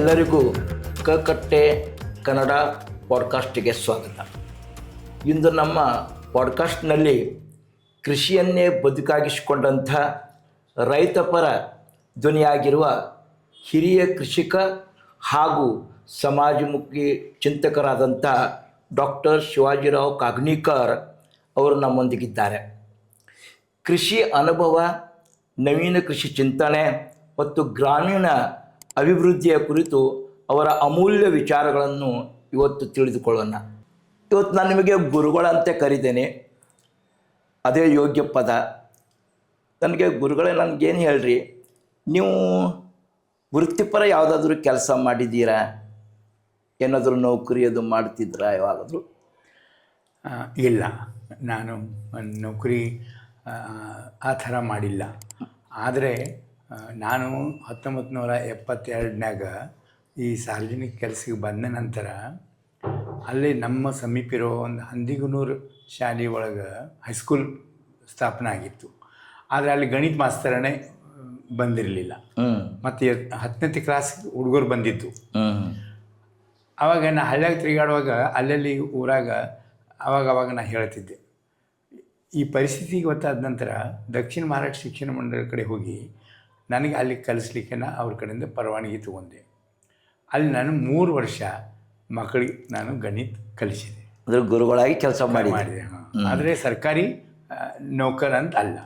ಎಲ್ಲರಿಗೂ ಕಕ್ಕಟ್ಟೆ ಕನ್ನಡ ಪಾಡ್ಕಾಸ್ಟಿಗೆ ಸ್ವಾಗತ. ಇಂದು ನಮ್ಮ ಪಾಡ್ಕಾಸ್ಟ್ನಲ್ಲಿ ಕೃಷಿಯನ್ನೇ ಬದುಕಾಗಿಸಿಕೊಂಡಂಥ ರೈತಪರ ಧ್ವನಿಯಾಗಿರುವ ಹಿರಿಯ ಕೃಷಿಕ ಹಾಗೂ ಸಮಾಜಮುಖಿ ಚಿಂತಕರಾದಂಥ ಡಾಕ್ಟರ್ ಶಿವಾಜಿರಾವ್ ಕಾಗನೀಕರ್ ಅವರು ನಮ್ಮೊಂದಿಗಿದ್ದಾರೆ. ಕೃಷಿ ಅನುಭವ, ನವೀನ ಕೃಷಿ ಚಿಂತನೆ ಮತ್ತು ಗ್ರಾಮೀಣ ಅಭಿವೃದ್ಧಿಯ ಕುರಿತು ಅವರ ಅಮೂಲ್ಯ ವಿಚಾರಗಳನ್ನು ಇವತ್ತು ತಿಳಿದುಕೊಳ್ಳೋಣ. ಇವತ್ತು ನಾನು ನಿಮಗೆ ಗುರುಗಳಂತೆ ಕರೀತೇನೆ, ಅದೇ ಯೋಗ್ಯ ಪದ. ನನಗೆ ಗುರುಗಳೇ ನನಗೇನು ಹೇಳ್ರಿ, ನೀವು ವೃತ್ತಿಪರ ಯಾವುದಾದ್ರೂ ಕೆಲಸ ಮಾಡಿದ್ದೀರಾ? ಏನಾದರೂ ನೌಕರಿ ಅದು ಮಾಡ್ತಿದ್ರಾ ಯಾವಾಗಾದರೂ? ಇಲ್ಲ, ನಾನು ನೌಕರಿ ಆ ಥರ ಮಾಡಿಲ್ಲ. ಆದರೆ ನಾನು 1972ನ್ಯಾಗ ಈ ಸಾರ್ವಜನಿಕ ಕೆಲಸಕ್ಕೆ ಬಂದ ನಂತರ ಅಲ್ಲಿ ನಮ್ಮ ಸಮೀಪ ಇರೋ ಒಂದು ಹಂದಿಗನೂರು ಶಾಲೆ ಒಳಗೆ ಹೈಸ್ಕೂಲ್ ಸ್ಥಾಪನೆ ಆಗಿತ್ತು. ಆದರೆ ಅಲ್ಲಿ ಗಣಿತ ಮಾಸ್ತರನೇ ಬಂದಿರಲಿಲ್ಲ. ಮತ್ತು 10ನೇ ಕ್ಲಾಸ್ ಹುಡುಗರು ಬಂದಿತ್ತು. ಆವಾಗ ನಾ ಹಳ್ಳಿಯಾಗ ತಿರುಗಾಡುವಾಗ ಅಲ್ಲಲ್ಲಿ ಊರಾಗ ಅವಾಗ ನಾನು ಹೇಳ್ತಿದ್ದೆ. ಈ ಪರಿಸ್ಥಿತಿಗೆ ಗೊತ್ತಾದ ನಂತರ ದಕ್ಷಿಣ ಮಹಾರಾಷ್ಟ್ರ ಶಿಕ್ಷಣ ಮಂಡಳಿ ಕಡೆ ಹೋಗಿ ನನಗೆ ಅಲ್ಲಿ ಕಲಿಸ್ಲಿಕ್ಕೆ ಅವ್ರ ಕಡೆಯಿಂದ ಪರವಾನಗಿ ತೊಗೊಂಡೆ. ಅಲ್ಲಿ ನಾನು 3 ವರ್ಷ ಮಕ್ಕಳಿಗೆ ನಾನು ಗಣಿತ ಕಲಿಸಿದೆ. ಅದ್ರ ಗುರುಗಳಾಗಿ ಕೆಲಸ ಮಾಡಿದೆ. ಆದರೆ ಸರ್ಕಾರಿ ನೌಕರ ಅಂತ ಅಲ್ಲ.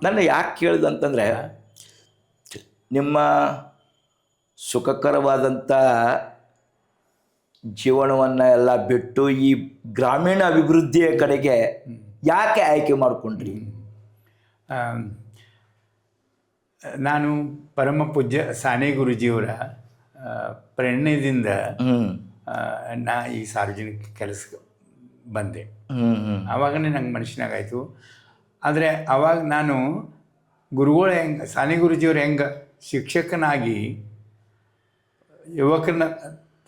ನನ್ನ ಯಾಕೆ ಕೇಳಿದೆ ಅಂತಂದರೆ, ನಿಮ್ಮ ಸುಖಕರವಾದಂಥ ಜೀವನವನ್ನು ಎಲ್ಲ ಬಿಟ್ಟು ಈ ಗ್ರಾಮೀಣ ಅಭಿವೃದ್ಧಿಯ ಕಡೆಗೆ ಯಾಕೆ ಆಯ್ಕೆ ಮಾಡಿಕೊಂಡ್ರಿ? ನಾನು ಪರಮ ಪೂಜ್ಯ ಸಾನೆ ಗುರುಜಿಯವರ ಪ್ರೇರಣೆಯಿಂದ ನಾ ಈ ಸಾರ್ವಜನಿಕ ಕೆಲಸಕ್ಕೆ ಬಂದೆ. ಆವಾಗನೇ ನಂಗೆ ಮನುಷ್ಯನಾಗಾಯಿತು. ಆದರೆ ಆವಾಗ ನಾನು ಗುರುಗಳು ಹೆಂಗೆ, ಸಾನೆ ಗುರುಜಿಯವ್ರು ಹೆಂಗೆ ಶಿಕ್ಷಕನಾಗಿ ಯುವಕರನ್ನ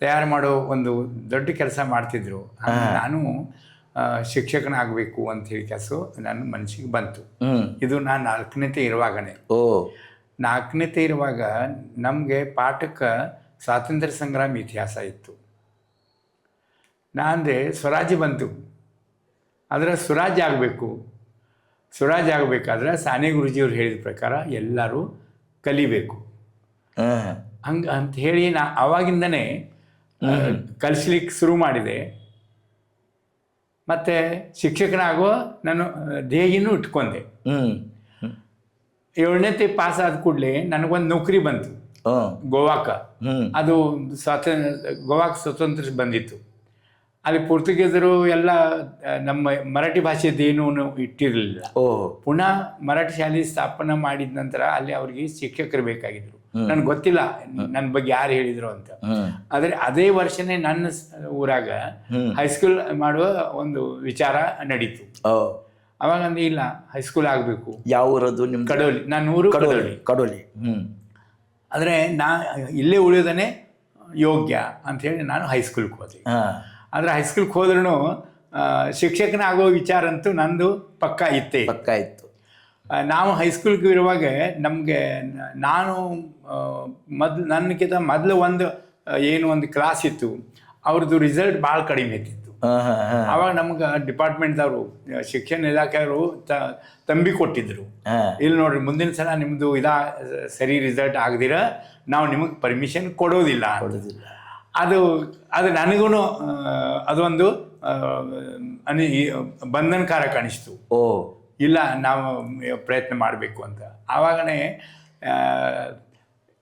ತಯಾರು ಮಾಡೋ ಒಂದು ದೊಡ್ಡ ಕೆಲಸ ಮಾಡ್ತಿದ್ರು, ನಾನು ಶಿಕ್ಷಕನಾಗಬೇಕು ಅಂಥೇಳಿ ಕೆಲಸ ನನ್ನ ಮನಸ್ಸಿಗೆ ಬಂತು. ಇದು ನಾನು 4ನೇತೆ ಇರುವಾಗನೇ. 4ನೇತೆ ಇರುವಾಗ ನಮಗೆ ಪಾಠಕ್ಕೆ ಸ್ವಾತಂತ್ರ್ಯ ಸಂಗ್ರಾಮ ಇತಿಹಾಸ ಇತ್ತು. ನಾ ಅಂದೆ ಸ್ವರಾಜ್ಯ ಬಂತು, ಆದರೆ ಸ್ವರಾಜ್ಯ ಆಗಬೇಕಾದ್ರೆ ಸಾನೆ ಗುರುಜಿಯವ್ರು ಹೇಳಿದ ಪ್ರಕಾರ ಎಲ್ಲರೂ ಕಲಿಬೇಕು ಹಂಗೆ ಅಂತ ಹೇಳಿ ನಾ ಆವಾಗಿಂದನೇ ಕಲಿಸ್ಲಿಕ್ಕೆ ಶುರು ಮಾಡಿದೆ. ಮತ್ತು ಶಿಕ್ಷಕನಾಗುವ ನಾನು ಧ್ಯೇಯನೂ ಇಟ್ಕೊಂಡೆ. 7ನೇತೆ ಪಾಸ್ ಆದ ಕೂಡಲೇ ನನಗೊಂದು ನೌಕರಿ ಬಂತು ಗೋವಾಕ್ಕೆ. ಅದು ಗೋವಾಕ್ಕೆ ಸ್ವತಂತ್ರ ಬಂದಿತ್ತು. ಅಲ್ಲಿ ಪೋರ್ಚುಗೀಸರು ಎಲ್ಲ ನಮ್ಮ ಮರಾಠಿ ಭಾಷೆದೇನೂ ಇಟ್ಟಿರಲಿಲ್ಲ. ಪುನಃ ಮರಾಠಿ ಶಾಲೆ ಸ್ಥಾಪನೆ ಮಾಡಿದ ನಂತರ ಅಲ್ಲಿ ಅವ್ರಿಗೆ ಶಿಕ್ಷಕರು ಬೇಕಾಗಿದ್ರು. ನನಗೆ ಗೊತ್ತಿಲ್ಲ ನನ್ನ ಬಗ್ಗೆ ಯಾರು ಹೇಳಿದ್ರು ಅಂತ. ಆದರೆ ಅದೇ ವರ್ಷನೇ ನನ್ನ ಊರಾಗ ಹೈಸ್ಕೂಲ್ ಮಾಡುವ ಒಂದು ವಿಚಾರ ನಡೀತು. ಅವಾಗ ಅಂದ್ರೆ ಇಲ್ಲ, ಹೈಸ್ಕೂಲ್ ಆಗಬೇಕು. ಯಾವ ಊರದು ನಿಮ್ಮ? ಕಡೋಲಿ. ನನ್ನ ಊರು ಕಡೋಲಿ. ಆದರೆ ನಾ ಇಲ್ಲೇ ಉಳಿಯೋದನ್ನೇ ಯೋಗ್ಯ ಅಂಥೇಳಿ ನಾನು ಹೈಸ್ಕೂಲ್ಗೆ ಹೋದೆ. ಆದರೆ ಹೈಸ್ಕೂಲ್ಗೆ ಹೋದ್ರೂ ಶಿಕ್ಷಕನಾಗೋ ವಿಚಾರ ಅಂತೂ ನಂದು ಪಕ್ಕ ಇತ್ತು. ನಾವು ಹೈಸ್ಕೂಲ್ಗೆ ಇರುವಾಗ ನಮಗೆ ನಾನು ನನಗಿಂತ ಮೊದಲು ಒಂದು ಕ್ಲಾಸ್ ಇತ್ತು, ಅವ್ರದ್ದು ರಿಸಲ್ಟ್ ಭಾಳ ಕಡಿಮೆ ಇತ್ತು. ಆವಾಗ ನಮ್ಗೆ ಡಿಪಾರ್ಟ್ಮೆಂಟ್ದವರು, ಶಿಕ್ಷಣ ಇಲಾಖೆಯವರು ತಂಬಿ ಕೊಟ್ಟಿದ್ರು, ಇಲ್ಲಿ ನೋಡ್ರಿ ಮುಂದಿನ ಸಲ ನಿಮ್ಮದು ಸರಿ ರಿಸಲ್ಟ್ ಆಗದಿರ ನಾವು ನಿಮಗೆ ಪರ್ಮಿಷನ್ ಕೊಡೋದಿಲ್ಲ. ಅದು ನನಗೂ ಅದೊಂದು ಬಂಧನಕಾರಕ ಅನಿಸ್ತು. ಇಲ್ಲ, ನಾವು ಪ್ರಯತ್ನ ಮಾಡಬೇಕು ಅಂತ. ಆವಾಗನೇ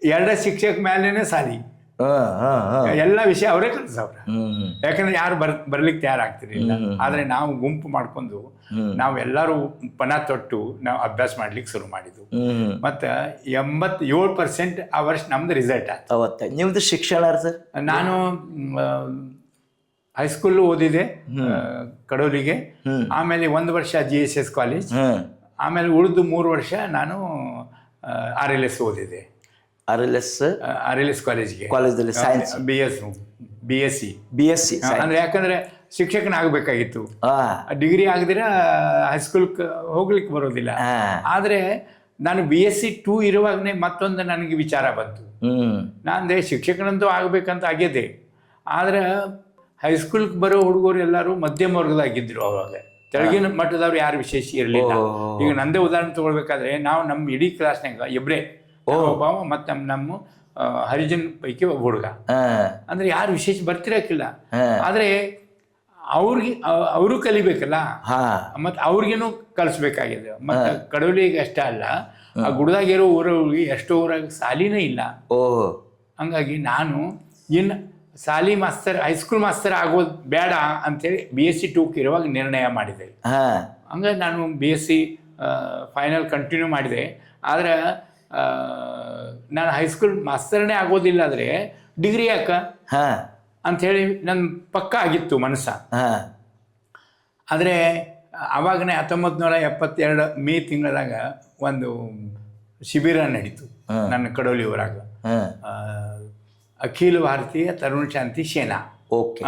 2 ಶಿಕ್ಷಕ ಮೇಲೇನೆ ಸಾಲಿ ಎಲ್ಲ ವಿಷಯ ಅವರೇ ಕಲಿಸವ್ರ. ಯಾಕಂದ್ರೆ ಯಾರು ಬರ್ಲಿಕ್ಕೆ ತಯಾರಾಗ್ತಿರಲಿಲ್ಲ. ಆದರೆ ನಾವು ಗುಂಪು ಮಾಡ್ಕೊಂಡು ನಾವು ಎಲ್ಲರೂ ಪಣ ತೊಟ್ಟು ನಾವು ಅಭ್ಯಾಸ ಮಾಡ್ಲಿಕ್ಕೆ ಶುರು ಮಾಡಿದ್ವು. ಮತ್ತು 87% ಆ ವರ್ಷ ನಮ್ದು ರಿಸಲ್ಟ್ ಆಯ್ತು. ಅವತ್ತೆ ನಿಮ್ದು ಶಿಕ್ಷಣ ಸರ್? ನಾನು ಹೈಸ್ಕೂಲ್ ಓದಿದೆ ಕಡೋಲಿಗೆ. ಆಮೇಲೆ 1 ವರ್ಷ GSS ಕಾಲೇಜ್. ಆಮೇಲೆ ಉಳಿದು 3 ವರ್ಷ ನಾನು RLS ಓದಿದೆ. RLS ಕಾಲೇಜ್ಗೆ, ಕಾಲೇಜಲ್ಲಿ ಸೈನ್ಸ್ BSc. ಅಂದ್ರೆ ಯಾಕಂದ್ರೆ ಶಿಕ್ಷಕನಾಗಬೇಕಾಗಿತ್ತು. ಡಿಗ್ರಿ ಆಗದಿರ ಹೈಸ್ಕೂಲ್ ಹೋಗ್ಲಿಕ್ಕೆ ಬರೋದಿಲ್ಲ. ಆದರೆ ನಾನು BSc 2 ಇರುವಾಗನೇ ಮತ್ತೊಂದು ನನಗೆ ವಿಚಾರ ಬಂತು. ನಾನು ಶಿಕ್ಷಕನಂತೂ ಆಗಬೇಕಂತ ಆಗಿದೆ. ಆದರೆ ಹೈಸ್ಕೂಲ್ಗೆ ಬರೋ ಹುಡುಗರು ಎಲ್ಲರೂ ಮಧ್ಯಮ ವರ್ಗದಾಗಿದ್ದರು. ಅವಾಗ ಕೆಳಗಿನ ಮಟ್ಟದವ್ರು ಯಾರು ವಿಶೇಷ ಇರಲಿಲ್ಲ. ಈಗ ನಂದೇ ಉದಾಹರಣೆ ತಗೊಳ್ಬೇಕಾದ್ರೆ ನಮ್ಮ ಇಡೀ ಕ್ಲಾಸ್ನಾಗ ಇಬ್ಬರೇ, ಒಬ್ಬ ಮತ್ತು ನಮ್ಮ ಹರಿಜನ್ ಪೈಕಿ ಒಬ್ಬ ಹುಡುಗ. ಅಂದರೆ ಯಾರು ವಿಶೇಷ ಬರ್ತಿರಕ್ಕಿಲ್ಲ. ಆದರೆ ಅವರು ಕಲಿಬೇಕಲ್ಲ, ಮತ್ತು ಅವ್ರಿಗೇನು ಕಲಿಸ್ಬೇಕಾಗಿದೆ. ಮತ್ತು ಕಡವಲಿಗೆ ಅಷ್ಟೇ ಅಲ್ಲ, ಆ ಗುಡ್ದಾಗಿರೋ ಊರವ್ರಿಗೆ ಎಷ್ಟೋ ಊರಾಗ ಸಾಲಿನೇ ಇಲ್ಲ. ಹಂಗಾಗಿ ನಾನು ಇನ್ನು ಸಾಲಿ ಮಾಸ್ತರ್, ಹೈಸ್ಕೂಲ್ ಮಾಸ್ತರ್ ಆಗೋದು ಬೇಡ ಅಂತೇಳಿ BSc 2 ಇರುವಾಗ ನಿರ್ಣಯ ಮಾಡಿದೆ. ಹಂಗಾಗಿ ನಾನು BSc ಫೈನಲ್ ಕಂಟಿನ್ಯೂ ಮಾಡಿದೆ. ಆದರೆ ನಾನು ಹೈಸ್ಕೂಲ್ ಮಾಸ್ತರ್ನೇ ಆಗೋದಿಲ್ಲ ಆದರೆ ಡಿಗ್ರಿ ಯಾಕ ಅಂಥೇಳಿ ನನ್ನ ಪಕ್ಕ ಆಗಿತ್ತು ಮನಸ್ಸ. ಆದರೆ ಆವಾಗನೇ 1972 ಮೇ ತಿಂಗಳದಾಗ ಒಂದು ಶಿಬಿರ ನಡೀತು ನನ್ನ ಕಡೋಲಿ ಊರಾಗ. ಅಖಿಲ ಭಾರತೀಯ ತರುಣ ಶಾಂತಿ ಸೇನಾ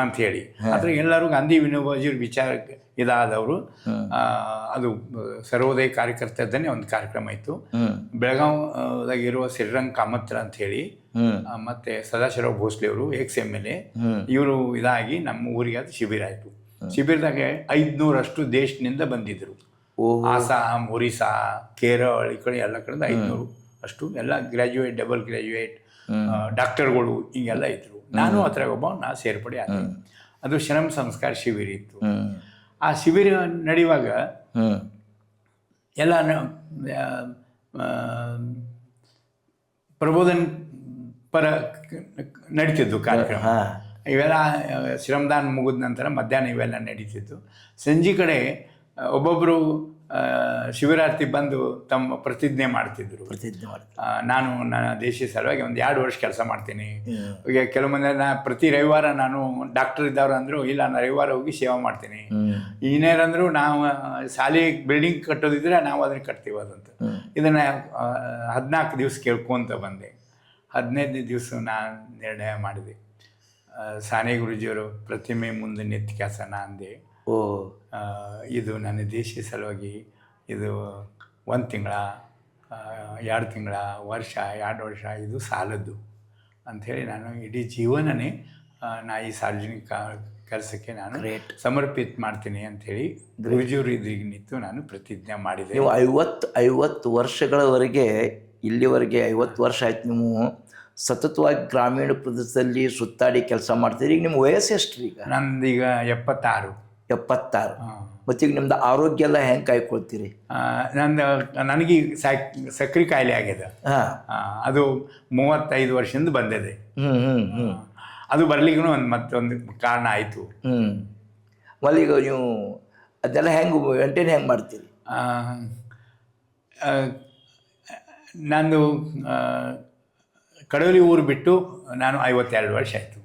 ಅಂಥೇಳಿ. ಅದ್ರ ಎಲ್ಲರೂ ಗಾಂಧಿ ವಿನೋಬಾಜಿಯವ್ರ ವಿಚಾರಕ್ಕೆ ಇದಾದವರು. ಅದು ಸರ್ವೋದಯ ಕಾರ್ಯಕರ್ತರದನ್ನೇ ಒಂದು ಕಾರ್ಯಕ್ರಮ ಇತ್ತು. ಬೆಳಗಾವಿದಾಗಿರುವ ಶ್ರೀರಂಗ್ ಕಾಮತ್ರ ಅಂಥೇಳಿ ಮತ್ತು ಸದಾಶಿವರಾವ್ ಭೋಸ್ಲೆ ಅವರು XMLA ಇವರು ಇದಾಗಿ ನಮ್ಮ ಊರಿಗೆ ಅದು ಶಿಬಿರ ಆಯಿತು. ಶಿಬಿರದಾಗ 500 ದೇಶದಿಂದ ಬಂದಿದ್ದರು. ಆಸಾಮ್, ಒರಿಸ್ಸಾ, ಕೇರಳ, ಈ ಕಡೆ ಎಲ್ಲ ಕಡೆಯಿಂದ 500 ಅಷ್ಟು ಎಲ್ಲ ಗ್ರ್ಯಾಜುಯೇಟ್, ಡಬಲ್ ಗ್ರ್ಯಾಜುಯೇಟ್, ಡಾಕ್ಟರ್ಗಳು ಹಿಂಗೆಲ್ಲ ಇದ್ದರು. ನಾನು ಅದ್ರಾಗ ಒಬ್ಬ ಸೇರ್ಪಡೆ ಆದ. ಅದು ಶ್ರಮ ಸಂಸ್ಕಾರ ಶಿಬಿರ ಇತ್ತು. ಆ ಶಿಬಿರ ನಡೆಯುವಾಗ ಎಲ್ಲ ಪ್ರಬೋಧನ್ ಪರ ನಡೀತಿದ್ದು ಕಾರ್ಯಕ್ರಮ. ಇವೆಲ್ಲ ಶ್ರಮದಾನ ಮುಗಿದ ನಂತರ ಮಧ್ಯಾಹ್ನ ಇವೆಲ್ಲ ನಡೀತಿತ್ತು. ಸಂಜೆ ಕಡೆ ಒಬ್ಬೊಬ್ಬರು ಶಿಬಿರಾರ್ಥಿ ಬಂದು ತಮ್ಮ ಪ್ರತಿಜ್ಞೆ ಮಾಡ್ತಿದ್ರು. ನಾನು ನನ್ನ ದೇಶದ ಸಲುವಾಗಿ ಒಂದು 2 ವರ್ಷ ಕೆಲಸ ಮಾಡ್ತೀನಿ. ಈಗ ಕೆಲವು ಮಂದಿ ಪ್ರತಿ ರವಿವಾರ ನಾನು ಡಾಕ್ಟರ್ ಇದ್ದವ್ರು ಅಂದರು, ಇಲ್ಲ ನಾನು ರವಿವಾರ ಹೋಗಿ ಸೇವೆ ಮಾಡ್ತೀನಿ. ಇಂಜಿನಿಯರ್ ಅಂದರು, ನಾವು ಶಾಲೆ ಬಿಲ್ಡಿಂಗ್ ಕಟ್ಟೋದಿದ್ರೆ ನಾವು ಅದನ್ನು ಕಟ್ತೀವಿ ಅದಂತ. ಇದನ್ನು 14 ದಿವಸ ಕೇಳ್ಕೊತ ಬಂದೆ. 15ನೇ ದಿವಸ ನಾನು ನಿರ್ಣಯ ಮಾಡಿದೆ. ಸಾನೆ ಗುರೂಜಿಯವರು ಪ್ರತಿಮೆ ಮುಂದೆ ನೆತ್ತಿಕಾಸನ ಅಂದೆ. ಇದು ನನ್ನ ದೇಶದ ಸಲುವಾಗಿ ಇದು 1 ತಿಂಗಳ, 2 ತಿಂಗಳ, ವರ್ಷ, 2 ವರ್ಷ ಇದು ಸಾಲದ್ದು ಅಂಥೇಳಿ ನಾನು ಇಡೀ ಜೀವನನೇ ನಾ ಈ ಸಾರ್ವಜನಿಕ ಕೆಲಸಕ್ಕೆ ನಾನು ಸಮರ್ಪಿತ ಮಾಡ್ತೀನಿ ಅಂಥೇಳಿ ಗುರೂಜಿಯವರು ಇದ್ರಿಗೆ ನಿಂತು ನಾನು ಪ್ರತಿಜ್ಞೆ ಮಾಡಿದೆ. ನೀವು 50 ವರ್ಷಗಳವರೆಗೆ, ಇಲ್ಲಿವರೆಗೆ 50 ವರ್ಷ ಆಯ್ತು ನೀವು ಸತತವಾಗಿ ಗ್ರಾಮೀಣ ಪ್ರದೇಶದಲ್ಲಿ ಸುತ್ತಾಡಿ ಕೆಲಸ ಮಾಡ್ತೀರಿ. ಈಗ ನಿಮ್ಮ ವಯಸ್ಸು ಎಷ್ಟು ಈಗ? ನಂದೀಗ 76. ಮತ್ತೀಗ ನಿಮ್ದು ಆರೋಗ್ಯ ಎಲ್ಲ ಹೆಂಗೆ ಕಾಯ್ಕೊಳ್ತೀರಿ? ನನಗೆ ಸಕ್ಕರೆ ಕಾಯಿಲೆ ಆಗಿದೆ. ಅದು 35 ವರ್ಷದಿಂದ ಬಂದಿದೆ. ಅದು ಬರ್ಲಿಕ್ಕೂ ಮತ್ತೊಂದು ಕಾರಣ ಆಯಿತು. ಈಗ ನೀವು ಅದೆಲ್ಲ ಹೆಂಗೆ ಮೇಂಟೈನ್ ಹೆಂಗೆ ಮಾಡ್ತೀರಿ? ನಂದು ಕಡೋಲಿ ಊರು ಬಿಟ್ಟು ನಾನು 52 ವರ್ಷ ಆಯಿತು.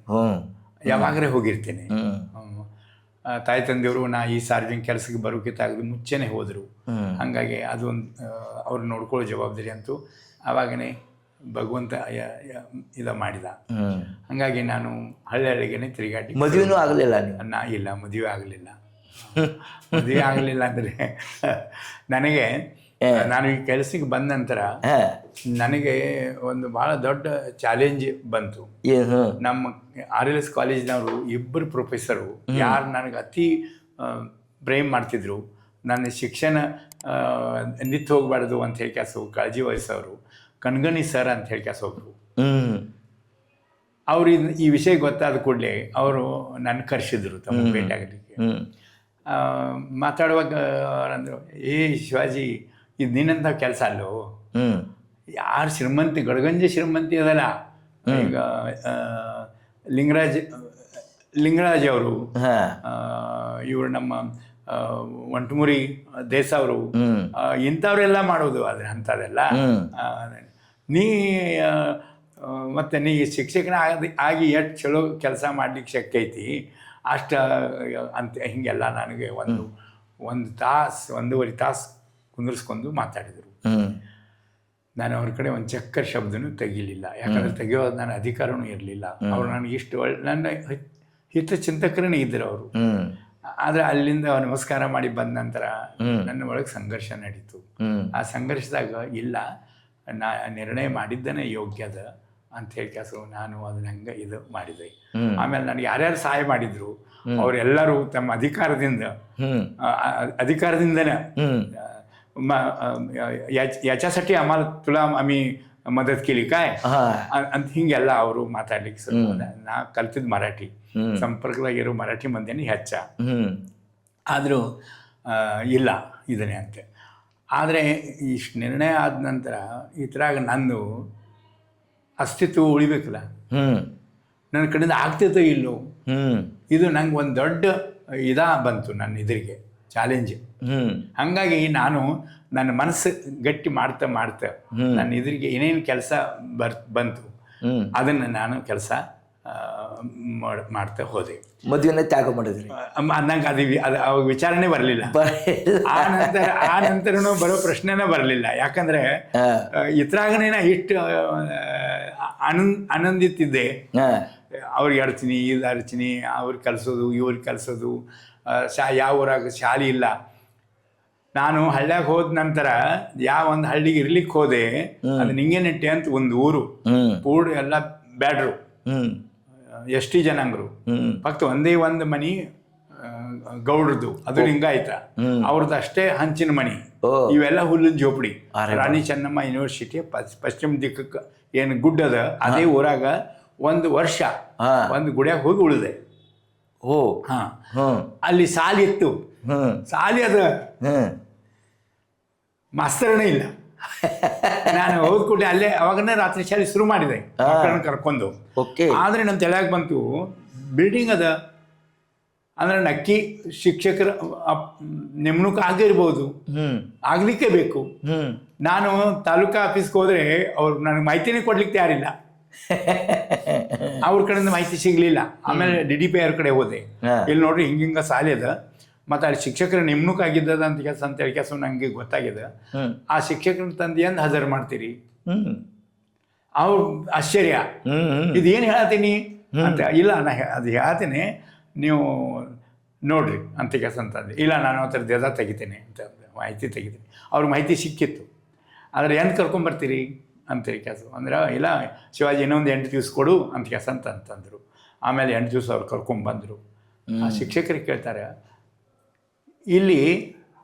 ಯಾವಾಗಲೇ ಹೋಗಿರ್ತೀನಿ. ತಾಯಿ ತಂದೆಯವರು ನಾ ಈ ಸಾರ್ವಜನಿಕ ಕೆಲಸಕ್ಕೆ ಬರೋಕ್ಕಿಂತಾಗದು ಮುಂಚೆನೇ ಹೋದರು. ಹಾಗಾಗಿ ಅದೊಂದು ಅವ್ರು ನೋಡ್ಕೊಳ್ಳೋ ಜವಾಬ್ದಾರಿ ಅಂತೂ ಆವಾಗನೇ ಭಗವಂತ ಇದು ಮಾಡಿದ. ಹಾಗಾಗಿ ನಾನು ಹಳ್ಳಿಗೆ ತಿರುಗಾಡಿ. ಮದುವೆನೂ ಆಗಲಿಲ್ಲ? ಇಲ್ಲ, ಮದುವೆ ಆಗಲಿಲ್ಲ. ಮದುವೆ ಆಗಲಿಲ್ಲ ಅಂದರೆ ನನಗೆ, ನಾನು ಈ ಕೆಲಸಕ್ಕೆ ಬಂದ ನಂತರ ನನಗೆ ಒಂದು ಭಾಳ ದೊಡ್ಡ ಚಾಲೆಂಜ್ ಬಂತು. ನಮ್ಮ RLS ಕಾಲೇಜಿನವರು 2 ಪ್ರೊಫೆಸರು ಯಾರು ನನಗೆ ಅತಿ ಪ್ರೇಮ್ ಮಾಡ್ತಿದ್ರು. ನನ್ನ ಶಿಕ್ಷಣ ನಿಂತು ಹೋಗಬಾರ್ದು ಅಂತ ಹೇಳಿ ಕಾಳಜಿ ವಹಿಸೋರು ಕಣ್ಗಣಿ ಸರ್ ಅಂತ ಹೇಳಿ ಹೋಗ್ರು. ಅವರು ಈ ವಿಷಯ ಗೊತ್ತಾದ ಕೂಡಲೇ ಅವರು ನನ್ನ ಕರೆಸಿದ್ರು ತಮ್ಮ ಭೇಟಿ ಆಗಲಿಕ್ಕೆ. ಮಾತಾಡುವಾಗ ಅವರಂದರು, ಶಿವಾಜಿ, ಇದು ನಿನ್ನಂಥ ಕೆಲಸ ಅಲ್ಲೋ, ಯಾರು ಶ್ರೀಮಂತಿ, ಗಡಗಂಜಿ ಶ್ರೀಮಂತಿ ಅದಲ್ಲ. ಈಗ ಲಿಂಗರಾಜ್ ಅವರು, ಇವರು ನಮ್ಮ ಒಂಟಮುರಿ ದೇಸಾವರು, ಇಂಥವ್ರೆಲ್ಲ ಮಾಡೋದು ಆದರೆ ಅಂಥದ್ದೆಲ್ಲ. ಮತ್ತು ನೀ ಶಿಕ್ಷಕನ ಆಗಿ ಎಷ್ಟು ಚಲೋ ಕೆಲಸ ಮಾಡ್ಲಿಕ್ಕೆ ಶಕ್ಯ ಐತಿ ಅಷ್ಟು ಅಂತ ಹೀಗೆಲ್ಲ ನನಗೆ ಒಂದು ತಾಸು, 1.5 ತಾಸು ಕುಂದಿರಿಸ್ಕೊಂಡು ಮಾತಾಡಿದರು. ನಾನು ಅವ್ರ ಕಡೆ ಒಂದು ಚಕ್ಕರ್ ಶಬ್ದನೂ ತೆಗಿಲಿಲ್ಲ. ಯಾಕಂದರೆ ತೆಗೆಯೋದು ನನ್ನ ಅಧಿಕಾರನೂ ಇರಲಿಲ್ಲ. ಅವರು ನನಗೆ ಇಷ್ಟು ನನ್ನ ಹಿತಚಿಂತಕರೇ ಇದ್ದರು ಅವರು. ಆದರೆ ಅಲ್ಲಿಂದ ನಮಸ್ಕಾರ ಮಾಡಿ ಬಂದ ನಂತರ ನನ್ನ ಒಳಗೆ ಸಂಘರ್ಷ ನಡೀತು. ಆ ಸಂಘರ್ಷದಾಗ ಇಲ್ಲ, ನಾ ನಿರ್ಣಯ ಮಾಡಿದ್ದೇನೆ ಯೋಗ್ಯ ಅದ ಅಂಥೇಳಿ ನಾನು ಅದನ್ನ ಹಂಗೆ ಇದು ಮಾಡಿದೆ. ಆಮೇಲೆ ನನಗೆ ಯಾರ್ಯಾರು ಸಹಾಯ ಮಾಡಿದ್ರು ಅವರೆಲ್ಲರೂ ತಮ್ಮ अधिकाराದಿಂದನೇ याच्यासाठी आम्हाला तुला आम्ही मदत केली काय ಅಂತ ಹಿಂಗೆಲ್ಲ ಅವರು ಮಾತಾಡ್ಲಿಕ್ಕೆ ನಾ ಕಲ್ತಿದ್ದು ಮರಾಠಿ, ಸಂಪರ್ಕದಾಗಿರೋ ಮರಾಠಿ ಮಂದಿನೇ ಹೆಚ್ಚ. ಆದರೂ ಇಲ್ಲ ಇದನ್ನೇ ಅಂತೆ. ಆದರೆ ಇಷ್ಟು ನಿರ್ಣಯ ಆದ ನಂತರ ಇದ್ರಾಗ ನಂದು ಅಸ್ತಿತ್ವ ಉಳಿಬೇಕಲ್ಲ, ನನ್ನ ಕಡೆಯಿಂದ ಆಗ್ತೈತೋ ಇಲ್ಲೋ, ಇದು ನಂಗೆ ಒಂದು ದೊಡ್ಡ ಬಂತು ನನ್ನ ಎದುರಿಗೆ ಚಾಲೆಂಜ್. ಹಾಗಾಗಿ ನಾನು ನನ್ನ ಮನಸ್ಸು ಗಟ್ಟಿ ಮಾಡ್ತಾ ನನ್ನ ಎದುರಿಗೆ ಏನೇನು ಕೆಲಸ ಬಂತು ಅದನ್ನು ನಾನು ಕೆಲಸ ಮಾಡ್ತಾ ಹೋದೆ. ಮದುವೆನ ತ್ಯಾಗ ಮಾಡಿದ್ರಿ ನಂಗೆ ಅದು ಅವಾಗ ವಿಚಾರನೇ ಬರಲಿಲ್ಲ. ಆ ನಂತರನೂ ಬರೋ ಪ್ರಶ್ನೆನೇ ಬರಲಿಲ್ಲ. ಯಾಕಂದ್ರೆ ಇತ್ರಾಗನೇ ಇಷ್ಟು ಆನಂದಿತ್ತಿದ್ದೆ. ಅವ್ರಿಗೆ ಅಡ್ತೀನಿ ಇದು ಅಡ್ತೀನಿ, ಅವ್ರಿಗೆ ಕಲಿಸೋದು ಇವ್ರಿಗೆ ಕಲಿಸೋದು. ಯಾವ ಊರಾಗ ಶಾಲೆ ಇಲ್ಲ. ನಾನು ಹಳ್ಳ್ಯಾಗ ಹೋದ ನಂತರ ಯಾವ ಒಂದು ಹಳ್ಳಿಗೆ ಇರ್ಲಿಕ್ಕೆ ಹೋದೆ, ಅದು ನಿಂಗೇನೆಟ್ಟೆ ಅಂತ ಒಂದು ಊರು ಪೂಡ್ ಎಲ್ಲ ಬ್ಯಾಡ್ರು, ಎಷ್ಟಿ ಜನಾಂಗರು, ಫಕ್ತ ಒಂದೇ ಒಂದು ಮನಿ ಗೌಡ್ರದ್ದು, ಅದು ಲಿಂಗಾಯತ, ಅವ್ರದ್ದು ಅಷ್ಟೇ ಹಂಚಿನ ಮನಿ, ಇವೆಲ್ಲ ಹುಲ್ಲಿನ ಜೋಪಡಿ. ರಾಣಿ ಚೆನ್ನಮ್ಮ ಯೂನಿವರ್ಸಿಟಿ ಪಶ್ಚಿಮ ದಿಕ್ಕಕ್ಕೆ ಏನು ಗುಡ್ಡ ಅದ, ಅದೇ ಊರಾಗ ಒಂದು ವರ್ಷ ಒಂದು ಗುಡಿಯಾಗ ಹೋಗಿ ಉಳಿದೆ. ಅಲ್ಲಿ ಸಾಲಿ ಇತ್ತು, ಸಾಲಿ ಅದ, ಮಾಸ್ತರನೇ ಇಲ್ಲ. ನಾನು ಹೋದ್ಕೂಡ್ಲೆ ಅಲ್ಲೇ ಅವಾಗನೇ ರಾತ್ರಿ ಶಾಲೆ ಶುರು ಮಾಡಿದೆ ಮಕ್ಕಳನ್ನ ಕರ್ಕೊಂಡು. ಆದರೆ ನನ್ನ ತಲೆಯಾಗ ಬಂತು ಬಿಲ್ಡಿಂಗ್ ಅದ ಅಂದ್ರೆ ನಕ್ಕಿ ಶಿಕ್ಷಕರ ನೇಮಣೂಕ ಆಗಿರ್ಬೋದು, ಆಗ್ಲಿಕ್ಕೆ ಬೇಕು. ನಾನು ತಾಲೂಕಾ ಆಫೀಸ್ಗೆ ಹೋದ್ರೆ ಅವ್ರು ನನಗೆ ಮಾಹಿತಿನೇ ಕೊಡ್ಲಿಕ್ಕೆ ತಯಾರಿಲ್ಲ. ಅವ್ರ ಕಡೆಯಿಂದ ಮಾಹಿತಿ ಸಿಗ್ಲಿಲ್ಲ. ಆಮೇಲೆ DDP ಅವ್ರ ಕಡೆ ಹೋದೆ, ಇಲ್ಲಿ ನೋಡ್ರಿ ಹಿಂಗ ಸಾಲಿ ಅದ, ಮತ್ತು ಅಲ್ಲಿ ಶಿಕ್ಷಕರ ನೇಮಣೂಕ ಆಗಿದ್ದದ ಅಂತ ಕೆಲಸ ಅಂತೇಳಿ ಕೆಲಸ ನನಗೆ ಗೊತ್ತಾಗಿದೆ. ಆ ಶಿಕ್ಷಕರ ತಂದು ಏನು ಹಾಜರು ಮಾಡ್ತೀರಿ? ಅವ್ರು ಆಶ್ಚರ್ಯ, ಇದೇನು ಹೇಳತ್ತೀನಿ ಅಂತ. ಇಲ್ಲ ನಾ ಅದು ಹೇಳ್ತೀನಿ, ನೀವು ನೋಡ್ರಿ ಅಂತ ಕೆಲಸ ಅಂತಂದೆ. ಇಲ್ಲ ನಾನು ಆ ಥರ ದೇದ ತೆಗಿತೇನೆ ಅಂತ ಮಾಹಿತಿ ತೆಗಿತೀನಿ. ಅವ್ರಿಗೆ ಮಾಹಿತಿ ಸಿಕ್ಕಿತ್ತು. ಆದರೆ ಏನು ಕರ್ಕೊಂಬರ್ತೀರಿ ಅಂತೇಳಿ ಕೆಲಸ ಅಂದ್ರೆ, ಇಲ್ಲ ಶಿವಾಜಿ ಇನ್ನೊಂದು 8 ದಿವಸ ಕೊಡು ಅಂತ ಕೆಲಸ ಅಂತಂದರು. ಆಮೇಲೆ 8 ದಿವಸ ಅವ್ರು ಕರ್ಕೊಂಬಂದರು. ಆ ಶಿಕ್ಷಕರಿಗೆ ಕೇಳ್ತಾರೆ, ಇಲ್ಲಿ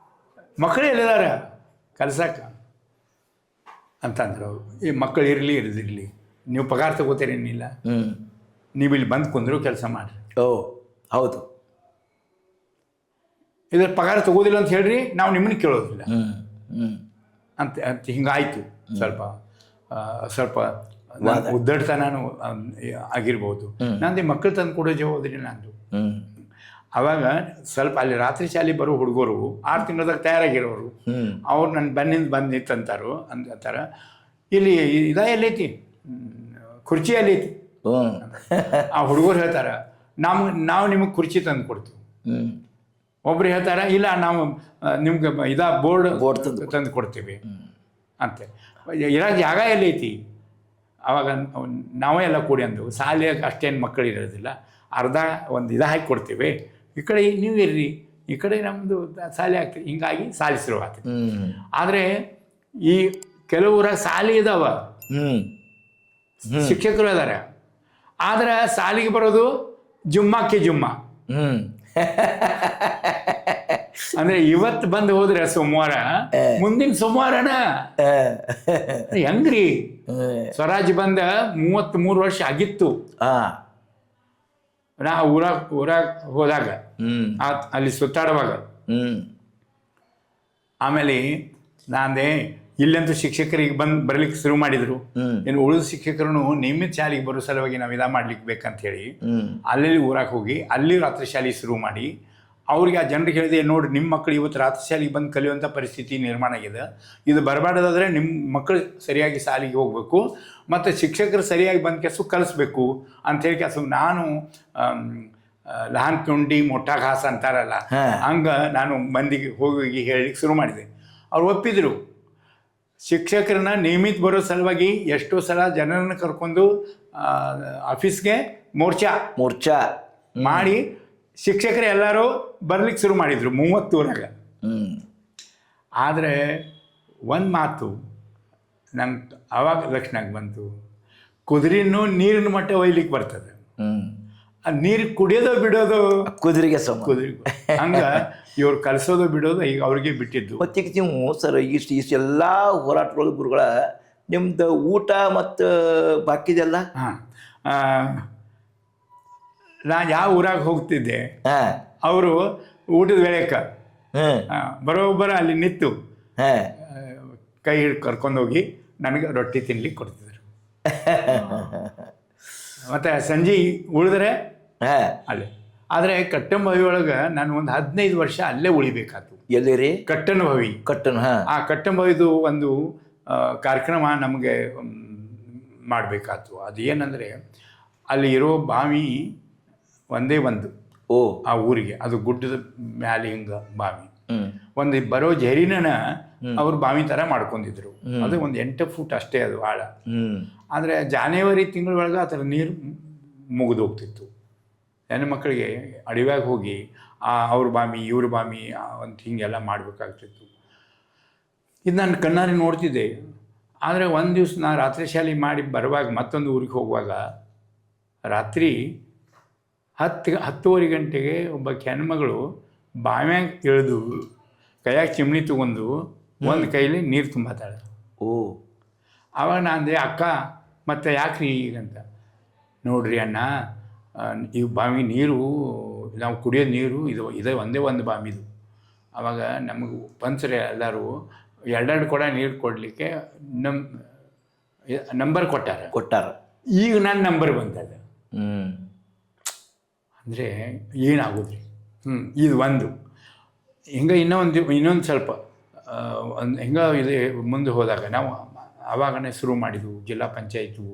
ಮಕ್ಕಳು ಎಲ್ಲಿದಾರ ಕಲ್ಸಕ್ಕೆ ಅಂತಂದ್ರು ಅವರು. ಈ ಮಕ್ಕಳು ಇರಲಿ ಇರದಿರಲಿ, ನೀವು ಪಗಾರ ತಗೋತೀರೇನಿಲ್ಲ, ನೀವು ಇಲ್ಲಿ ಬಂದು ಕುಂದ್ರು ಕೆಲಸ ಮಾಡಿರಿ. ಹೌದು, ಇದ್ರ ಪಗಾರ ತಗೋದಿಲ್ಲ ಅಂತ ಹೇಳ್ರಿ, ನಾವು ನಿಮ್ಮನ್ನು ಕೇಳೋದಿಲ್ಲ ಅಂತ ಹಿಂಗಾಯ್ತು. ಸ್ವಲ್ಪ ಉದ್ದಡ್ತನೂ ಆಗಿರ್ಬೋದು. ನಂದು ಮಕ್ಕಳು ತಂದು ಕೊಡೋ ಜವಾಬ್ದಾರಿ ನಂದು. ಅವಾಗ ಸ್ವಲ್ಪ ಅಲ್ಲಿ ರಾತ್ರಿ ಶಾಲೆ ಬರೋ ಹುಡುಗರು 6 ತಿಂಗಳದಾಗ ತಯಾರಾಗಿರೋರು, ಅವ್ರು ನನ್ನ ಬಂದು ನಿಂತಂತಾರು ಅಂತಾರ, ಇಲ್ಲಿ ಎಲ್ಲೈತಿ ಕುರ್ಚಿ ಎಲ್ಲೈತಿ. ಆ ಹುಡುಗರು ಹೇಳ್ತಾರ, ನಾವು ನಿಮಗೆ ಕುರ್ಚಿ ತಂದು ಕೊಡ್ತೀವಿ. ಒಬ್ರು ಹೇಳ್ತಾರ, ಇಲ್ಲ ನಾವು ನಿಮ್ಗೆ ಬೋರ್ಡ್ ತಂದು ಕೊಡ್ತೀವಿ ಅಂತೆ. ಇರೋ ಜಾಗ ಎಲ್ಲೈತಿ? ಅವಾಗ ನಾವೇ ಎಲ್ಲ ಕೂಡಿ ಅಂದು, ಶಾಲೆಯಾಗ ಅಷ್ಟೇನು ಮಕ್ಕಳು ಇರೋದಿಲ್ಲ, ಅರ್ಧ ಒಂದು ಹಾಕಿ ಕೊಡ್ತೀವಿ, ಈ ಕಡೆ ನೀವು ಇರ್ರಿ, ಈ ಕಡೆ ನಮ್ಮದು ಶಾಲೆ ಆಗ್ತದೆ. ಹಿಂಗಾಗಿ ಶಾಲೆ ಶುರು ಆಗ್ತದೆ. ಆದರೆ ಈ ಕೆಲವೂರಾಗ ಶಾಲೆ ಇದಾವ, ಶಿಕ್ಷಕರು ಇದಾರ, ಆದ್ರೆ ಶಾಲೆಗೆ ಬರೋದು ಜುಮ್ಮಾಕ್ಕೆ ಜುಮ್ಮಾ. ಅಂದ್ರೆ ಇವತ್ತು ಬಂದು ಹೋದ್ರೆ ಸೋಮವಾರ, ಮುಂದಿನ ಸೋಮವಾರನ ಹೆಂಗ್ರಿ? ಸ್ವರಾಜ್ ಬಂದ 33 ವರ್ಷ ಆಗಿತ್ತು. ನಾ ಊರಾಗ ಹೋದಾಗ ಅಲ್ಲಿ ಸುತ್ತಾಡುವಾಗ. ಆಮೇಲೆ ನಾನೇ ಇಲ್ಲಂತೂ ಶಿಕ್ಷಕರಿಗೆ ಬರ್ಲಿಕ್ಕೆ ಶುರು ಮಾಡಿದ್ರು. ಇನ್ನು ಉಳಿದ ಶಿಕ್ಷಕರು ನಿಯಮಿತ ಶಾಲೆಗೆ ಬರೋ ಸಲುವಾಗಿ ನಾವು ಮಾಡ್ಲಿಕ್ಕೆ ಬೇಕಂತ ಹೇಳಿ ಅಲ್ಲಿ ಊರಾಗ ಹೋಗಿ ಅಲ್ಲಿ ರಾತ್ರಿ ಶಾಲೆ ಶುರು ಮಾಡಿ ಅವ್ರಿಗೆ ಆ ಜನರಿಗೆ ಹೇಳಿದೆ, ನೋಡ್ರಿ ನಿಮ್ಮ ಮಕ್ಕಳು ಇವತ್ತು ರಾತ್ರಿ ಶಾಲೆಗೆ ಬಂದು ಕಲಿಯುವಂಥ ಪರಿಸ್ಥಿತಿ ನಿರ್ಮಾಣ ಆಗಿದೆ. ಇದು ಬರಬಾರ್ದಾದ್ರೆ ನಿಮ್ಮ ಮಕ್ಕಳು ಸರಿಯಾಗಿ ಶಾಲೆಗೆ ಹೋಗಬೇಕು ಮತ್ತು ಶಿಕ್ಷಕರು ಸರಿಯಾಗಿ ಬಂದು ಕೆಲಸ ಕಲಿಸ್ಬೇಕು ಅಂಥೇಳಿ ಕೆಲಸ. ನಾನು ಲಹಾನ್ ಕುಂಡಿ ಮೊಟ್ಟಾ ಘಾಸ ಅಂತಾರಲ್ಲ, ಹಂಗೆ ನಾನು ಮಂದಿಗೆ ಹೋಗಿ ಹೇಳಲಿಕ್ಕೆ ಶುರು ಮಾಡಿದೆ. ಅವ್ರು ಒಪ್ಪಿದ್ರು. ಶಿಕ್ಷಕರನ್ನ ನಿಯಮಿತ ಬರೋ ಸಲುವಾಗಿ ಎಷ್ಟೋ ಸಲ ಜನರನ್ನು ಕರ್ಕೊಂಡು ಆಫೀಸ್ಗೆ ಮೋರ್ಚಾ ಮಾಡಿ ಶಿಕ್ಷಕರು ಎಲ್ಲರೂ ಬರ್ಲಿಕ್ಕೆ ಶುರು ಮಾಡಿದರು 30 ಊರಾಗ. ಆದರೆ ಒಂದು ಮಾತು ನಂಗೆ ಅವಾಗ ಲಕ್ಷಣಕ್ಕೆ ಬಂತು, ಕುದುರೆನೂ ನೀರಿನ ಮಟ್ಟ ಒಯ್ಲಿಕ್ಕೆ ಬರ್ತದೆ, ಆ ನೀರು ಕುಡಿಯೋದು ಬಿಡೋದು ಕುದುರೆಗೆ ಕುದುರೆ ಹಂಗೆ ಇವ್ರು ಕಲಿಸೋದು ಬಿಡೋದು ಈಗ ಅವ್ರಿಗೆ ಬಿಟ್ಟಿದ್ದು. ಮತ್ತೀಗ ನೀವು ಸರ್ ಇಷ್ಟೆಲ್ಲ ಹೋರಾಟಗಳು ಗುರುಗಳ ನಿಮ್ದು ಊಟ ಮತ್ತು ಬಾಕಿದೆಲ್ಲ? ಹಾಂ, ನಾನು ಯಾವ ಊರಾಗ ಹೋಗ್ತಿದ್ದೆ ಹಾಂ, ಅವರು ಊಟದ ವೇಳೆಗೆ ಬರೋಬ್ಬರ ಅಲ್ಲಿ ನಿಂತು ಕೈ ಹಿಡ್ದು ಕರ್ಕೊಂಡೋಗಿ ನನಗೆ ರೊಟ್ಟಿ ತಿನ್ಲಿಕ್ಕೆ ಕೊಡ್ತಿದ್ರು. ಮತ್ತು ಸಂಜೆ ಉಳಿದ್ರೆ ಅಲ್ಲೇ. ಆದರೆ ಕಟ್ಟಂಬವಿ ಒಳಗೆ ನಾನು ಒಂದು 15 ವರ್ಷ ಅಲ್ಲೇ ಉಳಿಬೇಕಾಯ್ತು. ಎಲ್ಲಿ ರೀ? ಕಟ್ಟನಭವಿ. ಆ ಕಟ್ಟಂಬವಿದು ಒಂದು ಕಾರ್ಯಕ್ರಮ ನಮಗೆ ಮಾಡಬೇಕಾಯ್ತು. ಅದು ಏನಂದರೆ ಅಲ್ಲಿ ಇರೋ ಬಾವಿ ಒಂದೇ ಒಂದು ಆ ಊರಿಗೆ, ಅದು ಗುಡ್ಡದ ಮ್ಯಾಲೆ ಹಿಂಗೆ ಬಾವಿ. ಒಂದು ಬರೋ ಜರಿನ ಅವ್ರು ಬಾವಿ ಥರ ಮಾಡ್ಕೊಂಡಿದ್ರು. ಅದು ಒಂದು 8 ಫೂಟ್ ಅಷ್ಟೇ ಅದು ಆಳ. ಆದರೆ ಜಾನ್ವರಿ ತಿಂಗಳೊಳಗೆ ಆ ಥರ ನೀರು ಮುಗಿದು ಹೋಗ್ತಿತ್ತು. ಹೆಣ್ಣು ಮಕ್ಕಳಿಗೆ ಅಡವ್ಯಾಗ ಹೋಗಿ ಅವ್ರ ಬಾಮಿ ಇವ್ರ ಬಾಮಿ ಅಂತ ಹೀಗೆಲ್ಲ ಮಾಡಬೇಕಾಗ್ತಿತ್ತು. ಇದು ನಾನು ಕಣ್ಣಾರೆ ನೋಡ್ತಿದ್ದೆ. ಆದರೆ ಒಂದು ದಿವಸ ನಾನು ರಾತ್ರಿ ಶಾಲೆ ಮಾಡಿ ಬರುವಾಗ ಮತ್ತೊಂದು ಊರಿಗೆ ಹೋಗುವಾಗ ರಾತ್ರಿ 10-10:30 ಗಂಟೆಗೆ ಒಬ್ಬ ಹೆಣ್ಮಗಳು ಬಾವ್ಯಾಗ ಇಳಿದು ಕೈಯಾಗ ಚಿಮ್ನಿ ತಗೊಂಡು ಒಂದು ಕೈಲಿ ನೀರು ತುಂಬತ್ತಾಳೆ. ಆವಾಗ ನಾನು ಅಂದೆ, ಅಕ್ಕ ಮತ್ತೆ ಯಾಕ್ರಿ ಈಗಂತ. ನೋಡ್ರಿ ಅಣ್ಣ, ಈ ಬಾವಿ ನೀರು ನಾವು ಕುಡಿಯೋದು ನೀರು ಇದೇ ಒಂದೇ ಒಂದು ಬಾವಿದು. ಆವಾಗ ನಮಗೆ ಪಂಚರೆ ಎಲ್ಲರೂ 2 ಕೊಡ ನೀರು ಕೊಡಲಿಕ್ಕೆ ನಂಬರ್ ಕೊಟ್ಟಾರ. ಈಗ ನನ್ನ ನಂಬರ್ ಬಂದದ. ಅಂದರೆ ಏನಾಗೋದ್ರಿ. ಇದು ಒಂದು ಹಿಂಗೆ ಇನ್ನೊಂದು ಸ್ವಲ್ಪ ಹಿಂಗೆ ಇದು ಮುಂದೆ ಹೋದಾಗ ನಾವು ಆವಾಗನೇ ಶುರು ಮಾಡಿದ್ವು. ಜಿಲ್ಲಾ ಪಂಚಾಯತು,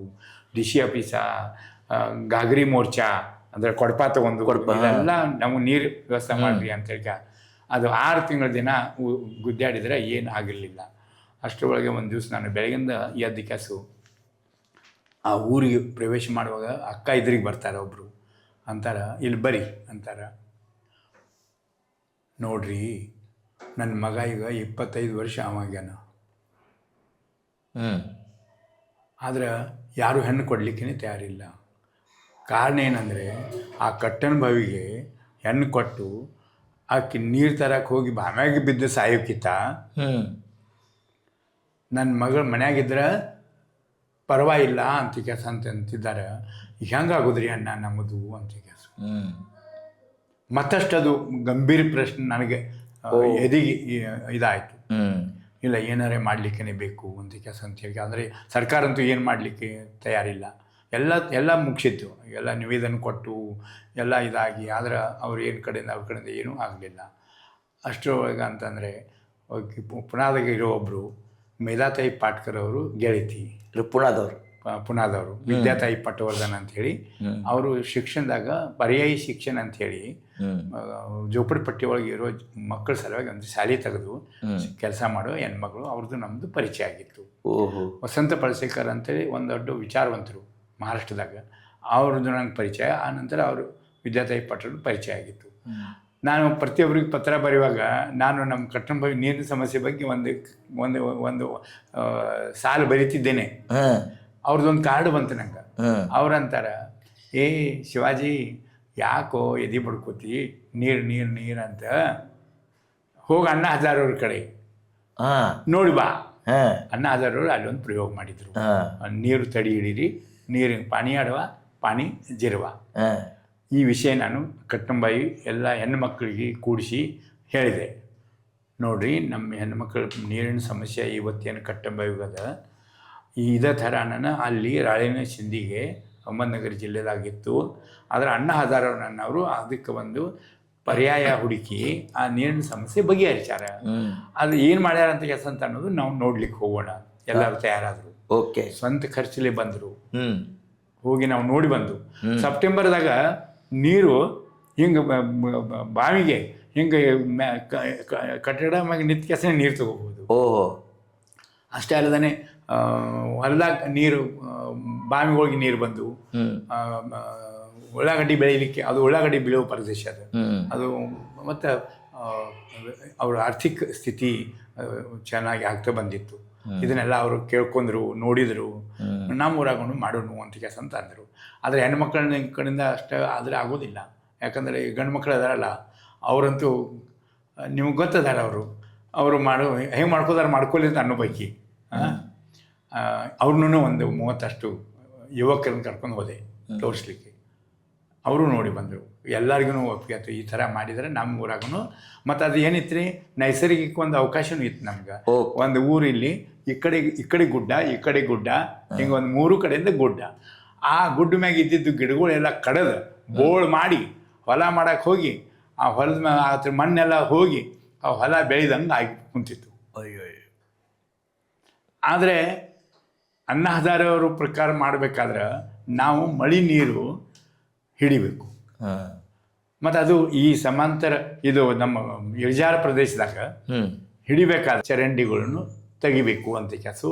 ಡಿ ಸಿ ಆಫೀಸ, ಗಾಗರಿ ಮೋರ್ಚಾ, ಅಂದರೆ ಕೊಡಪ ತಗೊಂಡು ಇದೆಲ್ಲ ನಾವು ನೀರು ವ್ಯವಸ್ಥೆ ಮಾಡಿರಿ ಅಂತೇಳಿ. ಅದು 6 ತಿಂಗಳ ದಿನ ಗುದ್ದಾಡಿದರೆ ಏನು ಆಗಿರಲಿಲ್ಲ. ಅಷ್ಟರೊಳಗೆ ಒಂದು ದಿವಸ ನಾನು ಬೆಳಗಿಂದ ಎದ್ದು ಕೆಸು ಆ ಊರಿಗೆ ಪ್ರವೇಶ ಮಾಡುವಾಗ ಅಕ್ಕ ಇದ್ರಿಗೆ ಬರ್ತಾರೆ ಒಬ್ಬರು, ಅಂತಾರೆ ಇಲ್ಲಿ ಬರ್ರಿ ಅಂತಾರೆ. ನೋಡ್ರಿ, ನನ್ನ ಮಗ ಈಗ 25 ವರ್ಷ ಅವಾಗ್ಯಾನ. ಆದ್ರೆ ಯಾರು ಹೆಣ್ಣು ಕೊಡಲಿಕ್ಕೇ ತಯಾರಿಲ್ಲ. ಕಾರಣ ಏನಂದರೆ ಆ ಕಟ್ಟನ ಬಾವಿಗೆ ಹೆಣ್ಣು ಕೊಟ್ಟು ಆಕೆ ನೀರು ತರಕ್ಕೆ ಹೋಗಿ ಬಾಮ್ಯಾಗೆ ಬಿದ್ದು ಸಾಯೋಕ್ಕಿಂತ ನನ್ನ ಮಗಳು ಮನ್ಯಾಗಿದ್ರೆ ಪರವಾಗಿಲ್ಲ ಅಂತ ಕೆಲಸ ಅಂತಿದ್ದಾರೆ. ಹೆಂಗಾಗೋದ್ರಿ ಅಣ್ಣ ನಮ್ಮದು ಅಂತ ಕೆಲಸ. ಮತ್ತಷ್ಟು ಅದು ಗಂಭೀರ ಪ್ರಶ್ನೆ ನನಗೆ ಎದಿಗೆ ಇದಾಯಿತು. ಇಲ್ಲ, ಏನಾರೇ ಮಾಡಲಿಕ್ಕೇ ಬೇಕು ಅಂತ ಕೆಲಸ ಅಂತೇಳಿ. ಅಂದರೆ ಸರ್ಕಾರ ಅಂತೂ ಏನು ಮಾಡಲಿಕ್ಕೆ ತಯಾರಿಲ್ಲ. ಎಲ್ಲ ಮುಗಿಸಿತ್ತು, ಎಲ್ಲ ನಿವೇದನೆ ಕೊಟ್ಟು ಎಲ್ಲ ಇದಾಗಿ. ಆದರೆ ಅವ್ರು ಅವ್ರ ಕಡೆಯಿಂದ ಏನೂ ಆಗಲಿಲ್ಲ. ಅಷ್ಟರೊಳಗೆ ಅಂತಂದರೆ ಪುನಾದಾಗ ಇರೋ ಒಬ್ಬರು ಮೇಧಾತಾಯಿ ಪಾಟ್ಕರ್ ಅವರು ಗೆಳತಿ, ಪುನಾದವರು ವಿದ್ಯಾತಾಯಿ ಪಟವರ್ಧನ್ ಅಂಥೇಳಿ, ಅವರು ಶಿಕ್ಷಣದಾಗ ಪರ್ಯಾಯಿ ಶಿಕ್ಷಣ ಅಂಥೇಳಿ ಜೋಪಡಿಪಟ್ಟಿ ಒಳಗೆ ಇರೋ ಮಕ್ಕಳ ಸಲುವಾಗಿ ಒಂದು ಶಾಲೆ ತೆಗೆದು ಕೆಲಸ ಮಾಡೋ ಹೆಣ್ಮಗಳು. ಅವ್ರದ್ದು ನಮ್ಮದು ಪರಿಚಯ ಆಗಿತ್ತು. ವಸಂತ ಪಳಸೇಕರ್ ಅಂತೇಳಿ ಒಂದು ದೊಡ್ಡ ವಿಚಾರವಂತರು ಮಹಾರಾಷ್ಟ್ರದಾಗ, ಅವ್ರದ್ದು ನಂಗೆ ಪರಿಚಯ. ಆನಂತರ ಅವರು ವಿದ್ಯಾತಾಯಿ ಪಟರು ಪರಿಚಯ ಆಗಿತ್ತು. ನಾನು ಪ್ರತಿಯೊಬ್ಬರಿಗೆ ಪತ್ರ ಬರೆಯುವಾಗ ನಾನು ನಮ್ಮ ಕಟ್ಟಂಬವಿ ನೀರಿನ ಸಮಸ್ಯೆ ಬಗ್ಗೆ ಒಂದು ಸಾಲು ಬರೀತಿದ್ದೇನೆ. ಅವ್ರದ್ದೊಂದು ಕಾರ್ಡು ಬಂತು ನಂಗೆ. ಅವ್ರಂತಾರೆ, ಏ ಶಿವಾಜಿ, ಯಾಕೋ ಎದೆ ಬಡ್ಕೋತಿ, ನೀರು ಅಂತ ಹೋಗಿ ಅಣ್ಣ ಹಜಾರವ್ರ ಕಡೆ ನೋಡಿ ಬಾ. ಅಣ್ಣ ಹಜಾರವ್ರು ಅಲ್ಲೊಂದು ಪ್ರಯೋಗ ಮಾಡಿದರು. ನೀರು ತಡಿ ಹಿಡೀರಿ, ನೀರಿನ ಪಾನಿ ಆಡುವ, ಪಾನಿ ಜಿರುವ. ಈ ವಿಷಯ ನಾನು ಕಟ್ಟಂಬಾಯಿ ಎಲ್ಲ ಹೆಣ್ಣುಮಕ್ಕಳಿಗೆ ಕೂಡಿಸಿ ಹೇಳಿದೆ. ನೋಡಿರಿ, ನಮ್ಮ ಹೆಣ್ಣುಮಕ್ಕಳ ನೀರಿನ ಸಮಸ್ಯೆ ಇವತ್ತೇನು ಕಟ್ಟಂಬಾಯಿಗದ, ಇದೇ ಥರ ನಾನು ಅಲ್ಲಿ ರಾಳಿನ ಸಿಂಧಿಗೆ ಅಹಮದ್ನಗರ ಜಿಲ್ಲೆದಾಗಿತ್ತು. ಆದರೆ ಅಣ್ಣ ಹಜಾರವ್ರು ಅದಕ್ಕೆ ಒಂದು ಪರ್ಯಾಯ ಹುಡುಕಿ ಆ ನೀರಿನ ಸಮಸ್ಯೆ ಬಗೆಹರಿಸ್ಯಾರ. ಅದು ಏನು ಮಾಡ್ಯಾರ ಅಂತ ಕೆಲಸ ಅಂತ ಅನ್ನೋದು ನಾವು ನೋಡ್ಲಿಕ್ಕೆ ಹೋಗೋಣ. ಎಲ್ಲರೂ ತಯಾರಾದರು. ಸ್ವಂತ ಖರ್ಚಲ್ಲಿ ಬಂದರು. ಹೋಗಿ ನಾವು ನೋಡಿ ಬಂದು ಸೆಪ್ಟೆಂಬರ್ದಾಗ ನೀರು ಹಿಂಗೆ ಬಾವಿಗೆ ಹಿಂಗೆ ಕಟ್ಟಡ ಮ್ಯಾಗ ನಿಂತ ಕೆಲಸ ನೀರು ತಗೋಬೋದು. ಅಷ್ಟೇ ಅಲ್ಲದೇ ಹೊಲದಾಗ ನೀರು ಬಾವಿಗಳಿಗೆ ನೀರು ಬಂದು ಉಳ್ಳಾಗಡ್ಡಿ ಬೆಳೀಲಿಕ್ಕೆ, ಅದು ಉಳ್ಳಾಗಡ್ಡಿ ಬೆಳೆಯುವ ಪ್ರದೇಶ ಅದು. ಹ್ಮ್. ಅದು ಮತ್ತು ಅವ್ರ ಆರ್ಥಿಕ ಸ್ಥಿತಿ ಚೆನ್ನಾಗಿ ಆಗ್ತಾ ಬಂದಿತ್ತು. ಇದನ್ನೆಲ್ಲ ಅವರು ಕೇಳ್ಕೊಂಡ್ರು, ನೋಡಿದರು, ನಮ್ಮ ಊರಾಗೂ ಮಾಡೋಣ ಅಂತ ಕೆಲಸ ಅಂತ ಅಂದರು. ಆದರೆ ಹೆಣ್ಮಕ್ಳ ಕಡೆಯಿಂದ ಅಷ್ಟೇ ಆದರೆ ಆಗೋದಿಲ್ಲ. ಯಾಕಂದರೆ ಗಂಡು ಮಕ್ಕಳು ಅದಾರಲ್ಲ, ಅವರಂತೂ ನಿಮ್ಗೆ ಗೊತ್ತದಾರ ಅವರು ಹೆಂಗೆ ಮಾಡ್ಕೋದಾರ ಮಾಡ್ಕೊಳ್ಳಿ ಅಂತ ಅನ್ನೋ ಪೈಕಿ ಅವ್ರನ್ನೂ ಒಂದು 30 ಯುವಕರನ್ನ ಕರ್ಕೊಂಡು ಹೋದೆ ತೋರಿಸ್ಲಿಕ್ಕೆ. ಅವರು ನೋಡಿ ಬಂದರು. ಎಲ್ಲರಿಗೂ ಒಪ್ಪಿಗೆ ಆಯ್ತು, ಈ ಥರ ಮಾಡಿದರೆ ನಮ್ಮ ಊರಾಗೂ. ಮತ್ತು ಅದು ಏನಿತ್ತು ರೀ, ನೈಸರ್ಗಿಕ ಒಂದು ಅವಕಾಶನೂ ಇತ್ತು ನಮ್ಗೆ. ಒಂದು ಊರಿಲ್ಲಿ ಈ ಕಡೆ ಗುಡ್ಡ, ಈ ಕಡೆ ಗುಡ್ಡ, ಹಿಂಗೆ ಒಂದು 3 ಕಡೆಯಿಂದ ಗುಡ್ಡ. ಆ ಗುಡ್ಡ ಮ್ಯಾಗ ಇದ್ದಿದ್ದು ಗಿಡಗಳೆಲ್ಲ ಕಡಿದು ಬೋಳು ಮಾಡಿ ಹೊಲ ಮಾಡೋಕ್ಕೆ ಹೋಗಿ ಆ ಹೊಲದ ಮ್ಯಾಗ ಅದ್ರ ಮಣ್ಣೆಲ್ಲ ಹೋಗಿ ಆ ಹೊಲ ಬೆಳೆದಂಗೆ ಆಗಿ ಕುಂತಿತ್ತು. ಅಯ್ಯೋ. ಆದರೆ ಅನ್ನಹದಾರವ್ರ ಪ್ರಕಾರ ಮಾಡಬೇಕಾದ್ರೆ ನಾವು ಮಳೆ ನೀರು ಹಿಡಿಬೇಕು. ಮತ್ತು ಅದು ಈ ಸಮಾಂತರ ಇದು ನಮ್ಮ ಇಳಿಜಾರ ಪ್ರದೇಶದಾಗ ಹಿಡಿಬೇಕಾದ ಚರಂಡಿಗಳನ್ನು ತೆಗಿಬೇಕು ಅಂತ ಕೆಲಸ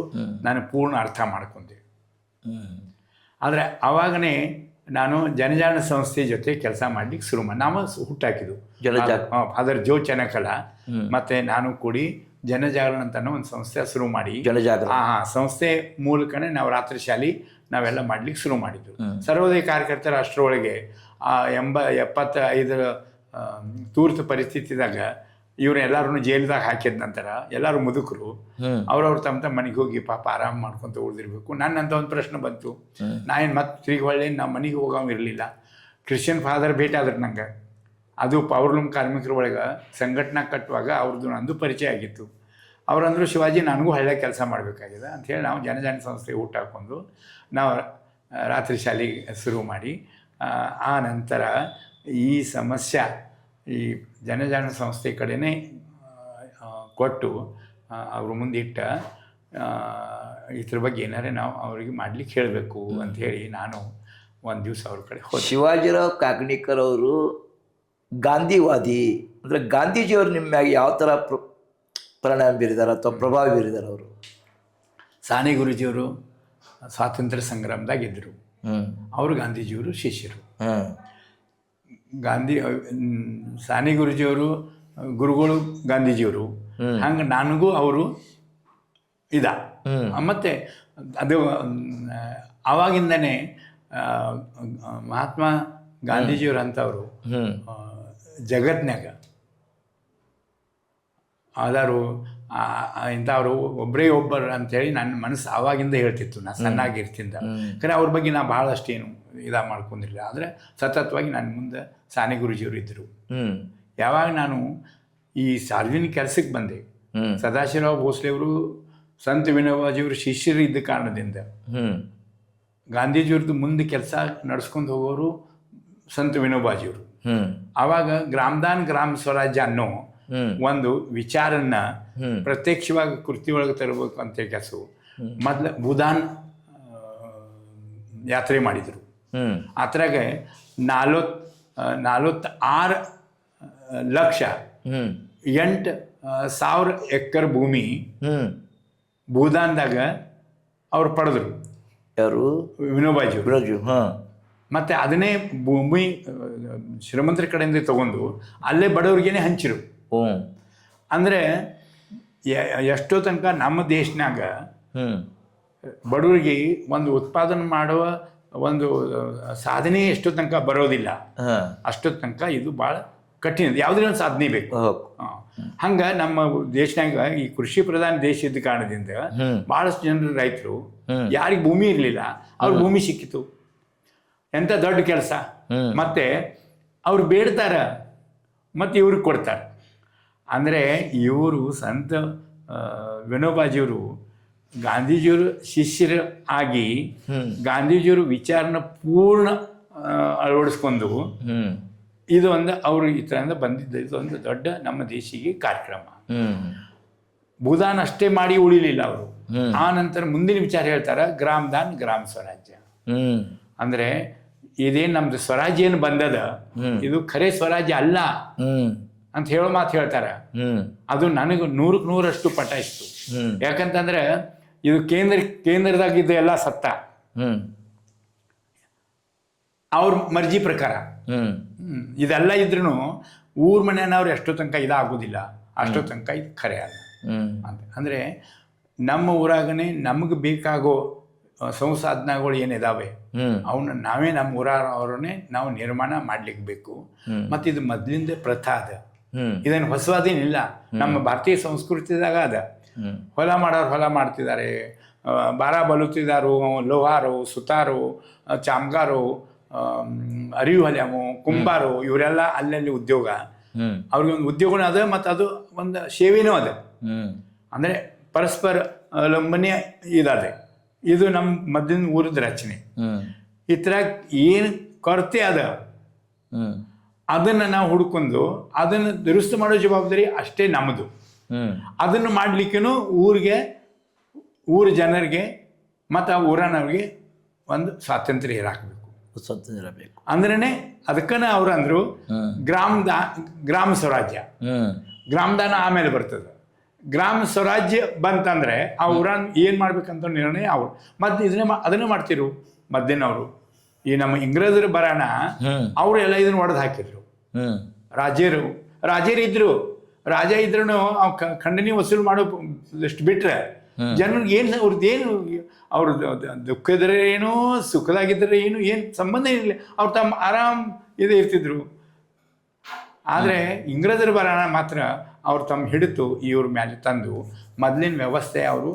ನಾನು ಪೂರ್ಣ ಅರ್ಥ ಮಾಡ್ಕೊಂಡೆ. ಆದರೆ ಆವಾಗನೇ ನಾನು ಜನಜಾಗರಣ ಸಂಸ್ಥೆ ಜೊತೆ ಕೆಲಸ ಮಾಡ್ಲಿಕ್ಕೆ ಶುರು ಮಾಡಿ, ನಾವು ಹುಟ್ಟಾಕಿದ್ದು ಅದರ ಜೋ ಚೆನ್ನಕಲ ಮತ್ತು ನಾನು ಕೂಡಿ ಜನಜಾಗರಣ ಅಂತ ಒಂದು ಸಂಸ್ಥೆ ಶುರು ಮಾಡಿ, ಸಂಸ್ಥೆ ಮೂಲಕನೇ ನಾವು ರಾತ್ರಿ ಶಾಲೆ ನಾವೆಲ್ಲ ಮಾಡ್ಲಿಕ್ಕೆ ಶುರು ಮಾಡಿದ್ದು. ಸರ್ವೋದಯ ಕಾರ್ಯಕರ್ತರ ಅಷ್ಟರೊಳಗೆ 75 ತುರ್ತು ಪರಿಸ್ಥಿತಿದಾಗ ಇವರೆಲ್ಲರೂ ಜೈಲ್ದಾಗ ಹಾಕಿದ ನಂತರ ಎಲ್ಲರೂ ಮುದುಕರು ಅವ್ರವ್ರು ತಮ್ಮ ಮನೆಗೆ ಹೋಗಿ ಪಾಪ ಆರಾಮ ಮಾಡ್ಕೊತ ಉಳಿದಿರ್ಬೇಕು. ನನ್ನಂತ ಒಂದು ಪ್ರಶ್ನೆ ಬಂತು. ನಾನೇನು ಮತ್ತೆ ತಿರುಗಿ ಹೊಳ್ಳಿ ನಮ್ಮ ಮನೆಗೆ ಹೋಗೋಂಗಿರಲಿಲ್ಲ. ಕ್ರಿಶ್ಚಿಯನ್ ಫಾದರ್ ಭೇಟಿ ಆದ್ರೆ ನಂಗೆ, ಅದು ಪವರ್ಲೂಮ್ ಕಾರ್ಮಿಕರ ಒಳಗೆ ಸಂಘಟನಾ ಕಟ್ಟುವಾಗ ಅವ್ರದ್ದು ನಂದು ಪರಿಚಯ ಆಗಿತ್ತು. ಅವರಂದ್ರು, ಶಿವಾಜಿ ನನಗೂ ಹಳ್ಳಿಯಾಗ ಕೆಲಸ ಮಾಡಬೇಕಾಗಿದೆ ಅಂಥೇಳಿ ನಾವು ಜನಜಾಗರಣ ಸಂಸ್ಥೆ ಊಟ ಹಾಕ್ಕೊಂಡು ನಾವು ರಾತ್ರಿ ಶಾಲೆಗೆ ಶುರು ಮಾಡಿ, ಆ ನಂತರ ಈ ಸಮಸ್ಯೆ ಈ ಜನಜಾಗರಣ ಸಂಸ್ಥೆ ಕಡೆನೇ ಕೊಟ್ಟು ಅವ್ರ ಮುಂದಿಟ್ಟ ಇದ್ರ ಬಗ್ಗೆ ಏನಾರೇ ನಾವು ಅವರಿಗೆ ಮಾಡ್ಲಿಕ್ಕೆ ಹೇಳಬೇಕು ಅಂಥೇಳಿ ನಾನು ಒಂದು ದಿವಸ ಅವ್ರ ಕಡೆ ಹೋದೆ. ಶಿವಾಜಿರಾವ್ ಕಾಕಣಿಕರ್ ಅವರು ಗಾಂಧಿವಾದಿ ಅಂದರೆ ಗಾಂಧೀಜಿಯವರು ನಿಮ್ಮ ಮ್ಯಾಗ ಯಾವ ಥರ ಪರಿಣಾಮ ಬೀರಿದಾರೆ ಅಥವಾ ಪ್ರಭಾವ ಬೀರಿದಾರೆ ಅವರು? ಸಾನೆ ಗುರೂಜಿಯವರು ಸ್ವಾತಂತ್ರ್ಯ ಸಂಗ್ರಾಮದಾಗ ಇದ್ದರು. ಅವರು ಗಾಂಧೀಜಿಯವರು ಶಿಷ್ಯರು. ಸಾನೆ ಗುರೂಜಿಯವರು ಗುರುಗಳು ಗಾಂಧೀಜಿಯವರು. ಹಂಗೆ ನನಗೂ ಅವರು ಮತ್ತು ಅದು ಆವಾಗಿಂದನೇ ಮಹಾತ್ಮ ಗಾಂಧೀಜಿಯವರು ಅಂಥವರು ಜಗತ್ನ್ಯಾಗ ಆದರೂ ಇಂಥವ್ರು ಒಬ್ಬರೇ ಒಬ್ಬರು ಅಂಥೇಳಿ ನನ್ನ ಮನಸ್ಸು ಆವಾಗಿಂದ ಹೇಳ್ತಿತ್ತು. ನಾನು ಸಣ್ಣಾಗಿರ್ತಿಂದ ಖರೆ ಅವ್ರ ಬಗ್ಗೆ ನಾನು ಭಾಳಷ್ಟೇನು ಮಾಡ್ಕೊಂಡಿರಲಿಲ್ಲ. ಆದರೆ ಸತತವಾಗಿ ನನ್ನ ಮುಂದೆ ಸಾನೆ ಗುರೂಜಿಯವರು ಇದ್ದರು. ಯಾವಾಗ ನಾನು ಈ ಸಾರ್ವಜನಿಕ ಕೆಲಸಕ್ಕೆ ಬಂದೆ, ಸದಾಶಿವರಾವ್ ಭೋಸ್ಲೆಯವರು ಸಂತ ವಿನೋಬಾಜಿಯವರು ಶಿಷ್ಯರು ಇದ್ದ ಕಾರಣದಿಂದ ಗಾಂಧೀಜಿಯವ್ರದ್ದು ಮುಂದೆ ಕೆಲಸ ನಡೆಸ್ಕೊಂಡು ಹೋಗೋರು ಸಂತ ವಿನೋಬಾಜಿಯವರು. ಆವಾಗ ಗ್ರಾಮದಾನ್ ಗ್ರಾಮ ಸ್ವರಾಜ್ಯ ಅನ್ನೋ ಒಂದು ವಿಚಾರನ್ನ ಪ್ರತ್ಯಕ್ಷವಾಗಿ ಕೃತಿ ಒಳಗೆ ತರಬೇಕು ಅಂತ ಕೆಲಸ ಮೊದಲು ಭೂದಾನ್ ಯಾತ್ರೆ ಮಾಡಿದರು. ಅದ್ರಾಗ 46,08,000 ಎಕರೆ ಭೂಮಿ ಭೂದಾನ್ದಾಗ ಅವ್ರು ಪಡೆದ್ರು. ಯಾರು? ವಿನೋಬಾಜಿ. ಮತ್ತು ಅದನ್ನೇ ಭೂಮಿ ಶ್ರೀಮಂತರ ಕಡೆಯಿಂದ ತಗೊಂಡು ಅಲ್ಲೇ ಬಡವ್ರಿಗೇನೆ ಹಂಚಿರು. ಅಂದರೆ ಎಷ್ಟೋ ತನಕ ನಮ್ಮ ದೇಶನಾಗ ಬಡವರಿಗೆ ಒಂದು ಉತ್ಪಾದನೆ ಮಾಡುವ ಒಂದು ಸಾಧನೆ ಎಷ್ಟೋ ತನಕ ಬರೋದಿಲ್ಲ. ಅಷ್ಟೋ ತನಕ ಇದು ಭಾಳ ಕಠಿಣ, ಯಾವುದೇ ಒಂದು ಸಾಧನೆ ಬೇಕು. ಹಂಗೆ ನಮ್ಮ ದೇಶನಾಗ ಈ ಕೃಷಿ ಪ್ರಧಾನ ದೇಶ ಇದ್ದ ಕಾರಣದಿಂದ ಭಾಳಷ್ಟು ಜನರು ರೈತರು ಯಾರಿಗೆ ಭೂಮಿ ಇರಲಿಲ್ಲ ಅವ್ರ ಭೂಮಿ ಸಿಕ್ಕಿತು. ಎಂಥ ದೊಡ್ಡ ಕೆಲಸ. ಮತ್ತು ಅವ್ರು ಬೇಡ್ತಾರ ಮತ್ತು ಇವ್ರಿಗೆ ಕೊಡ್ತಾರೆ. ಅಂದರೆ ಇವರು ಸಂತ ವಿನೋಬಾಜಿಯವರು ಗಾಂಧೀಜಿಯವರು ಶಿಷ್ಯರು ಆಗಿ ಗಾಂಧೀಜಿಯವರು ವಿಚಾರನ ಪೂರ್ಣ ಅಳವಡಿಸ್ಕೊಂಡು ಇದು ಒಂದು ಅವರು ಈ ಥರದಿಂದ ಬಂದಿದ್ದ ಇದು ಒಂದು ದೊಡ್ಡ ನಮ್ಮ ದೇಶಿಗೆ ಕಾರ್ಯಕ್ರಮ. ಭೂದಾನ್ ಅಷ್ಟೇ ಮಾಡಿ ಉಳಿಲಿಲ್ಲ ಅವರು. ಆ ನಂತರ ಮುಂದಿನ ವಿಚಾರ ಹೇಳ್ತಾರೆ, ಗ್ರಾಮದಾನ್ ಗ್ರಾಮ ಸ್ವರಾಜ್ಯ. ಅಂದರೆ ಇದೇನು ನಮ್ದು ಸ್ವರಾಜ್ಯ ಏನು ಬಂದದ ಇದು ಖರೆ ಸ್ವರಾಜ್ಯ ಅಲ್ಲ ಅಂತ ಹೇಳೋ ಮಾತು ಹೇಳ್ತಾರೆ. ಅದು ನನಗೆ 100ಕ್ಕೆ 100ರಷ್ಟು ಪಟಾಯಿಸ್ತು. ಯಾಕಂತಂದ್ರೆ ಇದು ಕೇಂದ್ರದಾಗಿದ್ದು ಎಲ್ಲ ಸತ್ತ. ಅವ್ರ ಮರ್ಜಿ ಪ್ರಕಾರ. ಹ್ಮ್ ಇದೆಲ್ಲ ಇದ್ರೂ ಊರ ಮನೆಯವ್ರು ಎಷ್ಟೋ ತನಕ ಇದಾಗೋದಿಲ್ಲ, ಅಷ್ಟೋ ತನಕ ಇದು ಖರೆ ಅಲ್ಲ ಅಂತ. ಅಂದರೆ ನಮ್ಮ ಊರಾಗನೇ ನಮಗೆ ಬೇಕಾಗೋ ಸಂಸಾಧನಗಳು ಏನಿದಾವೆ ಅವನ್ನ ನಾವೇ ನಮ್ಮ ಊರವರನ್ನೇ ನಾವು ನಿರ್ಮಾಣ ಮಾಡ್ಲಿಕ್ಕೆ ಬೇಕು. ಮತ್ತು ಇದು ಮೊದಲಿಂದ ಪ್ರಥಾ ಅದ, ಇದೇನು ಹೊಸದೇನಿಲ್ಲ, ನಮ್ಮ ಭಾರತೀಯ ಸಂಸ್ಕೃತಿದಾಗ ಅದ. ಹೊಲ ಮಾಡೋರು ಹೊಲ ಮಾಡ್ತಿದ್ದಾರೆ, ಬಾರ ಬಲುತ್ತಿದ್ದಾರು, ಲೋಹಾರು, ಸುತಾರು, ಚಾಮ್ಗಾರು, ಅರಿವು ಹೊಲ್ಯಾಮು, ಕುಂಬಾರು, ಇವರೆಲ್ಲ ಅಲ್ಲಲ್ಲಿ ಉದ್ಯೋಗ. ಅವ್ರಿಗೆ ಒಂದು ಉದ್ಯೋಗನೂ ಅದ ಮತ್ತು ಅದು ಒಂದು ಸೇವೆನೂ ಅದ. ಅಂದರೆ ಪರಸ್ಪರ ಅವಲಂಬನೆ ಇದಾದೆ. ಇದು ನಮ್ಮ ಮದ್ದಿನ ಊರದ ರಚನೆ. ಈ ಥರ ಏನು ಕೊರತೆ ಅದ ಅದನ್ನು ನಾವು ಹುಡ್ಕೊಂಡು ಅದನ್ನು ದುರಸ್ತು ಮಾಡೋ ಜವಾಬ್ದಾರಿ ಅಷ್ಟೇ ನಮ್ಮದು. ಅದನ್ನು ಮಾಡಲಿಕ್ಕೂ ಊರ ಜನರಿಗೆ ಮತ್ತು ಆ ಊರನವ್ರಿಗೆ ಒಂದು ಸ್ವಾತಂತ್ರ್ಯ ಇರಾಕಬೇಕು, ಸ್ವಾತಂತ್ರ್ಯ ಇರಬೇಕು. ಅಂದ್ರೇ ಅದಕ್ಕನ ಅವ್ರು ಅಂದರು ಗ್ರಾಮ ಸ್ವರಾಜ್ಯ. ಗ್ರಾಮದಾನ ಆಮೇಲೆ ಬರ್ತದೆ. ಗ್ರಾಮ ಸ್ವರಾಜ್ಯ ಬಂತಂದ್ರೆ ಆ ಊರನ್ನ ಏನು ಮಾಡ್ಬೇಕಂತ ನಿರ್ಣಯ ಅವ್ರು ಮತ್ತೆ ಅದನ್ನೇ ಮಾಡ್ತಿರು ಮದ್ದಿನವರು. ಈ ನಮ್ಮ ಇಂಗ್ರಜರು ಬರೋಣ ಅವರು ಎಲ್ಲ ಇದನ್ನ ಒಡೆದು ಹಾಕಿದ್ರು. ರಾಜರು ಇದ್ರು, ರಾಜ ಇದ್ರೂ ಅವ್ ಖಂಡನಿ ವಸೂಲು ಮಾಡೋ ಇಷ್ಟು ಬಿಟ್ರೆ ಜನರಿಗೆ ಏನು ಅವ್ರದ್ದೇನು ಅವ್ರ ದುಃಖದ್ರೆ ಏನೋ ಸುಖದಾಗಿದ್ದರೆ ಏನು ಸಂಬಂಧ ಇರಲಿಲ್ಲ. ಅವ್ರು ತಮ್ಮ ಆರಾಮ್ ಇದು ಇರ್ತಿದ್ರು. ಆದರೆ ಇಂಗ್ರಜರು ಬರೋಣ ಮಾತ್ರ ಅವ್ರು ತಮ್ಮ ಹಿಡಿತು ಇವ್ರ ಮೇಲೆ ತಂದು ಮೊದಲಿನ ವ್ಯವಸ್ಥೆ ಅವರು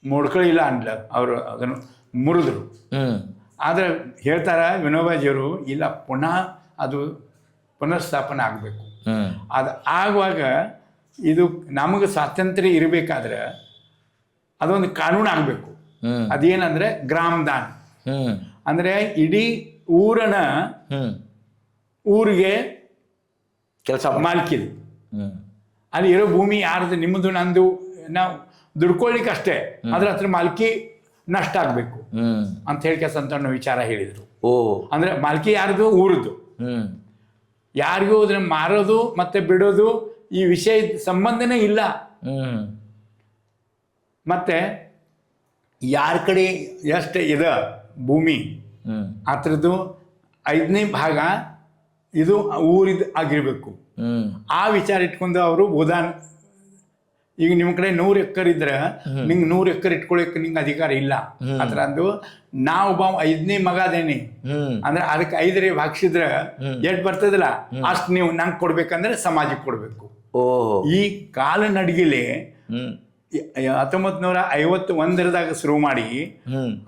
ನೋಡ್ಕೊಳ್ಳಿಲ್ಲ ಅಂದ್ಲ, ಅವರು ಅದನ್ನು ಮುರಿದ್ರು. ಆದರೆ ಹೇಳ್ತಾರೆ ವಿನೋಬಾಜಿಯವರು, ಇಲ್ಲ ಪುನಃ ಅದು ಪುನರ್ಸ್ಥಾಪನೆ ಆಗಬೇಕು. ಅದು ಆಗುವಾಗ ಇದು ನಮಗೆ ಸ್ವಾತಂತ್ರ್ಯ ಇರಬೇಕಾದ್ರೆ ಅದೊಂದು ಕಾನೂನು ಆಗಬೇಕು. ಅದೇನಂದ್ರೆ ಗ್ರಾಮದಾನ. ಅಂದರೆ ಇಡೀ ಊರಿಗೆ ಕೆಲಸ ಮಾಲ್ಕಿದು. ಅಲ್ಲಿ ಇರೋ ಭೂಮಿ ಯಾರ್ದು, ನಿಮ್ಮದು ನಂದು, ನಾವು ದುಡ್ಕೊಳ್ಳಿಕ್ಕೆ ಅಷ್ಟೇ, ಅದ್ರ ಹತ್ರ ಮಾಲ್ಕಿ ನಷ್ಟ ಆಗಬೇಕು ಅಂತ ಹೇಳಿ ಅಂತ ವಿಚಾರ ಹೇಳಿದರು. ಅಂದ್ರೆ ಮಾಲ್ಕಿ ಯಾರ್ದು, ಊರದ್ದು. ಯಾರಿಗೂ ಅದನ್ನ ಮಾರೋದು ಮತ್ತೆ ಬಿಡೋದು ಈ ವಿಷಯ ಸಂಬಂಧನೇ ಇಲ್ಲ. ಮತ್ತೆ ಯಾರ ಕಡೆ ಎಷ್ಟು ಇದೆ ಭೂಮಿ ಅದ್ರದ್ದು 5ನೇ ಭಾಗ ಇದು ಊರಿದ್ ಆಗಿರ್ಬೇಕು. ಆ ವಿಚಾರ ಇಟ್ಕೊಂಡು ಅವರು ಬೋಧಾನ್, ಈಗ ನಿಮ್ಮ ಕಡೆ 100 ಎಕರೆ ಇದ್ರೆ ನಿಂಗೆ 100 ಎಕರೆ ಇಟ್ಕೊಳಕ್ಕೆ ನಿಂಗೆ ಅಧಿಕಾರ ಇಲ್ಲ. ಅದ್ರ ಅಂದು ನಾವೊಬ್ಬ 5ನೇ ಮಗ ಅದೇನಿ ಅಂದ್ರೆ ಅದಕ್ಕೆ 5 ಭಾಗಿಸಿದ್ರೆ ಎಷ್ಟು ಬರ್ತದಲ್ಲ ಅಷ್ಟು ನೀವು ನಂಗೆ ಕೊಡ್ಬೇಕಂದ್ರೆ ಸಮಾಜಕ್ಕೆ ಕೊಡ್ಬೇಕು. ಈ ಕಾಲ ನಡಿಗೆಲೆ 1951 ಶುರು ಮಾಡಿ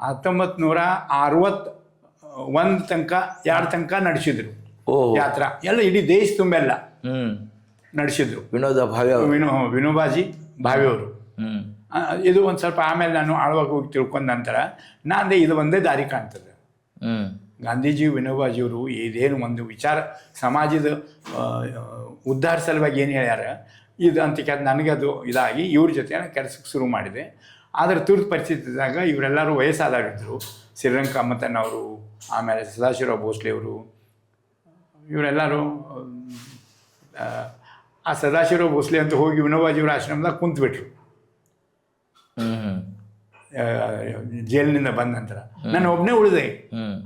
1961 ತನಕ 2 ತನಕ ನಡೆಸಿದ್ರು ಯಾತ್ರಾ. ಎಲ್ಲ ಇಡೀ ದೇಶ ತುಂಬೆಲ್ಲ ನಡೆಸಿದ್ರು. ವಿನೋಬಾಜಿ ಭಾವೆಯವರು. ಇದು ಒಂದು ಸ್ವಲ್ಪ ಆಮೇಲೆ ನಾನು ಆಳ್ವಾಗ ಹೋಗಿ ತಿಳ್ಕೊಂಡ ನಂತರ ನಾನೇ ಇದು ಒಂದೇ ದಾರಿ ಕಾಣ್ತದೆ. ಗಾಂಧೀಜಿ ವಿನೋಬಾಜಿಯವರು ಇದೇನು ಒಂದು ವಿಚಾರ ಸಮಾಜದ ಉದ್ಧಾರ ಸಲುವಾಗಿ ಏನು ಹೇಳ್ಯಾರ ಇದು ಅಂತ ನನಗೆ ಅದು ಇದಾಗಿ ಇವ್ರ ಜೊತೆ ಕೆಲಸಕ್ಕೆ ಶುರು ಮಾಡಿದೆ. ಆದರೆ ತುರ್ತು ಪರಿಸ್ಥಿತಿದಾಗ ಇವರೆಲ್ಲರೂ ವಯಸ್ಸಾದವರಿದ್ದರು. ಶ್ರೀರಂಗ ಕಾಮತನವರು, ಆಮೇಲೆ ಸದಾಶಿವರಾವ್ ಭೋಸ್ಲೆ ಅವರು, ಇವರೆಲ್ಲರೂ ಆ ಸದಾಶಿವರಾವ್ ಭೋಸ್ಲೆ ಅಂತ ಹೋಗಿ ವಿನೋಬಾಜಿಯವರ ಆಶ್ರಮದಾಗ ಕುಂತ್ಬಿಟ್ರು ಜೈಲಿನಿಂದ ಬಂದ ನಂತರ. ನಾನು ಒಬ್ಬನೇ ಉಳಿದೆ.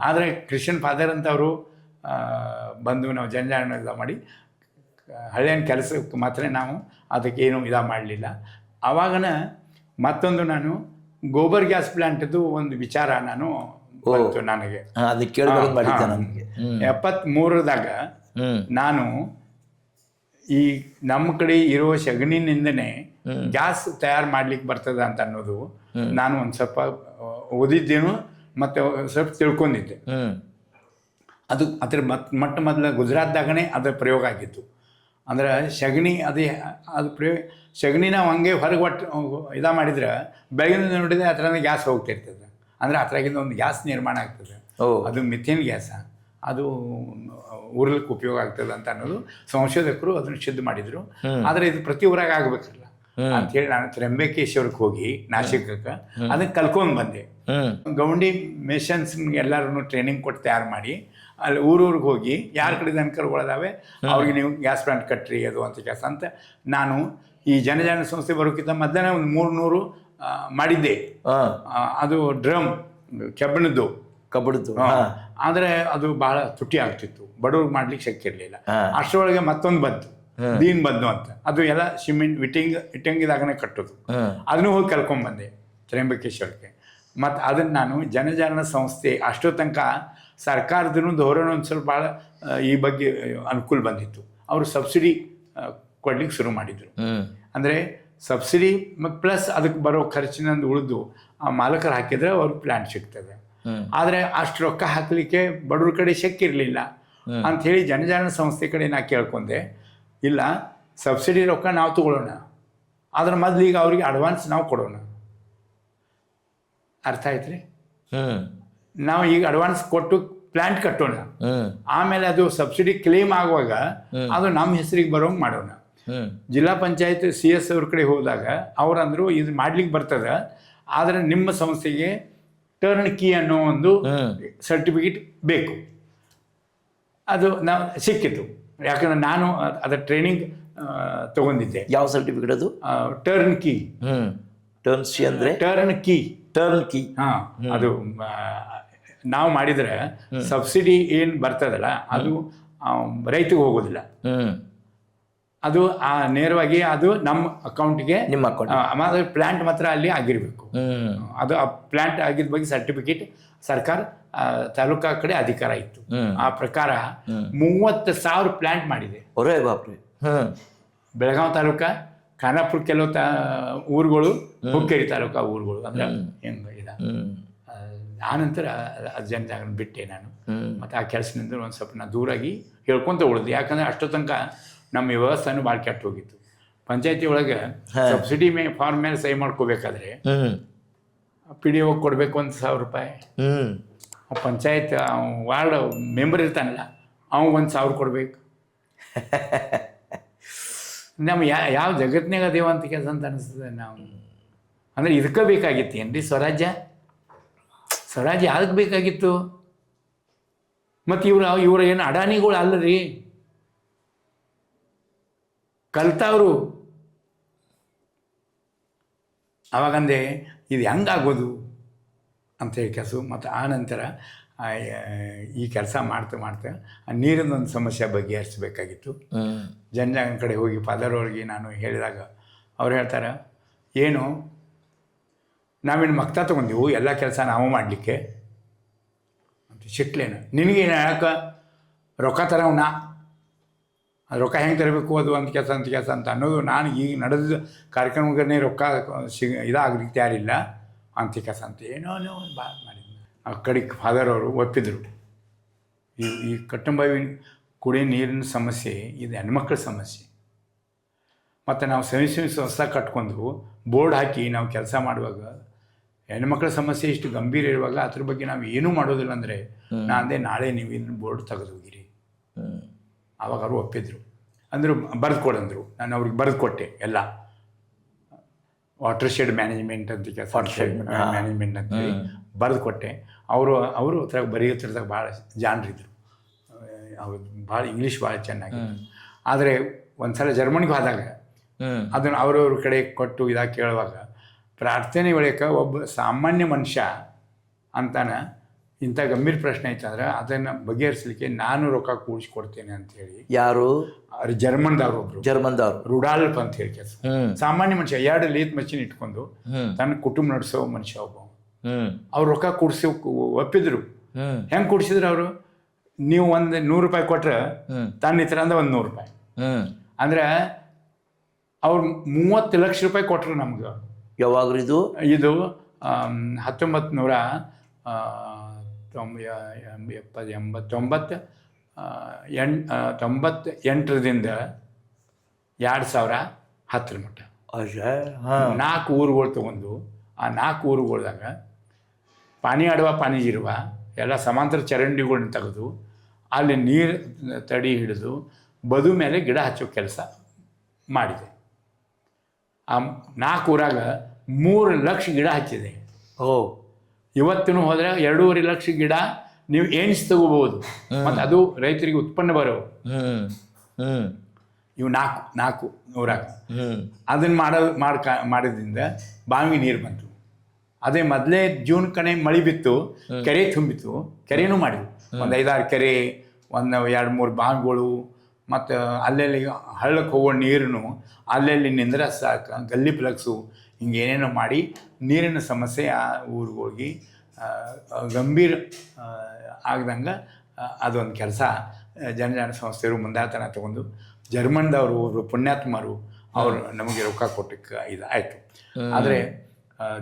ಆದರೆ ಕ್ರಿಶ್ಚಿಯನ್ ಫಾದರ್ ಅಂತವರು ಬಂದು ನಾವು ಜನಜಾಗರಣ ಮಾಡಿ ಹಳ್ಳಿಯ ಕೆಲಸಕ್ಕೆ ಮಾತ್ರ ನಾವು ಅದಕ್ಕೇನು ಮಾಡಲಿಲ್ಲ. ಆವಾಗನ ಮತ್ತೊಂದು ನಾನು ಗೋಬರ್ ಗ್ಯಾಸ್ ಪ್ಲಾಂಟ್ದು ಒಂದು ವಿಚಾರ ನಾನು ಬಂತು ನನಗೆ. 73ದಾಗ ನಾನು ಈ ನಮ್ಮ ಕಡೆ ಇರೋ ಸಗಣಿನಿಂದನೇ ಗ್ಯಾಸ್ ತಯಾರು ಮಾಡ್ಲಿಕ್ಕೆ ಬರ್ತದ ಅಂತ ಅನ್ನೋದು ನಾನು ಒಂದು ಸ್ವಲ್ಪ ಓದಿದ್ದೇನು ಮತ್ತು ಸ್ವಲ್ಪ ತಿಳ್ಕೊಂಡಿದ್ದೆ. ಅದು ಅದ್ರ ಮೊದಲ ಗುಜರಾತ್ದಾಗನೇ ಅದರ ಪ್ರಯೋಗ ಆಗಿತ್ತು. ಅಂದ್ರೆ ಸಗಣಿ ಅದು ಸಗಣಿ ನಾವು ಹಂಗೆ ಹೊರಗೆ ಒಟ್ಟು ಮಾಡಿದ್ರೆ ಬೆಳಗಿನ ನೋಡಿದ್ರೆ ಆ ಥರನೇ ಗ್ಯಾಸ್ ಹೋಗ್ತಿರ್ತದೆ. ಅಂದರೆ ಆ ಥರಾಗಿಂದ ಒಂದು ಗ್ಯಾಸ್ ನಿರ್ಮಾಣ ಆಗ್ತದೆ. ಅದು ಮಿಥೇನ್ ಗ್ಯಾಸ. ಅದು ಊರ್ಲಿಕ್ಕೆ ಉಪಯೋಗ ಆಗ್ತದೆ ಅಂತ ಅನ್ನೋದು ಸಂಶೋಧಕರು ಅದನ್ನು ಸಿದ್ಧ ಮಾಡಿದರು. ಆದರೆ ಇದು ಪ್ರತಿ ಊರಾಗ ಆಗಬೇಕಲ್ಲ ಅಂಥೇಳಿ ನಾನು ತ್ರ್ಯಂಬಕೇಶ್ವರಕ್ಕೆ ಹೋಗಿ ನಾಸಿಕಕ್ಕೆ ಅದನ್ನು ಕಲ್ಕೊಂಡು ಬಂದೆ. ಗೌಂಡಿ ಮೆಷನ್ಸ್ ಎಲ್ಲರೂ ಟ್ರೈನಿಂಗ್ ಕೊಟ್ಟು ತಯಾರು ಮಾಡಿ ಅಲ್ಲಿ ಊರೂರಿಗೆ ಹೋಗಿ ಯಾರ ಕಡೆ ದನಕರುಗಳಿದಾವೆ ಅವ್ರಿಗೆ ನೀವು ಗ್ಯಾಸ್ ಪ್ಲಾಂಟ್ ಕಟ್ಟ್ರಿ ಅದು ಅಂತ ಕೆಲಸ ಅಂತ ನಾನು ಈ ಜನಜಾಗರಣ ಸಂಸ್ಥೆ ಬರೋಕ್ಕಿಂತ ಮೊದಲೇ ಒಂದು 300 ಮಾಡಿದ್ದೆ. ಅದು ಡ್ರಮ್ ಕೆಬ್ಬಣದ್ದು ಕಬ್ಬಡ್ದು ಆದರೆ ಅದು ಭಾಳ ತುಟಿ ಆಗ್ತಿತ್ತು, ಬಡವ್ರಿಗೆ ಮಾಡ್ಲಿಕ್ಕೆ ಶಕ್ಯ ಇರಲಿಲ್ಲ. ಅಷ್ಟರೊಳಗೆ ಮತ್ತೊಂದು ಬಂತು, ದೀನ್ ಬಂದು ಅಂತ. ಅದು ಎಲ್ಲ ಸಿಮೆಂಟ್ ಇಟ್ಟಂಗಿದಾಗನೇ ಕಟ್ಟೋದು. ಅದನ್ನು ಹೋಗಿ ಕಲ್ಕೊಂಡ್ಬಂದೆ ತ್ರ್ಯಂಬಕೇಶ್ವರಕ್ಕೆ. ಮತ್ತು ಅದನ್ನು ನಾನು ಜನಜಾಗರಣ ಸಂಸ್ಥೆ ಅಷ್ಟೋ ತನಕ ಸರ್ಕಾರದೂ ಧೋರಣೆ ಒಂದು ಸ್ವಲ್ಪ ಭಾಳ ಈ ಬಗ್ಗೆ ಅನುಕೂಲ ಬಂದಿತ್ತು. ಅವರು ಸಬ್ಸಿಡಿ ಕೊಡ್ಲಿಕ್ಕೆ ಶುರು ಮಾಡಿದರು. ಅಂದರೆ ಸಬ್ಸಿಡಿ ಮತ್ತು ಪ್ಲಸ್ ಅದಕ್ಕೆ ಬರೋ ಖರ್ಚಿನಂದು ಉಳಿದು ಆ ಮಾಲಕರು ಹಾಕಿದರೆ ಅವ್ರಿಗೆ ಪ್ಲ್ಯಾಂಟ್ ಸಿಗ್ತದೆ. ಆದರೆ ಅಷ್ಟು ರೊಕ್ಕ ಹಾಕಲಿಕ್ಕೆ ಬಡವ್ರ ಕಡೆ ಶಕ್ಯ ಇರಲಿಲ್ಲ ಅಂಥೇಳಿ ಜನಜಾಗರಣ ಸಂಸ್ಥೆ ಕಡೆ ನಾ ಕೇಳ್ಕೊಂಡೆ, ಇಲ್ಲ ಸಬ್ಸಿಡಿ ರೊಕ್ಕ ನಾವು ತೊಗೊಳ್ಳೋಣ, ಅದ್ರ ಮೊದಲು ಈಗ ಅವ್ರಿಗೆ ಅಡ್ವಾನ್ಸ್ ನಾವು ಕೊಡೋಣ. ಅರ್ಥ ಆಯ್ತು ರೀ? ನಾವು ಈಗ ಅಡ್ವಾನ್ಸ್ ಕೊಟ್ಟು ಪ್ಲ್ಯಾಂಟ್ ಕಟ್ಟೋಣ, ಆಮೇಲೆ ಅದು ಸಬ್ಸಿಡಿ ಕ್ಲೇಮ್ ಆಗುವಾಗ ಅದು ನಮ್ಮ ಹೆಸರಿಗೆ ಬರೋಂಗೆ ಮಾಡೋಣ. ಜಿಲ್ಲಾ ಪಂಚಾಯತ್ CS ಅವ್ರ ಕಡೆ ಹೋದಾಗ ಅವ್ರಂದ್ರು ಇದು ಮಾಡ್ಲಿಕ್ಕೆ ಬರ್ತದೆ, ಆದರೆ ನಿಮ್ಮ ಸಂಸ್ಥೆಗೆ ಟರ್ನ್ ಕೀ ಅನ್ನೋ ಒಂದು ಸರ್ಟಿಫಿಕೇಟ್ ಬೇಕು. ಅದು ನಾವು ಸಿಕ್ಕಿತ್ತು, ಯಾಕಂದ್ರೆ ನಾನು ಅದರ ಟ್ರೈನಿಂಗ್ ತಗೊಂಡಿದ್ದೆ. ಯಾವ ಸರ್ಟಿಫಿಕೇಟ್ ಅದು? Turn key. ಟರ್ನ್ ಸಿ ಅಂದರೆ ಟರ್ನ್ ಕೀ. Turn key. ಅದು ನಾವು ಮಾಡಿದರೆ ಸಬ್ಸಿಡಿ ಏನು ಬರ್ತದಲ್ಲ ಅದು ರೈತಗೆ ಹೋಗೋದಿಲ್ಲ, ಅದು ನೇರವಾಗಿ ಅದು ನಮ್ಮ ಅಕೌಂಟ್ಗೆ, ನಿಮ್ಮ ಅಕೌಂಟ್ ಪ್ಲ್ಯಾಂಟ್ ಮಾತ್ರ ಅಲ್ಲಿ ಆಗಿರಬೇಕು. ಅದು ಆ ಪ್ಲ್ಯಾಂಟ್ ಆಗಿದ್ದ ಬಗ್ಗೆ ಸರ್ಟಿಫಿಕೇಟ್ ಸರ್ಕಾರ ತಾಲೂಕಾ ಕಡೆ ಅಧಿಕಾರ ಇತ್ತು. ಆ ಪ್ರಕಾರ 30,000 ಪ್ಲ್ಯಾಂಟ್ ಮಾಡಿದೆ. ಒರೇ ಬಾಪ್ರಿ. ಬೆಳಗಾವಿ ತಾಲೂಕಾ, ಖಾನಾಪುರ ಕೆಲವು ಊರುಗಳು, ಹುಕ್ಕೇರಿ ತಾಲೂಕಾ ಊರುಗಳು. ಅಂದ್ರೆ ಹೆಂಗೆ ಇದ ಆನಂತರ ಜನಜಾಗರಣ ಬಿಟ್ಟೆ ನಾನು. ಮತ್ತು ಆ ಕೆಲಸದಿಂದ ಒಂದು ಸ್ವಲ್ಪ ನಾನು ದೂರಾಗಿ ಹೇಳ್ಕೊತ ಉಳಿದೆ. ಯಾಕಂದರೆ ಅಷ್ಟೋ ತನಕ ನಮ್ಮ ವ್ಯವಸ್ಥೆನೂ ಭಾಳ ಕೆಟ್ಟು ಹೋಗಿತ್ತು. ಪಂಚಾಯತಿ ಒಳಗೆ ಸಬ್ಸಿಡಿ ಫಾರ್ಮ್ ಮೇಲೆ ಸಹಿ ಮಾಡ್ಕೋಬೇಕಾದ್ರೆ PDO ಕೊಡಬೇಕು $1,000 ರೂಪಾಯಿ. ಪಂಚಾಯತ್ ವಾರ್ಡ್ ಮೆಂಬರ್ ಇರ್ತಾನಲ್ಲ ಅವ $1,000 ಕೊಡ್ಬೇಕು. ನಮ್ಮ ಯಾವ ಜಗತ್ತಿನಾಗ ಅದೇವ ಅಂತ ಕೆಲಸ ಅಂತ ಅನಿಸ್ತದೆ. ನಾವು ಅಂದರೆ ಇದಕ್ಕೆ ಬೇಕಾಗಿತ್ತು ಏನ್ರಿ ಸ್ವರಾಜ್ಯ? ಸ್ವರಾಜ್ಯ ಅದಕ್ಕೆ ಬೇಕಾಗಿತ್ತು. ಮತ್ತು ಇವ್ರ ಏನು ಅಡಾನಿಗಳು ಅಲ್ಲರಿ, ಕಲ್ತವ್ರು. ಅವಾಗಂದೆ ಇದು ಹೆಂಗಾಗೋದು ಅಂತೇಳಿ ಕೆಲಸ. ಮತ್ತು ಆ ನಂತರ ಈ ಕೆಲಸ ಮಾಡ್ತಾ ಆ ನೀರಿನೊಂದು ಸಮಸ್ಯೆ ಬಗೆಹರಿಸಬೇಕಾಗಿತ್ತು. ಜನಜಾಗರಣ ಕಡೆ ಹೋಗಿ ಪಾದರವ್ರಿಗೆ ನಾನು ಹೇಳಿದಾಗ ಅವ್ರು ಹೇಳ್ತಾರೆ, ಏನು ನಾವೇನು ಮಕ್ತಾ ತೊಗೊಂಡಿವು ಎಲ್ಲ ಕೆಲಸ ನಾವು ಮಾಡಲಿಕ್ಕೆ ಅಂತ. ಸಿಟ್ಲೇನು ನಿನಗೆ ಯಾಕೆ ರೊಕ್ಕ ತರವನ್ನ, ಅದು ರೊಕ್ಕ ಹೆಂಗೆ ತರಬೇಕು ಅದು ಅಂತ ಕೆಲಸ ಅಂತ ಅನ್ನೋದು. ನಾನು ಈಗ ನಡೆದ ಕಾರ್ಯಕ್ರಮಗಳನ್ನೇ ರೊಕ್ಕ ಇದಾಗಲಿಕ್ಕೆ ತಯಾರಿಲ್ಲ ಅಂತ ಕೆಲಸ ಅಂತ ಏನೋ ಭಾಳ ಮಾಡಿದ್ದೆ. ಆ ಕಡೆಗೆ ಫಾದರ್ ಅವರು ಒಪ್ಪಿದ್ರು. ಈ ಕಟ್ಟಂಬಾವಿ ಕುಡಿಯೋ ನೀರಿನ ಸಮಸ್ಯೆ ಇದು ಹೆಣ್ಮಕ್ಳ ಸಮಸ್ಯೆ. ಮತ್ತು ನಾವು ಸೆಮಿ ಸಂಸ್ಥೆ ಕಟ್ಕೊಂಡು ಬೋರ್ಡ್ ಹಾಕಿ ನಾವು ಕೆಲಸ ಮಾಡುವಾಗ ಹೆಣ್ಮಕ್ಳ ಸಮಸ್ಯೆ ಇಷ್ಟು ಗಂಭೀರ ಇರುವಾಗ ಅದ್ರ ಬಗ್ಗೆ ನಾವು ಏನೂ ಮಾಡೋದಿಲ್ಲ ಅಂದರೆ ನಾನು ಅಂದೆ, ನಾಳೆ ನೀವು ಇದನ್ನ ಬೋರ್ಡ್ ತೆಗೆದು ಹೋಗಿರಿ. ಆವಾಗ ಅವರು ಒಪ್ಪಿದ್ರು. ಅಂದರು ಬರೆದು ಕೊಡಂದರು. ನಾನು ಅವ್ರಿಗೆ ಬರೆದು ಕೊಟ್ಟೆ ಎಲ್ಲ. ವಾಟರ್ ಶೆಡ್ ಮ್ಯಾನೇಜ್ಮೆಂಟ್ ಅಂತ ಕೆಲಸ, ಮ್ಯಾನೇಜ್ಮೆಂಟ್ ಅಂತ ಬರೆದು ಕೊಟ್ಟೆ. ಅವರು ಹತ್ರ ಬರೆಯೋದ್ರದಾಗ ಭಾಳ ಜಾಣರಿದ್ರು. ಅವ್ರು ಭಾಳ ಇಂಗ್ಲೀಷ್ ಭಾಳ ಚೆನ್ನಾಗಿತ್ತು. ಆದರೆ ಒಂದು ಸಲ ಜರ್ಮನಿಗೆ ಹೋದಾಗ ಅದನ್ನು ಅವ್ರವ್ರ ಕಡೆ ಕೊಟ್ಟು ಇದಾಗಿ ಕೇಳುವಾಗ ಪ್ರಾರ್ಥನೆ ಒಳಗೆ ಒಬ್ಬ ಸಾಮಾನ್ಯ ಮನುಷ್ಯ ಅಂತಾನೆ ಇಂಥ ಗಂಭೀರ ಪ್ರಶ್ನೆ ಐತಂದ್ರೆ ಅದನ್ನು ಬಗೆಹರಿಸಲಿಕ್ಕೆ ನಾನು ರೊಕ್ಕ ಕೂಡಿಸ್ಕೊಡ್ತೇನೆ ಅಂಥೇಳಿ. ಯಾರು? ಜರ್ಮನ್ದವ್ರು ಒಬ್ರು, ಜರ್ಮನ್ದವ್ರು ರುಡಾಲ್ಫ್ ಅಂತ ಹೇಳಿ ಕೆಲಸ. ಸಾಮಾನ್ಯ ಮನುಷ್ಯ 2 ಲೇತ್ ಮಷಿನ್ ಇಟ್ಕೊಂಡು ತನ್ನ ಕುಟುಂಬ ನಡೆಸೋ ಮನುಷ್ಯ ಒಬ್ಬ. ಅವ್ರು ರೊಕ್ಕ ಕೂಡಿಸಿ ಒಪ್ಪಿದ್ರು. ಹೆಂಗೆ ಕೂಡಿಸಿದ್ರು ಅವರು? ನೀವು ಒಂದು $100 ಕೊಟ್ರೆ ತನ್ನ ಇತರ ಒಂದು $100. ಅಂದ್ರೆ ಅವ್ರು 30 ಲಕ್ಷ ರೂಪಾಯಿ ಕೊಟ್ಟರು ನಮ್ಗೆ. ಯಾವಾಗ್ರಿ ಇದು? 1998ರಿಂದ 2010 ಮಟ್ಟ 4 ಊರುಗಳು ತೊಗೊಂಡು ಆ 4 ಊರುಗಳ್ದಾಗ ಪಾನಿ ಆಡುವ ಪಾನಿ ಇರುವ ಎಲ್ಲ ಸಮಾಂತರ ಚರಂಡಿಗಳನ್ನ ತೆಗೆದು ಅಲ್ಲಿ ನೀರು ತಡಿ ಹಿಡಿದು ಬದು ಮೇಲೆ ಗಿಡ ಹಚ್ಚೋ ಕೆಲಸ ಮಾಡಿದೆ. ಆ 4 ಊರಾಗ 3 ಲಕ್ಷ ಗಿಡ ಹಚ್ಚಿದೆ. ಇವತ್ತಿನೂ ಹೋದರೆ 2.5 ಲಕ್ಷ ಗಿಡ ನೀವು ಎಣಿಸಿ ತಗೋಬಹುದು. ಮತ್ತು ಅದು ರೈತರಿಗೆ ಉತ್ಪನ್ನ ಬರೋ ಇವು 4 ಊರಾಗ ಅದನ್ನು ಮಾಡಿದ್ರಿಂದ ಬಾವಿಗೆ ನೀರು ಬಂತು. ಅದೇ ಮೊದಲೇ ಜೂನ್ ಕಣೆ ಮಳೆ ಬಿತ್ತು, ಕೆರೆ ತುಂಬಿತ್ತು, ಕೆರೆನೂ ಮಾಡಿದ್ವಿ. ಒಂದು 5-6 ಕೆರೆ, ಒಂದು 2-3 ಬಾವಿಗಳು, ಮತ್ತು ಅಲ್ಲೆಲ್ಲಿ ಹಳ್ಳಕ್ಕೆ ಹೋಗೋ ನೀರನ್ನು ಅಲ್ಲೆಲ್ಲಿ ಸಾಕ ಗಲ್ಲಿ ಪ್ಲಗ್ಸು ಹಿಂಗೇನೇನೋ ಮಾಡಿ ನೀರಿನ ಸಮಸ್ಯೆ ಆ ಊರುಗಳಿಗೆ ಗಂಭೀರ ಆಗ್ದಂಗೆ ಅದೊಂದು ಕೆಲಸ ಜನಜಾಣ ಸಂಸ್ಥೆಯವರು ಮುಂದಾತನ ತಗೊಂಡು ಜರ್ಮನ್ದವರು ಒಬ್ಬರು ಪುಣ್ಯಾತ್ಮರು ಅವರು ನಮಗೆ ರೊಕ್ಕ ಕೊಟ್ಟಕ್ಕೆ ಇದು ಆಯಿತು. ಆದರೆ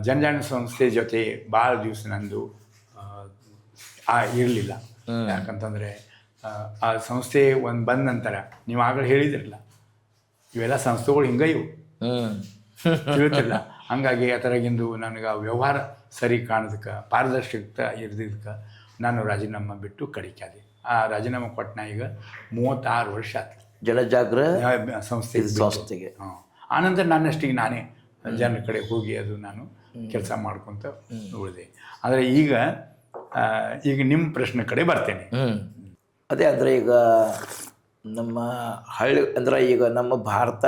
ಜನಜಾಣ ಸಂಸ್ಥೆ ಜೊತೆ ಭಾಳ ದಿವಸ ನಂದು ಇರಲಿಲ್ಲ. ಯಾಕಂತಂದರೆ ಆ ಸಂಸ್ಥೆ ಬಂದ ನಂತರ ನೀವು ಆಗಲೇ ಹೇಳಿದ್ರಲ್ಲ, ಇವೆಲ್ಲ ಸಂಸ್ಥೆಗಳು ಹಿಂಗೆ ಇವು ತಿಳಿತಿಲ್ಲ. ಹಂಗಾಗಿ ಅದರಾಗಿಂದು ನನಗೆ ಆ ವ್ಯವಹಾರ ಸರಿ ಕಾಣೋದಕ್ಕೆ, ಪಾರದರ್ಶಕತೆ ಇರ್ದಿದ್ದಕ್ಕೆ ನಾನು ರಾಜೀನಾಮೆ ಬಿಟ್ಟು ಕಡಿಕಾದೆ. ಆ ರಾಜೀನಾಮೆ ಕೊಟ್ಟನ ಈಗ 36 ವರ್ಷ ಆಯ್ತು ಜನಜಾಗ್ರ ಸಂಸ್ಥೆಗೆ. ಆನಂತರ ನನ್ನಷ್ಟಿಗೆ ನಾನೇ ಜನರ ಕಡೆ ಹೋಗಿ ಅದು ನಾನು ಕೆಲಸ ಮಾಡ್ಕೊತ ಉಳಿದೆ. ಆದರೆ ಈಗ ನಿಮ್ಮ ಪ್ರಶ್ನೆ ಕಡೆ ಬರ್ತೇನೆ. ಅದೇ ಅಂದರೆ ಈಗ ನಮ್ಮ ಹಳ್ಳಿ ಅಂದ್ರೆ ಈಗ ನಮ್ಮ ಭಾರತ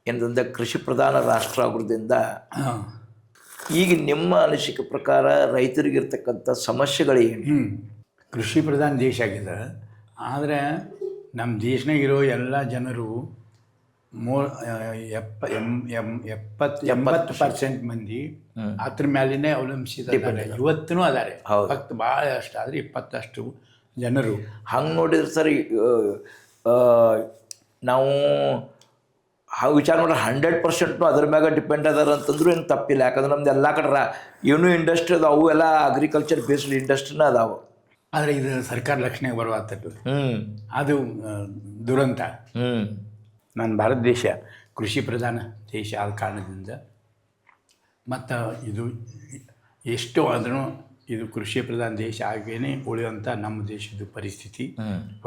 ಏನಂದ್ರೆ ಕೃಷಿ ಪ್ರಧಾನ ರಾಷ್ಟ್ರ ಆಗೋದ್ರಿಂದ ಈಗ ನಿಮ್ಮ ಅನಿಸಿಕೆ ಪ್ರಕಾರ ರೈತರಿಗಿರ್ತಕ್ಕಂಥ ಸಮಸ್ಯೆಗಳೇನು? ಕೃಷಿ ಪ್ರಧಾನ ದೇಶ ಆಗಿದೆ. ಆದರೆ ನಮ್ಮ ದೇಶನಾಗಿರೋ ಎಲ್ಲ ಜನರು 70% ಮಂದಿ ಅದ್ರ ಮೇಲಿನೇ ಅವಲಂಬಿಸಿದ್ದಾರೆ. ಇವತ್ತೂ ಅದಾರೆ, ಫಕ್ತ್ ಭಾಳ ಅಷ್ಟು ಆದರೆ 20% ಜನರು. ಹಂಗೆ ನೋಡಿದ್ರೆ ಸರ್, ನಾವು ವಿಚಾರ ಮಾಡಿದ್ರೆ 100% ಅದ್ರ ಮ್ಯಾಗ ಡಿಪೆಂಡ್ ಅದಾರ ಅಂತಂದ್ರೂ ಏನು ತಪ್ಪಿಲ್ಲ. ಯಾಕಂದ್ರೆ ನಮ್ದು ಎಲ್ಲ ಕಡೆ ಏನೂ ಇಂಡಸ್ಟ್ರಿ ಅದಾವೆ, ಅವು ಎಲ್ಲ ಅಗ್ರಿಕಲ್ಚರ್ ಬೇಸ್ಡ್ ಇಂಡಸ್ಟ್ರಿನ ಅದಾವೆ. ಆದರೆ ಇದು ಸರ್ಕಾರ ಲಕ್ಷಣಕ್ಕೆ ಬರುವಂಥದ್ದು, ಅದು ದುರಂತ. ನನ್ನ ಭಾರತ ದೇಶ ಕೃಷಿ ಪ್ರಧಾನ ದೇಶ ಆದ ಕಾರಣದಿಂದ, ಮತ್ತು ಇದು ಎಷ್ಟು ಆದ್ರೂ ಇದು ಕೃಷಿ ಪ್ರಧಾನ ದೇಶ ಆಗೇನೆ ಉಳಿಯುವಂಥ ನಮ್ಮ ದೇಶದ ಪರಿಸ್ಥಿತಿ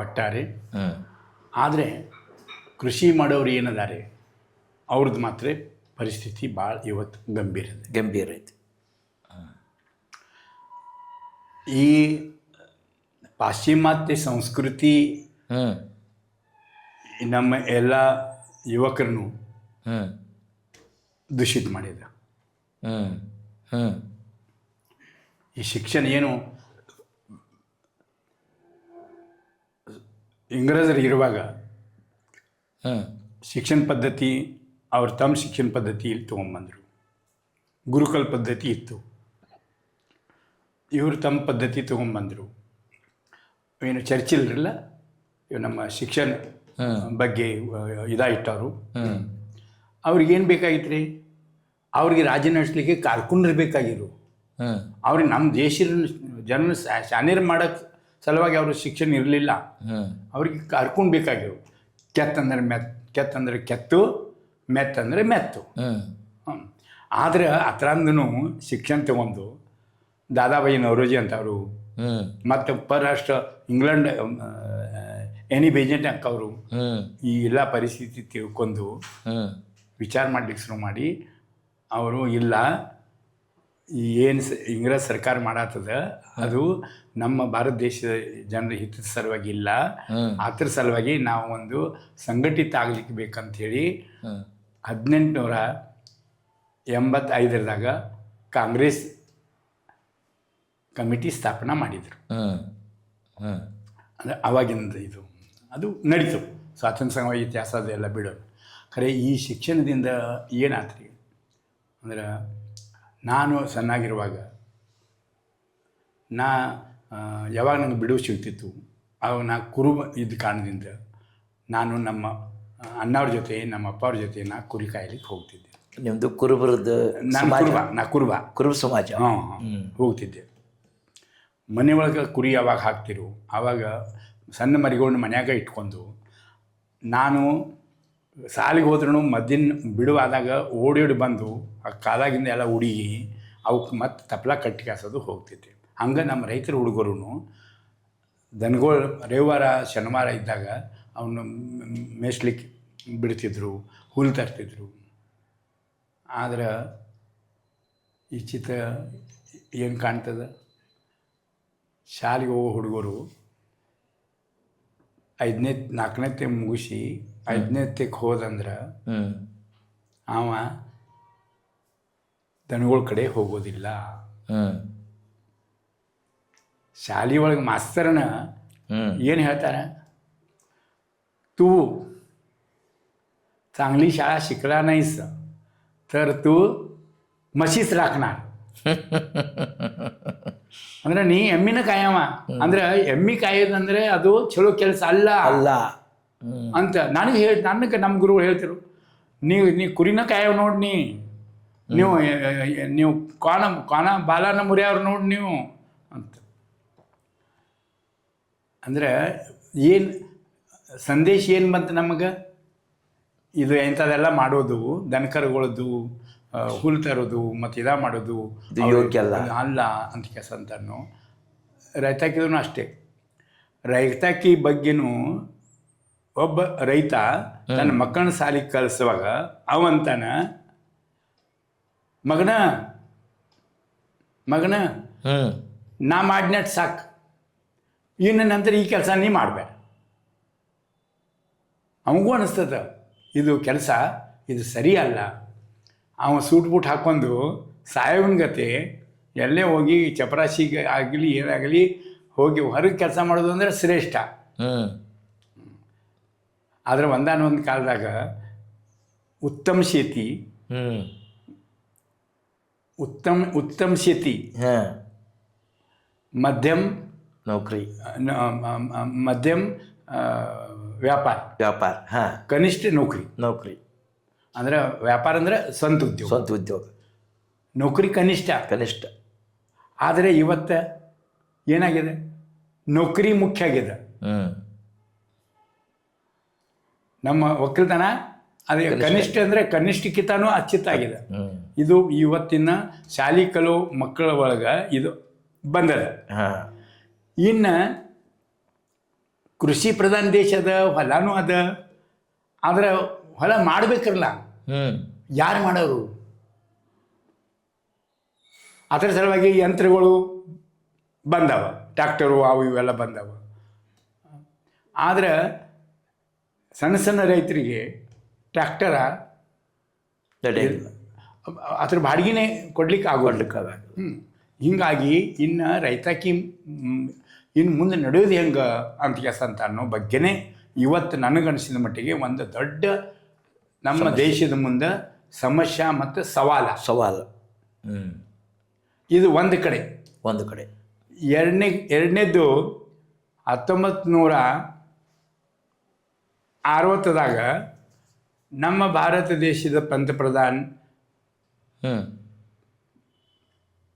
ಒಟ್ಟಾರೆ. ಆದರೆ ಕೃಷಿ ಮಾಡೋರು ಏನದಾರೆ ಅವ್ರದ್ದು ಮಾತ್ರ ಪರಿಸ್ಥಿತಿ ಭಾಳ ಇವತ್ತು ಗಂಭೀರ ಐತಿ. ಈ ಪಾಶ್ಚಿಮಾತ್ಯ ಸಂಸ್ಕೃತಿ ನಮ್ಮ ಎಲ್ಲ ಯುವಕರನ್ನು ದೂಷಿತ ಮಾಡಿದ. ಈ ಶಿಕ್ಷಣ ಏನು ಇಂಗ್ರಜರು ಇರುವಾಗ ಶಿಕ್ಷಣ ಪದ್ಧತಿ ಅವ್ರು ತಮ್ಮ ಶಿಕ್ಷಣ ಪದ್ಧತಿ ಇಲ್ಲಿ ತೊಗೊಂಬಂದರು. ಗುರುಕುಲ ಪದ್ಧತಿ ಇತ್ತು, ಇವರು ತಮ್ಮ ಪದ್ಧತಿ ತೊಗೊಂಬಂದರು. ಏನು ಚರ್ಚಿಲ್ರಲ್ಲ, ಇವು ನಮ್ಮ ಶಿಕ್ಷಣ ಬಗ್ಗೆ ಇದಾಯಿಟ್ಟವರು. ಅವ್ರಿಗೇನು ಬೇಕಾಗಿತ್ತು ರೀ? ಅವ್ರಿಗೆ ರಾಜ್ಯ ನಡೆಸಲಿಕ್ಕೆ ಕಾರ್ಕುನರು ಬೇಕಾಗಿರು. ಅವ್ರಿಗೆ ನಮ್ಮ ದೇಶದ ಜನ ಶಾನೇರ್ ಮಾಡೋಕ್ಕೆ ಸಲುವಾಗಿ ಅವ್ರ ಶಿಕ್ಷಣ ಇರಲಿಲ್ಲ. ಅವ್ರಿಗೆ ಕಾರ್ಕುನ್ ಬೇಕಾಗಿರು. ಕೆತ್ತಂದ್ರೆ ಕೆತ್ತು, ಮೆತ್ತಂದರೆ ಮೆತ್ತು. ಆದರೆ ಅತ್ರಂದೂ ಶಿಕ್ಷಣ ತಗೊಂಡು ದಾದಾಬಾಯಿ ನವರೋಜಿ ಅಂತವರು, ಮತ್ತು ಉಪರಾಷ್ಟ್ರ ಇಂಗ್ಲೆಂಡ್ ಎನಿ ಬೇಜೆಂಟ್ ಅಂಕವರು ಈ ಎಲ್ಲ ಪರಿಸ್ಥಿತಿ ತಿಳ್ಕೊಂಡು ವಿಚಾರ ಮಾಡಲಿಕ್ಕೆ ಶುರು ಮಾಡಿ, ಅವರು ಇಲ್ಲ, ಏನು ಇಂಗ್ರಜ್ ಸರ್ಕಾರ ಮಾಡತ್ತದ ಅದು ನಮ್ಮ ಭಾರತ ದೇಶದ ಜನರ ಹಿತದ ಸಲುವಾಗಿ ಇಲ್ಲ, ಅದ್ರ ಸಲುವಾಗಿ ನಾವು ಒಂದು ಸಂಘಟಿತ ಆಗಲಿಕ್ಕೆ ಬೇಕಂಥೇಳಿ 1885 ಕಾಂಗ್ರೆಸ್ ಕಮಿಟಿ ಸ್ಥಾಪನೆ ಮಾಡಿದರು. ಅಂದರೆ ಅವಾಗಿಂದ ಇದು ಅದು ನಡೀತು. ಸ್ವಾತಂತ್ರ್ಯ ಸಂಗ್ರಾಮ ಇತಿಹಾಸ ಅದೆಲ್ಲ ಬಿಡೋದು. ಖರೆ ಈ ಶಿಕ್ಷಣದಿಂದ ಏನಾತ್ರಿ ಅಂದ್ರೆ, ನಾನು ಸಣ್ಣಾಗಿರುವಾಗ ಯಾವಾಗ ನನಗೆ ಬಿಡುವು ಸಿಗ್ತಿತ್ತು ಆವಾಗ ನಾ ಕುರುಬ ಇದ್ದ ಕಾರಣದಿಂದ ನಾನು ನಮ್ಮ ಅಣ್ಣವ್ರ ಜೊತೆ ನಮ್ಮ ಅಪ್ಪವ್ರ ಜೊತೆ ನಾ ಕುರಿ ಕಾಯ್ಲಿಕ್ಕೆ ಹೋಗ್ತಿದ್ದೆ. ನಿಮ್ಮದು ಕುರುಬರದ್ದು? ಕುರುಬ ಸಮಾಜ. ಹೋಗ್ತಿದ್ದೆ. ಮನೆ ಒಳಗೆ ಕುರಿ ಯಾವಾಗ ಹಾಕ್ತಿರು ಆವಾಗ ಸಣ್ಣ ಮರಿಗಳನ್ನ ಮನ್ಯಾಗ ಇಟ್ಕೊಂಡು ನಾನು ಸಾಲಿಗೆ ಹೋದ್ರೂ ಮದ್ದಿನ ಬಿಡುವಾದಾಗ ಓಡಿ ಬಂದು ಆ ಕಾಲಾಗಿಂದ ಎಲ್ಲ ಹುಡುಗಿ ಅವಕ್ಕೆ ಮತ್ತೆ ತಪ್ಪಲ ಕಟ್ಟಿ ಕಾಸೋದು ಹೋಗ್ತಿದ್ದೆ. ಹಂಗೆ ನಮ್ಮ ರೈತರ ಹುಡುಗರು ದನಗಳು ರವಿವಾರ ಶನಿವಾರ ಇದ್ದಾಗ ಅವನು ಮೇಯ್ಸ್ಲಿಕ್ಕೆ ಬಿಡ್ತಿದ್ರು, ಹುಲ್ಲು ತರ್ತಿದ್ರು. ಆದ್ರೆ ಈ ಚಿತ್ರ ಏನು ಕಾಣ್ತದೆ, ಶಾಲೆಗೆ ಹೋಗೋ ಹುಡುಗರು 4ನೇತೆ ಮುಗಿಸಿ 5ನೇತೆಗೆ ಹೋದಂದ್ರೆ ಅವ ದನಗಳ ಕಡೆ ಹೋಗೋದಿಲ್ಲ. ಶಾಲೆ ಒಳಗೆ ಮಾಸ್ತರನ ಏನು ಹೇಳ್ತಾರೆ, तू चांगली शाळा शिकला नाहीस तर तू म्हशीच राखणार. ಅಂದ್ರೆ ನೀ ಎಮ್ಮಿನ ಕಾಯವ ಅಂದ್ರೆ ಎಮ್ಮಿ ಕಾಯೋದಂದ್ರೆ ಅದು ಚಲೋ ಕೆಲಸ ಅಲ್ಲ ಅಲ್ಲ ಅಂತ ನನಗೆ ನಮ್ಮ ಗುರುಗಳು ಹೇಳ್ತಿರು. ನೀವು ಕುರಿನ ಕಾಯವ ನೋಡಿ, ನೀವು ಕೋಣ ಬಾಲನ ಮುರಿಯವ್ರು ನೋಡಿ ನೀವು ಅಂತ. ಅಂದ್ರೆ ಏನು ಸಂದೇಶ ಏನು ಬಂತು ನಮಗೆ, ಇದು ಎಂಥದೆಲ್ಲ ಮಾಡೋದು, ದನಕರುಗಳದ್ದು ಹುಲ್ ತರೋದು ಮತ್ತು ಮಾಡೋದು ಯೋಗ್ಯ ಅಲ್ಲ ಅಂತ ಕೆಲಸ ಅಂತಾನು. ರೈತಾಕಿದೂ ಅಷ್ಟೇ. ರೈತಾಕಿ ಬಗ್ಗೆನೂ ಒಬ್ಬ ರೈತ ತನ್ನ ಮಕ್ಕಳನ್ನ ಸಾಲಿಗೆ ಕಳಿಸುವಾಗ ಅವಂತಾನ, ಮಗನ ನಾ ಮಾಡಿನಟ್ಟು ಸಾಕು, ಇನ್ನು ನಂತರ ಈ ಕೆಲಸ ನೀ ಮಾಡಬೇಡ. ಅವನಿಗೂ ಅನಿಸ್ತದ ಇದು ಕೆಲಸ ಇದು ಸರಿ ಅಲ್ಲ. ಅವ ಸೂಟ್ ಬೂಟ್ ಹಾಕ್ಕೊಂಡು ಸಾಯವನ ಗತೆ ಎಲ್ಲೇ ಹೋಗಿ ಚಪರಾಶಿಗೆ ಆಗಲಿ ಏನಾಗಲಿ ಹೋಗಿ ಹೊರಗೆ ಕೆಲಸ ಮಾಡೋದು ಅಂದರೆ ಶ್ರೇಷ್ಠ. ಆದರೆ ಒಂದಾನೊಂದು ಕಾಲದಾಗ ಉತ್ತಮ ಶೇತಿ उत्तम शेती, मध्यम नोकरी, मध्यम ವ್ಯಾಪಾರ, ಹಾಂ, ಕನಿಷ್ಠ ನೌಕರಿ ಅಂದ್ರೆ ವ್ಯಾಪಾರ ಅಂದ್ರೆ ಸ್ವಂತ ಉದ್ಯೋಗ, ನೌಕರಿ ಕನಿಷ್ಠ. ಆದರೆ ಇವತ್ತು ಏನಾಗಿದೆ, ನೌಕರಿ ಮುಖ್ಯ ಆಗಿದೆ. ನಮ್ಮ ಒಕ್ಕಲ್ತನ ಅದೇ ಕನಿಷ್ಠ ಅಂದರೆ ಕನಿಷ್ಠಕ್ಕಿಂತನೂ ಅಚ್ಯುತಾಗಿದೆ. ಇದು ಇವತ್ತಿನ ಶಾಲಿ ಕಲೋ ಮಕ್ಕಳ ಒಳಗೆ ಇದು ಬಂದದ. ಇನ್ನು ಕೃಷಿ ಪ್ರಧಾನ ದೇಶ ಅದ, ಹೊಲನೂ ಅದ. ಆದರೆ ಹೊಲ ಮಾಡಬೇಕಿರಲ್ಲ, ಯಾರು ಮಾಡೋರು? ಅದರ ಸಲುವಾಗಿ ಯಂತ್ರಗಳು ಬಂದವ, ಟ್ರ್ಯಾಕ್ಟರು ಅವು ಇವೆಲ್ಲ ಬಂದವ. ಆದರೆ ಸಣ್ಣ ಸಣ್ಣ ರೈತರಿಗೆ ಟ್ರ್ಯಾಕ್ಟರ ಅದ್ರ ಬಾಡಿಗೆನೇ ಕೊಡ್ಲಿಕ್ಕೆ ಆಗೋಲ್ಲ. ಹೀಗಾಗಿ ಇನ್ನು ರೈತಾಕಿ ಇನ್ನು ಮುಂದೆ ನಡೆಯೋದು ಹೆಂಗೆ ಅಂತ ಕೆಲಸ ಅಂತ ಅನ್ನೋ ಬಗ್ಗೆನೇ ಇವತ್ತು ನನಗನ್ಸಿದ ಮಟ್ಟಿಗೆ ಒಂದು ದೊಡ್ಡ ನಮ್ಮ ದೇಶದ ಮುಂದೆ ಸಮಸ್ಯೆ ಮತ್ತು ಸವಾಲು. ಇದು ಒಂದು ಕಡೆ. ಎರಡನೇದ್ದು 1960ದಾಗ ನಮ್ಮ ಭಾರತ ದೇಶದ ಪಂತಪ್ರಧಾನ್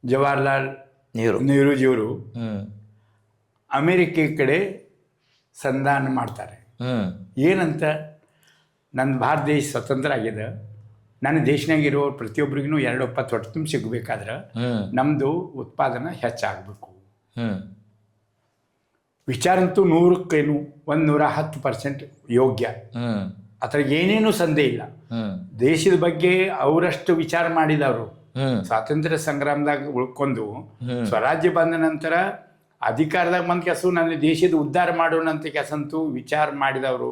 ಜವಾಹರ್ಲಾಲ್ ನೆಹರೂಜಿಯವರು ಅಮೇರಿಕೆ ಕಡೆ ಸಂಧಾನ ಮಾಡ್ತಾರೆ. ಏನಂತ, ನನ್ನ ಭಾರತ ದೇಶ ಸ್ವತಂತ್ರ ಆಗಿದೆ, ನನ್ನ ದೇಶನಾಗಿರೋ ಪ್ರತಿಯೊಬ್ಬರಿಗೂ 2 ಒಪ್ಪತ್ತು ಹೊಟ್ಟೆ ತುಂಬ ಸಿಗಬೇಕಾದ್ರೆ ನಮ್ಮದು ಉತ್ಪಾದನೆ ಹೆಚ್ಚಾಗಬೇಕು. ವಿಚಾರ ಅಂತೂ 100ಕ್ಕೇನು 110% ಯೋಗ್ಯ. ಅದ್ರಾಗ ಏನೇನು ಸಂದೇಹ ಇಲ್ಲ. ದೇಶದ ಬಗ್ಗೆ ಅವರಷ್ಟು ವಿಚಾರ ಮಾಡಿದವರು, ಸ್ವಾತಂತ್ರ್ಯ ಸಂಗ್ರಾಮದಾಗ ಉಳ್ಕೊಂಡು ಸ್ವರಾಜ್ಯ ಬಂದ ನಂತರ ಅಧಿಕಾರದಾಗ ಬಂದ ಕೆಲಸ ನನ್ನ ದೇಶದ ಉದ್ಧಾರ ಮಾಡೋಣ ಅಂತ ಕೆಲಸ ಅಂತೂ ವಿಚಾರ ಮಾಡಿದವರು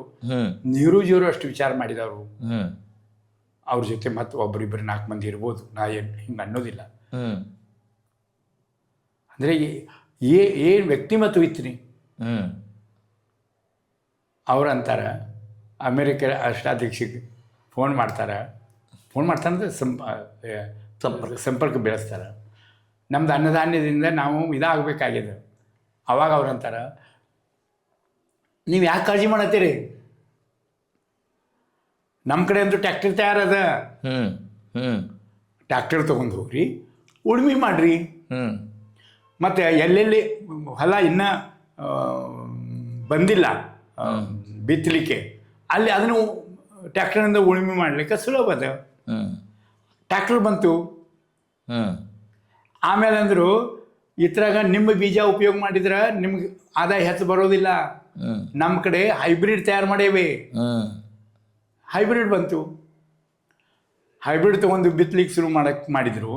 ನೆಹರೂಜಿಯವರು ಅಷ್ಟು ವಿಚಾರ ಮಾಡಿದವರು. ಅವ್ರ ಜೊತೆ ಮತ್ತು ಒಬ್ಬರಿಬ್ಬರು 4 ಮಂದಿ ಇರ್ಬೋದು, ನಾ ಹಿಂಗೆ ಅನ್ನೋದಿಲ್ಲ. ಅಂದರೆ ಏನು ವ್ಯಕ್ತಿಮತ್ವ ಇತ್ತು. ಅವ್ರಂತಾರ ಅಮೇರಿಕ ರಾಷ್ಟ್ರಾಧ್ಯಕ್ಷಕ್ಕೆ ಫೋನ್ ಮಾಡ್ತಾರೆ ಅಂದರೆ ಸಂಪರ್ಕ ಬೆಳೆಸ್ತಾರೆ. ನಮ್ದು ಅನ್ನದಾನ್ಯದಿಂದ ನಾವು ಇದಾಗಬೇಕಾಗಿದೆ. ಅವಾಗ ಅವ್ರಂತಾರೆ, ನೀವು ಯಾಕೆ ಕಾಳಜಿ ಮಾಡತ್ತೀರಿ, ನಮ್ಮ ಕಡೆ ಅಂತೂ ಟ್ರ್ಯಾಕ್ಟರ್ ತಯಾರದ, ಟ್ರ್ಯಾಕ್ಟರ್ ತೊಗೊಂಡು ಹೋಗ್ರಿ, ಉಳುಮೆ ಮಾಡಿರಿ, ಮತ್ತು ಎಲ್ಲೆಲ್ಲಿ ಹೊಲ ಇನ್ನೂ ಬಂದಿಲ್ಲ ಬಿತ್ತಲಿಕ್ಕೆ ಅಲ್ಲಿ ಅದನ್ನು ಟ್ರ್ಯಾಕ್ಟರಿಂದ ಉಳುಮೆ ಮಾಡಲಿಕ್ಕೆ ಸುಲಭ ಅದ. ಟ್ರ್ಯಾಕ್ಟರ್ ಬಂತು. ಆಮೇಲೆ ಅಂದರು, ಇದ್ರಾಗ ನಿಮ್ಮ ಬೀಜ ಉಪಯೋಗ ಮಾಡಿದ್ರೆ ನಿಮ್ಗೆ ಆದಾಯ ಹೆಚ್ಚು ಬರೋದಿಲ್ಲ, ನಮ್ಮ ಕಡೆ ಹೈಬ್ರಿಡ್ ತಯಾರು ಮಾಡೇವೆ. ಹೈಬ್ರಿಡ್ ಬಂತು. ಹೈಬ್ರಿಡ್ ತೊಗೊಂಡು ಬಿತ್ತಲಿಕ್ಕೆ ಶುರು ಮಾಡಿದರು.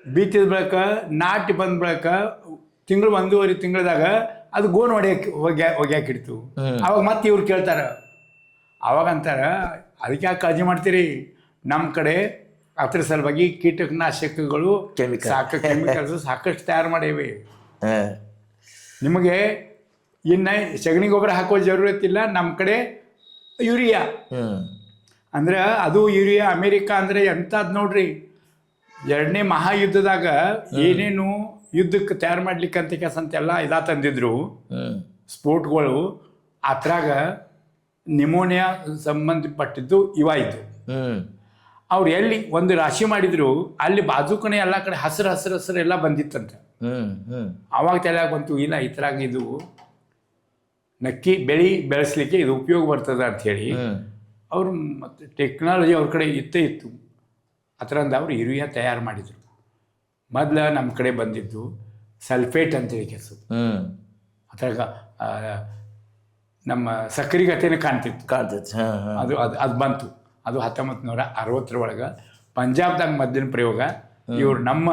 ಬಿತ್ತಿದ ಬಳಿಕ ನಾಟಿ ಬಂದ ಬಳಿಕ 1.5 ತಿಂಗಳದಾಗ ಅದು ಗೋನ್ ಒಗ್ಯಾಕಿಡ್ತು. ಅವಾಗ ಮತ್ತೆ ಇವ್ರು ಕೇಳ್ತಾರೆ, ಅವಾಗ ಅಂತಾರೆ, ಅದಕ್ಕೆ ಯಾಕೆ ಕಾಳಜಿ ಮಾಡ್ತೀರಿ, ನಮ್ಮ ಕಡೆ ಅದ್ರ ಸಲುವಾಗಿ ಕೀಟನಾಶಕಗಳು Chemical. ಕೆಮಿಕಲ್ಸ್ ಸಾಕಷ್ಟು ತಯಾರು ಮಾಡೇವೆ. ಹಾಂ ನಿಮಗೆ ಇನ್ನು ಸಗಣಿ ಗೊಬ್ಬರ ಹಾಕೋ ಜರೂರತ್ತಿಲ್ಲ. ನಮ್ಮ ಕಡೆ ಯೂರಿಯಾ ಅಂದ್ರೆ ಅದು ಯೂರಿಯಾ ಅಮೇರಿಕಾ ಅಂದರೆ ಎಂಥದ್ದು ನೋಡ್ರಿ. 2ನೇ ಮಹಾಯುದ್ಧದಾಗ ಏನೇನು ಯುದ್ಧಕ್ಕೆ ತಯಾರು ಮಾಡ್ಲಿಕ್ಕಂತ ಕೆಲಸ ಅಂತೆಲ್ಲ ಇದಾ ತಂದಿದ್ರು ಸ್ಪೋರ್ಟ್ಗಳು. ಅದ್ರಾಗ ನಿಮೋನಿಯಾ ಸಂಬಂಧಪಟ್ಟಿದ್ದು ಇವಾಯಿತು. ಅವ್ರು ಎಲ್ಲಿ ಒಂದು ರಾಶಿ ಮಾಡಿದ್ರು ಅಲ್ಲಿ ಬಾಜುಕಣೆ ಎಲ್ಲ ಕಡೆ ಹಸಿರು ಹಸಿರು ಹಸಿರು ಎಲ್ಲ ಬಂದಿತ್ತಂತೆ. ಆವಾಗ ತಲೆಯಾಗ ಬಂತು, ಇಲ್ಲ ಈ ಥರಾಗ ಇದು ನಕ್ಕಿ ಬೆಳೆಸಲಿಕ್ಕೆ ಇದು ಉಪಯೋಗ ಬರ್ತದೆ ಅಂಥೇಳಿ ಅವರು ಮತ್ತು ಟೆಕ್ನಾಲಜಿ ಅವ್ರ ಕಡೆ ಇತ್ತು. ಅದರಿಂದ ಅವರು ಯೂರಿಯಾ ತಯಾರು ಮಾಡಿದರು. ಮೊದಲು ನಮ್ಮ ಕಡೆ ಬಂದಿದ್ದು ಸಲ್ಫೇಟ್ ಅಂತೇಳಿ ಕೆಲಸ. ಅದ್ರಾಗ ನಮ್ಮ ಸಕ್ಕರೆ ಗತೆನೇ ಕಾಣ್ತಿತ್ತು. ಅದು ಬಂತು. ಅದು 1960 ಪಂಜಾಬ್ದಾಗ ಮೊದಲಿನ ಪ್ರಯೋಗ. ಇವರು ನಮ್ಮ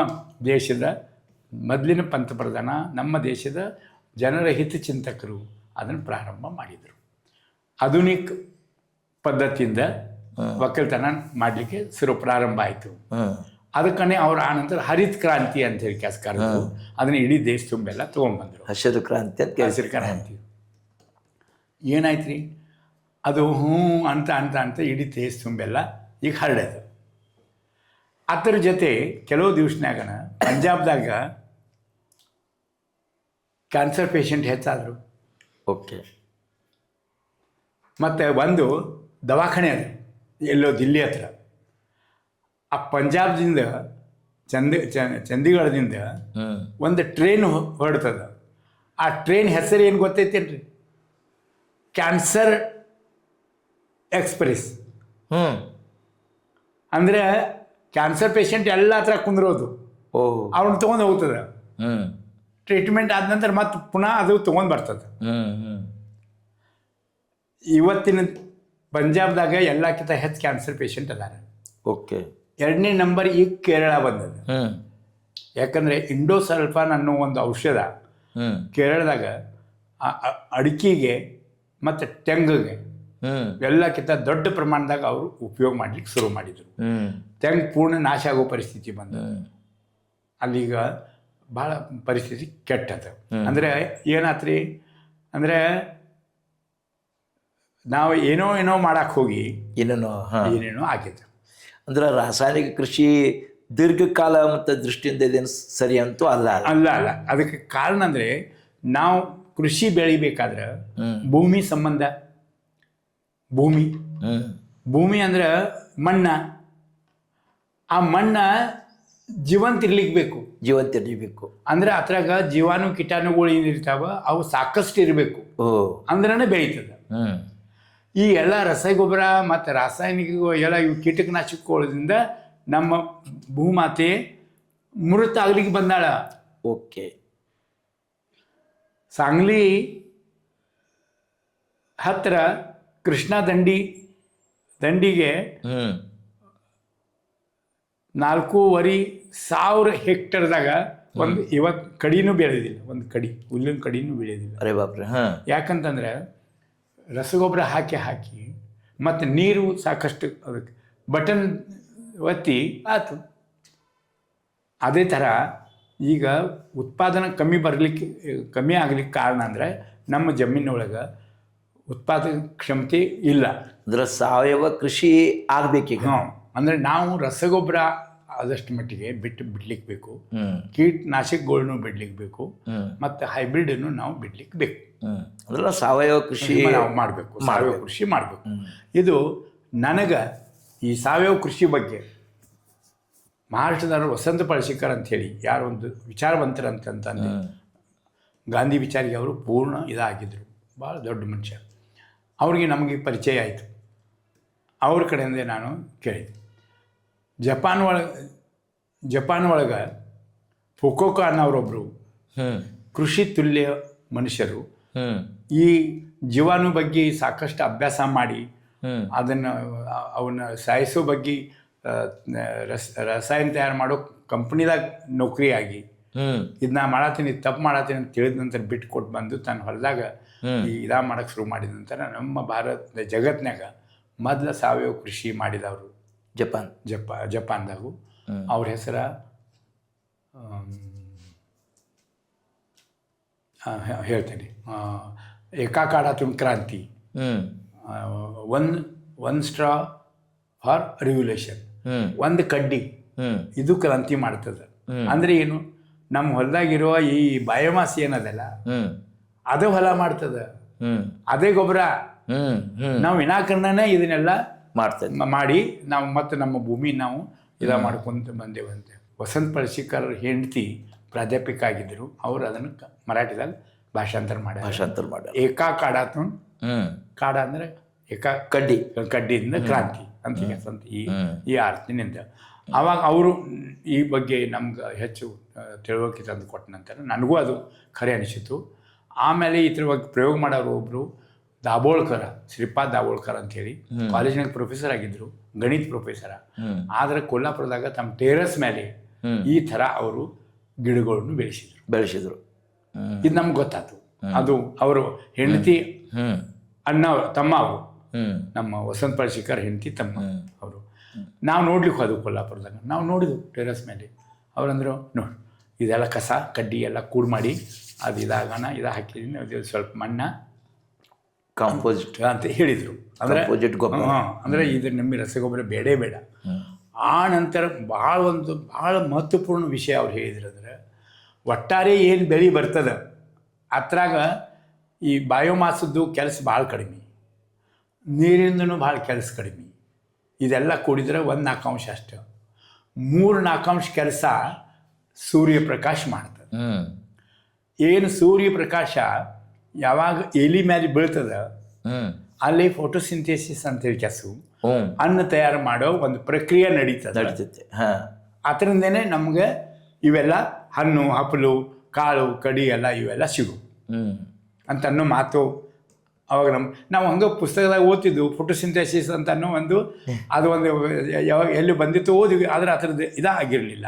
ದೇಶದ ಮೊದಲಿನ ಪಂತಪ್ರಧಾನ, ನಮ್ಮ ದೇಶದ ಜನರ ಹಿತಚಿಂತಕರು ಅದನ್ನು ಪ್ರಾರಂಭ ಮಾಡಿದರು. ಆಧುನಿಕ ಪದ್ಧತಿಯಿಂದ ಒಕ್ಕಲ್ತನ ಮಾಡಲಿಕ್ಕೆ ಪ್ರಾರಂಭ ಆಯಿತು. ಅದಕ್ಕನೇ ಅವ್ರು ಆನಂತರ ಹರಿತ್ ಕ್ರಾಂತಿ ಅಂತ ಹೇಳಿ ಕೆಲಸ ಕರೆದು ಅದನ್ನ ಇಡೀ ದೇಶ ತುಂಬೆಲ್ಲ ತೊಗೊಂಡ್ಬಂದರು. ಹಸಿರು ಕ್ರಾಂತಿ ಅಂತ. ಹಸಿರು ಕ್ರಾಂತಿ ಏನಾಯ್ತು ರೀ, ಅದು ಅಂತ ಇಡೀ ದೇಶ ತುಂಬೆಲ್ಲ ಈಗ ಹರಡೋದು. ಅದರ ಜೊತೆ ಕೆಲವು ದಿವಸನಾಗ ಪಂಜಾಬ್ದಾಗ ಕ್ಯಾನ್ಸರ್ ಪೇಷಂಟ್ ಹೆಚ್ಚಾದರು. ಓಕೆ. ಮತ್ತು ಒಂದು ದವಾಖಾನೆ ಅದು ಎಲ್ಲೋ ದಿಲ್ಲಿ ಹತ್ರ. ಆ ಪಂಜಾಬ್ದಿಂದ ಚಂಡೀಗಢದಿಂದ ಒಂದು ಟ್ರೈನ್ ಹೊರಡ್ತದ. ಆ ಟ್ರೈನ್ ಹೆಸರು ಏನು ಗೊತ್ತೈತೇನ್ರಿ? Cancer express. ಅಂದರೆ ಕ್ಯಾನ್ಸರ್ ಪೇಷಂಟ್ ಎಲ್ಲ ಹತ್ರ ಕುಂದ್ರೋದು, ಅವ್ನು ತೊಗೊಂಡು ಹೋಗ್ತದೆ. ಟ್ರೀಟ್ಮೆಂಟ್ ಆದ ನಂತರ ಮತ್ತೆ ಪುನಃ ಅದು ತೊಗೊಂಡು ಬರ್ತದೆ. ಇವತ್ತಿನ ಪಂಜಾಬ್ದಾಗ ಎಲ್ಲಕ್ಕಿಂತ ಹೆಚ್ಚು ಕ್ಯಾನ್ಸರ್ ಪೇಷಂಟ್ ಅದಾರ. ಓಕೆ. 2ನೇ ನಂಬರ್ ಈಗ ಕೇರಳ ಬಂದದ. ಯಾಕಂದರೆ ಇಂಡೋಸಲ್ಫಾನ್ ಅನ್ನೋ ಒಂದು ಔಷಧ ಕೇರಳದಾಗ ಅಡಿಕೆಗೆ ಮತ್ತು ತೆಂಗಿಗೆ ಎಲ್ಲಕ್ಕಿಂತ ದೊಡ್ಡ ಪ್ರಮಾಣದಾಗ ಅವರು ಉಪಯೋಗ ಮಾಡ್ಲಿಕ್ಕೆ ಶುರು ಮಾಡಿದರು. ತೆಂಗು ಪೂರ್ಣ ನಾಶ ಆಗೋ ಪರಿಸ್ಥಿತಿ ಬಂದ. ಅಲ್ಲೀಗ ಭಾಳ ಪರಿಸ್ಥಿತಿ ಕೆಟ್ಟದ. ಅಂದರೆ ಏನಾತ್ರಿ ಅಂದರೆ ನಾವು ಏನೋ ಮಾಡಕ್ಕೆ ಹೋಗಿ ಏನೇನೋ ಆಗಿದೆ. ಅಂದ್ರೆ ರಾಸಾಯನಿಕ ಕೃಷಿ ದೀರ್ಘಕಾಲ ಮತ್ತು ದೃಷ್ಟಿಯಿಂದ ಇದೇನು ಸರಿ ಅಂತೂ ಅಲ್ಲ. ಅದಕ್ಕೆ ಕಾರಣ ಅಂದರೆ ನಾವು ಕೃಷಿ ಬೆಳಿಬೇಕಾದ್ರೆ ಭೂಮಿ ಸಂಬಂಧ. ಭೂಮಿ ಅಂದ್ರೆ ಮಣ್ಣ. ಆ ಮಣ್ಣ ಜೀವಂತ ಇರ್ಲಿಕ್ಕೆ ಅಂದ್ರೆ ಅದ್ರಾಗ ಜೀವಾಣು ಕೀಟಾಣುಗಳು ಏನಿರ್ತಾವ ಅವು ಸಾಕಷ್ಟು ಇರಬೇಕು, ಅಂದ್ರನೇ ಬೆಳೀತದೆ. ಈ ಎಲ್ಲ ರಸಗೊಬ್ಬರ ಮತ್ತು ರಾಸಾಯನಿಕ ಎಲ್ಲ ಇವು ಕೀಟನಾಶಕಗಳಿಂದ ನಮ್ಮ ಭೂಮಾತೆ ಮೃತ ಆಗ್ಲಿಕ್ಕೆ ಬಂದಾಳ. ಓಕೆ. सांगली ಹತ್ರ ಕೃಷ್ಣಾ ದಂಡಿಗೆ 4,500 ಹೆಕ್ಟರ್ದಾಗ ಒಂದು ಇವತ್ತು ಕಡಿನೂ ಬೆಳೆದಿಲ್ಲ. ಒಂದು ಹುಲ್ಲಿನ ಕಡಿನೂ ಬೆಳೆಯೋದಿಲ್ಲ. ಅರೆ ಬಾಪ್ರೆ. ಯಾಕಂತಂದ್ರೆ ರಸಗೊಬ್ಬರ ಹಾಕಿ ಮತ್ತು ನೀರು ಸಾಕಷ್ಟು ಅದಕ್ಕೆ ಬಟನ್ ಒತ್ತಿ ಆಯ್ತು. ಅದೇ ಥರ ಈಗ ಉತ್ಪಾದನೆ ಕಮ್ಮಿ ಆಗ್ಲಿಕ್ಕೆ ಕಾರಣ ಅಂದರೆ ನಮ್ಮ ಜಮೀನೊಳಗೆ ಉತ್ಪಾದಕ ಕ್ಷಮತೆ ಇಲ್ಲ. ಅಂದ್ರೆ ಸಾವಯವ ಕೃಷಿ ಆಗಬೇಕೀಗ. ಅಂದರೆ ನಾವು ರಸಗೊಬ್ಬರ ಆದಷ್ಟು ಮಟ್ಟಿಗೆ ಬಿಡ್ಲಿಕ್ಕೆ ಬೇಕು, ಕೀಟನಾಶಕಗಳನ್ನು ಬಿಡ್ಲಿಕ್ಕೆ ಬೇಕು, ಮತ್ತು ಹೈಬ್ರಿಡನ್ನು ನಾವು ಬಿಡ್ಲಿಕ್ಕೆ ಬೇಕು. ಅಂದ್ರೆ ಸಾವಯವ ಕೃಷಿ ನಾವು ಮಾಡಬೇಕು. ಸಾವಯವ ಕೃಷಿ ಮಾಡಬೇಕು. ಇದು ನನಗೆ ಈ ಸಾವಯವ ಕೃಷಿ ಬಗ್ಗೆ ಮಹಾರಾಷ್ಟ್ರದವರು ವಸಂತ ಪಳಶೇಖರ್ ಅಂಥೇಳಿ ಯಾರು ಒಂದು ವಿಚಾರವಂತರಂತಂದು ಗಾಂಧಿ ವಿಚಾರಿಗೆ ಅವರು ಪೂರ್ಣ ಇದಾಗಿದ್ದರು. ಭಾಳ ದೊಡ್ಡ ಮನುಷ್ಯ. ಅವ್ರಿಗೆ ನಮಗೆ ಪರಿಚಯ ಆಯಿತು. ಅವ್ರ ಕಡೆಯಿಂದ ನಾನು ಕೇಳಿದೆ. ಜಪಾನ್ ಒಳಗೆ ಫುಕುಯೋಕಾ ಅನ್ನೋರೊಬ್ಬರು ಕೃಷಿ ತುಲ್ಯ ಮನುಷ್ಯರು ಈ ಜೀವಾಣು ಬಗ್ಗೆ ಸಾಕಷ್ಟು ಅಭ್ಯಾಸ ಮಾಡಿ ಅದನ್ನು ಅವನ್ನ ಸಾಯಿಸೋ ಬಗ್ಗೆ ರಸಾಯನ ತಯಾರು ಮಾಡೋ ಕಂಪ್ನಿದಾಗ ನೌಕರಿ ಆಗಿ ಇದನ್ನ ಮಾಡತ್ತೀನಿ ತಪ್ಪು ಮಾಡತ್ತೀನಿ ಅಂತ ತಿಳಿದ ನಂತರ ಬಿಟ್ಟು ಕೊಟ್ಟು ಬಂದು ತನ್ನ ಹೊಲದಾಗ ಇದಾ ಮಾಡಕ್ಕೆ ಶುರು ಮಾಡಿದ ನಂತರ ನಮ್ಮ ಭಾರತ ಜಗತ್ತಿನಾಗ ಮೊದಲ ಸಾವಯವ ಕೃಷಿ ಮಾಡಿದವರು ಜಪಾನ್. ಜಪಾನ್ದಾಗು. ಅವ್ರ ಹೆಸರ ಹೇಳ್ತೇನೆ. ಏಕಾಕಾಡಾತುಂ ಕ್ರಾಂತಿ, ಒನ್ ಸ್ಟ್ರಾ ಫಾರ್ ರಿವ್ಯುಲೇಷನ್, ಒಂದು ಕಡ್ಡಿ ಇದು ಕ್ರಾಂತಿ ಮಾಡ್ತದೆ. ಅಂದ್ರೆ ಏನು, ನಮ್ಮ ಹೊಲದಾಗಿರುವ ಈ ಬಯೋಮಾಸ್ ಏನದಲ್ಲ ಅದೇ ಹೊಲ ಮಾಡ್ತದೆ, ಅದೇ ಗೊಬ್ಬರ. ನಾವು ವಿನಾಕಾರಣನೇ ಇದನ್ನೆಲ್ಲ ಮಾಡಿ ನಾವು ಮತ್ತೆ ನಮ್ಮ ಭೂಮಿ ನಾವು ಮಾಡ್ಕೊಂತ ಬಂದೇವಂತೆ. ವಸಂತ ಪಳಶಿಕರ್ ಹೆಂಡತಿ ಪ್ರಾಧ್ಯಾಪಿಕ ಆಗಿದ್ದರು. ಅವರು ಅದನ್ನು ಮರಾಠಿದಾಗ ಭಾಷಾಂತರ ಮಾಡ್ಯಾರ. ಏಕಾ ಕಾಡಾತು, ಕಾಡ ಅಂದ್ರೆ ಏಕಾ ಕಡ್ಡಿಯಿಂದ ಕ್ರಾಂತಿ ಅಂತ ಈ ಅರ್ಥನಿಂದ. ಆವಾಗ ಅವರು ಈ ಬಗ್ಗೆ ನಮ್ಗೆ ಹೆಚ್ಚು ತಿಳುವಳಿಕೆ ತಂದು ಕೊಟ್ಟ ನಂತರ ನನಗೂ ಅದು ಖರೆ ಅನಿಸಿತು. ಆಮೇಲೆ ಇದ್ರ ಬಗ್ಗೆ ಪ್ರಯೋಗ ಮಾಡೋರು ಒಬ್ಬರು ದಾಬೋಳ್ಕರ, ಶ್ರೀಪಾದ್ ದಾಬೋಳ್ಕರ್ ಅಂಥೇಳಿ ಕಾಲೇಜಿನಾಗ ಪ್ರೊಫೆಸರ್ ಆಗಿದ್ದರು, ಗಣಿತ ಪ್ರೊಫೆಸರ. ಆದರೆ ಕೊಲ್ಲಾಪುರದಾಗ ತಮ್ಮ ಟೆರಸ್ ಮೇಲೆ ಈ ಥರ ಅವರು ಗಿಡಗಳನ್ನು ಬೆಳೆಸಿದ್ರು. ಇದು ನಮ್ಗೆ ಗೊತ್ತಾಯ್ತು. ಅದು ಅವರು ಹೆಂಡತಿ ಅಣ್ಣ ತಮ್ಮ, ಅವರು ನಮ್ಮ ವಸಂತ ಪಳಶಿಕರ್ ಹೆಂಡತಿ ತಮ್ಮ ಅವರು. ನಾವು ನೋಡ್ಲಿಕ್ಕೆ ಹೋದವು ಕೊಲ್ಲಾಪುರದಾಗ. ನಾವು ನೋಡಿದ್ವು ಟೆರಸ್ ಮೇಲೆ. ಅವ್ರಂದ್ರು ನೋಡಿ ಇದೆಲ್ಲ ಕಸ ಕಡ್ಡಿ ಎಲ್ಲ ಕೂಡ್ ಮಾಡಿ ಅದು ಇದಾಗೋಣ, ಹಾಕಿದ್ದೀನಿ, ಅದು ಸ್ವಲ್ಪ ಮಣ್ಣ ಕಾಂಪೋಸಿಟ್ ಅಂತ ಹೇಳಿದರು. ಅಂದರೆ ಅಂದರೆ ಇದು ನಮಗೆ ರಸಗೊಬ್ಬರ ಬೇಡ. ಆ ನಂತರ ಭಾಳ ಮಹತ್ವಪೂರ್ಣ ವಿಷಯ ಅವ್ರು ಹೇಳಿದ್ರು. ಅಂದರೆ ಒಟ್ಟಾರೆ ಏನು ಬೆಳೆ ಬರ್ತದೆ ಅದ್ರಾಗ ಈ ಬಯೋಮಾಸದ್ದು ಕೆಲಸ ಭಾಳ ಕಡಿಮೆ, ನೀರಿಂದನೂ ಭಾಳ ಕೆಲಸ ಕಡಿಮೆ. ಇದೆಲ್ಲ ಕೂಡಿದ್ರೆ 1/4 ಅಷ್ಟೆ. 3/4 ಕೆಲಸ ಸೂರ್ಯಪ್ರಕಾಶ ಮಾಡ್ತದೆ. ಏನು ಸೂರ್ಯಪ್ರಕಾಶ ಯಾವಾಗ ಎಲಿ ಮೇಲೆ ಬೀಳ್ತದ ಅಲ್ಲಿ ಫೋಟೋಸಿಂಥೆಸಿಸ್ ಅಂತೇಳಿ ಕೆಲಸ, ಅನ್ನ ತಯಾರು ಮಾಡೋ ಒಂದು ಪ್ರಕ್ರಿಯೆ ನಡೀತದೆ. ಅದರಿಂದನೇ ನಮ್ಗೆ ಇವೆಲ್ಲ ಹಣ್ಣು ಹಪ್ಪಲು ಕಾಳು ಕಡಿ ಎಲ್ಲ ಇವೆಲ್ಲ ಸಿಗು ಅಂತ ಅನ್ನೋ ಮಾತು. ಅವಾಗ ನಾವು ಹಂಗೆ ಪುಸ್ತಕದಾಗ ಓದ್ತಿದ್ವು ಫೋಟೋಸಿಂಥೆಸಿಸ್ ಅಂತ ಅನ್ನೋ ಅದು ಯಾವಾಗ ಎಲ್ಲಿ ಬಂದಿತ್ತು ಓದಿದ್ವಿ, ಆದರೆ ಆ ಥರದ್ದು ಇದಾಗಿರಲಿಲ್ಲ.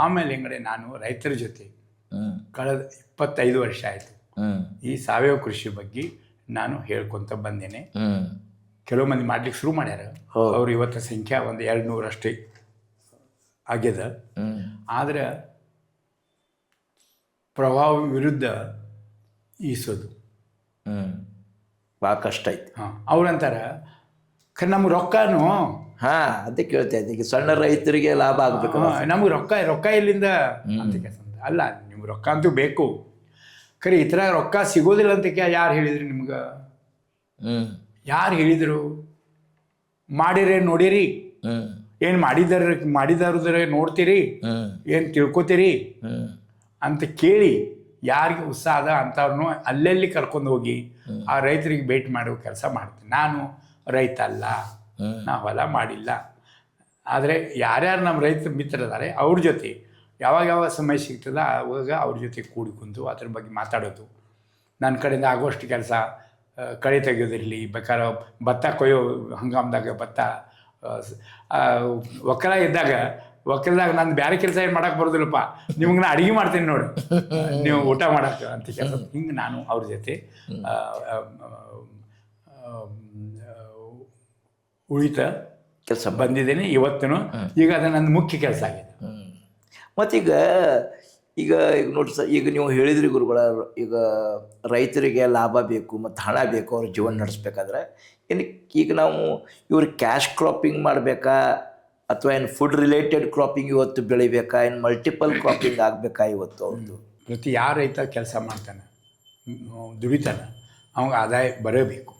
ಆಮೇಲೆ ಹೆಂಗಡೆ ನಾನು ರೈತರ ಜೊತೆ ಕಳೆದ 25 ವರ್ಷ ಆಯಿತು ಈ ಸಾವಯವ ಕೃಷಿ ಬಗ್ಗೆ ನಾನು ಹೇಳ್ಕೊತ ಬಂದೇನೆ. ಕೆಲವು ಮಂದಿ ಮಾಡ್ಲಿಕ್ಕೆ ಶುರು ಮಾಡ್ಯಾರ. ಅವ್ರು ಇವತ್ತು ಸಂಖ್ಯೆ 200 ಅಷ್ಟೇ ಆಗ್ಯದ. ಆದರೆ ಪ್ರಭಾವ ವಿರುದ್ಧ ಈಸೋದು ಭಾಳ ಕಷ್ಟ ಐತಿ. ಅವ್ರಂತಾರ ನಮ್ಗೆ ರೊಕ್ಕನೂ ಅದೇ ಕೇಳ್ತಾ ಇದ್ದೆ, ಈಗ ಸಣ್ಣ ರೈತರಿಗೆ ಲಾಭ ಆಗ್ಬೇಕು, ನಮ್ಗೆ ರೊಕ್ಕ ಎಲ್ಲಿಂದ ಅಂತ ಕೆಲಸ. ಅಲ್ಲ, ನಿಮ್ಗೆ ರೊಕ್ಕ ಅಂತೂ ಬೇಕು, ಖರೆ ಈ ಥರ ರೊಕ್ಕ ಸಿಗೋದಿಲ್ಲ ಅಂತ ಯಾರು ಹೇಳಿದ್ರಿ ನಿಮ್ಗೆ? ಯಾರು ಹೇಳಿದರು? ಮಾಡಿರಿ ನೋಡಿರಿ, ಏನು ಮಾಡಿದಾರದ್ರೆ ನೋಡ್ತೀರಿ, ಏನು ತಿಳ್ಕೊತೀರಿ ಅಂತ ಕೇಳಿ ಯಾರಿಗೆ ಉತ್ಸಾಹ ಅದ ಅಂಥವ್ರನ್ನೂ ಅಲ್ಲೆಲ್ಲಿ ಕರ್ಕೊಂಡು ಹೋಗಿ ಆ ರೈತರಿಗೆ ಭೇಟಿ ಮಾಡೋ ಕೆಲಸ ಮಾಡ್ತೀನಿ. ನಾನು ರೈತ ಅಲ್ಲ, ನಾ ಹೊಲ ಮಾಡಿಲ್ಲ. ಆದರೆ ಯಾರ್ಯಾರು ನಮ್ಮ ರೈತ ಮಿತ್ರರಿದ್ದಾರೆ ಅವ್ರ ಜೊತೆ ಯಾವಾಗ ಸಮಯ ಸಿಗ್ತದ ಅವಾಗ ಅವ್ರ ಜೊತೆ ಕೂಡಿಕೊಂಡು ಅದ್ರ ಬಗ್ಗೆ ಮಾತಾಡೋದು. ನನ್ನ ಕಡೆಯಿಂದ ಆಗೋಷ್ಟು ಕೆಲಸ, ಕಳೆ ತೆಗೆಯೋದಿರಲಿ, ಬೇಕಾದ್ರೆ ಭತ್ತ ಕೊಯ್ಯೋ ಹಂಗಾಮ್ದಾಗ ಭತ್ತ, ಒಕ್ಕಲ್ದಾಗ ನಾನು ಬೇರೆ ಕೆಲಸ ಏನು ಮಾಡೋಕೆ ಬರೋದಿಲ್ಲಪ್ಪ, ನಿಮ್ಗೆ ನಾನು ಅಡುಗೆ ಮಾಡ್ತೀನಿ ನೋಡು, ನೀವು ಊಟ ಮಾಡೋಕೆ ಅಂತ ಕೆಲಸ. ಹಿಂಗೆ ನಾನು ಅವ್ರ ಜೊತೆ ಉಳಿತ ಕೆಲಸ ಬಂದಿದ್ದೇನೆ ಇವತ್ತೂ. ಈಗ ಅದು ನನ್ನ ಮುಖ್ಯ ಕೆಲಸ ಆಗಿದೆ. ಮತ್ತೀಗ ಈಗ ನೋಡಿ ಸರ್, ಈಗ ನೀವು ಹೇಳಿದ್ರಿ ಗುರುಗಳ, ಈಗ ರೈತರಿಗೆ ಲಾಭ ಬೇಕು ಮತ್ತು ಹಣ ಬೇಕು ಅವ್ರ ಜೀವನ ನಡೆಸ್ಬೇಕಾದ್ರೆ. ಈಗ ನಾವು ಇವ್ರಿಗೆ ಕ್ಯಾಶ್ ಕ್ರಾಪಿಂಗ್ ಮಾಡಬೇಕಾ ಅಥವಾ ಏನು ಫುಡ್ ರಿಲೇಟೆಡ್ ಕ್ರಾಪಿಂಗ್ ಇವತ್ತು ಬೆಳಿಬೇಕಾ, ಏನು ಮಲ್ಟಿಪಲ್ ಕ್ರಾಪಿಂಗ್ ಆಗಬೇಕಾ ಇವತ್ತು? ಅವ್ರದ್ದು ಪ್ರತಿ ಯಾವ ರೈತ ಕೆಲಸ ಮಾಡ್ತಾನೆ, ದುಡಿತಾನೆ, ಅವಂಗೆ ಆದಾಯ ಬರಬೇಕು.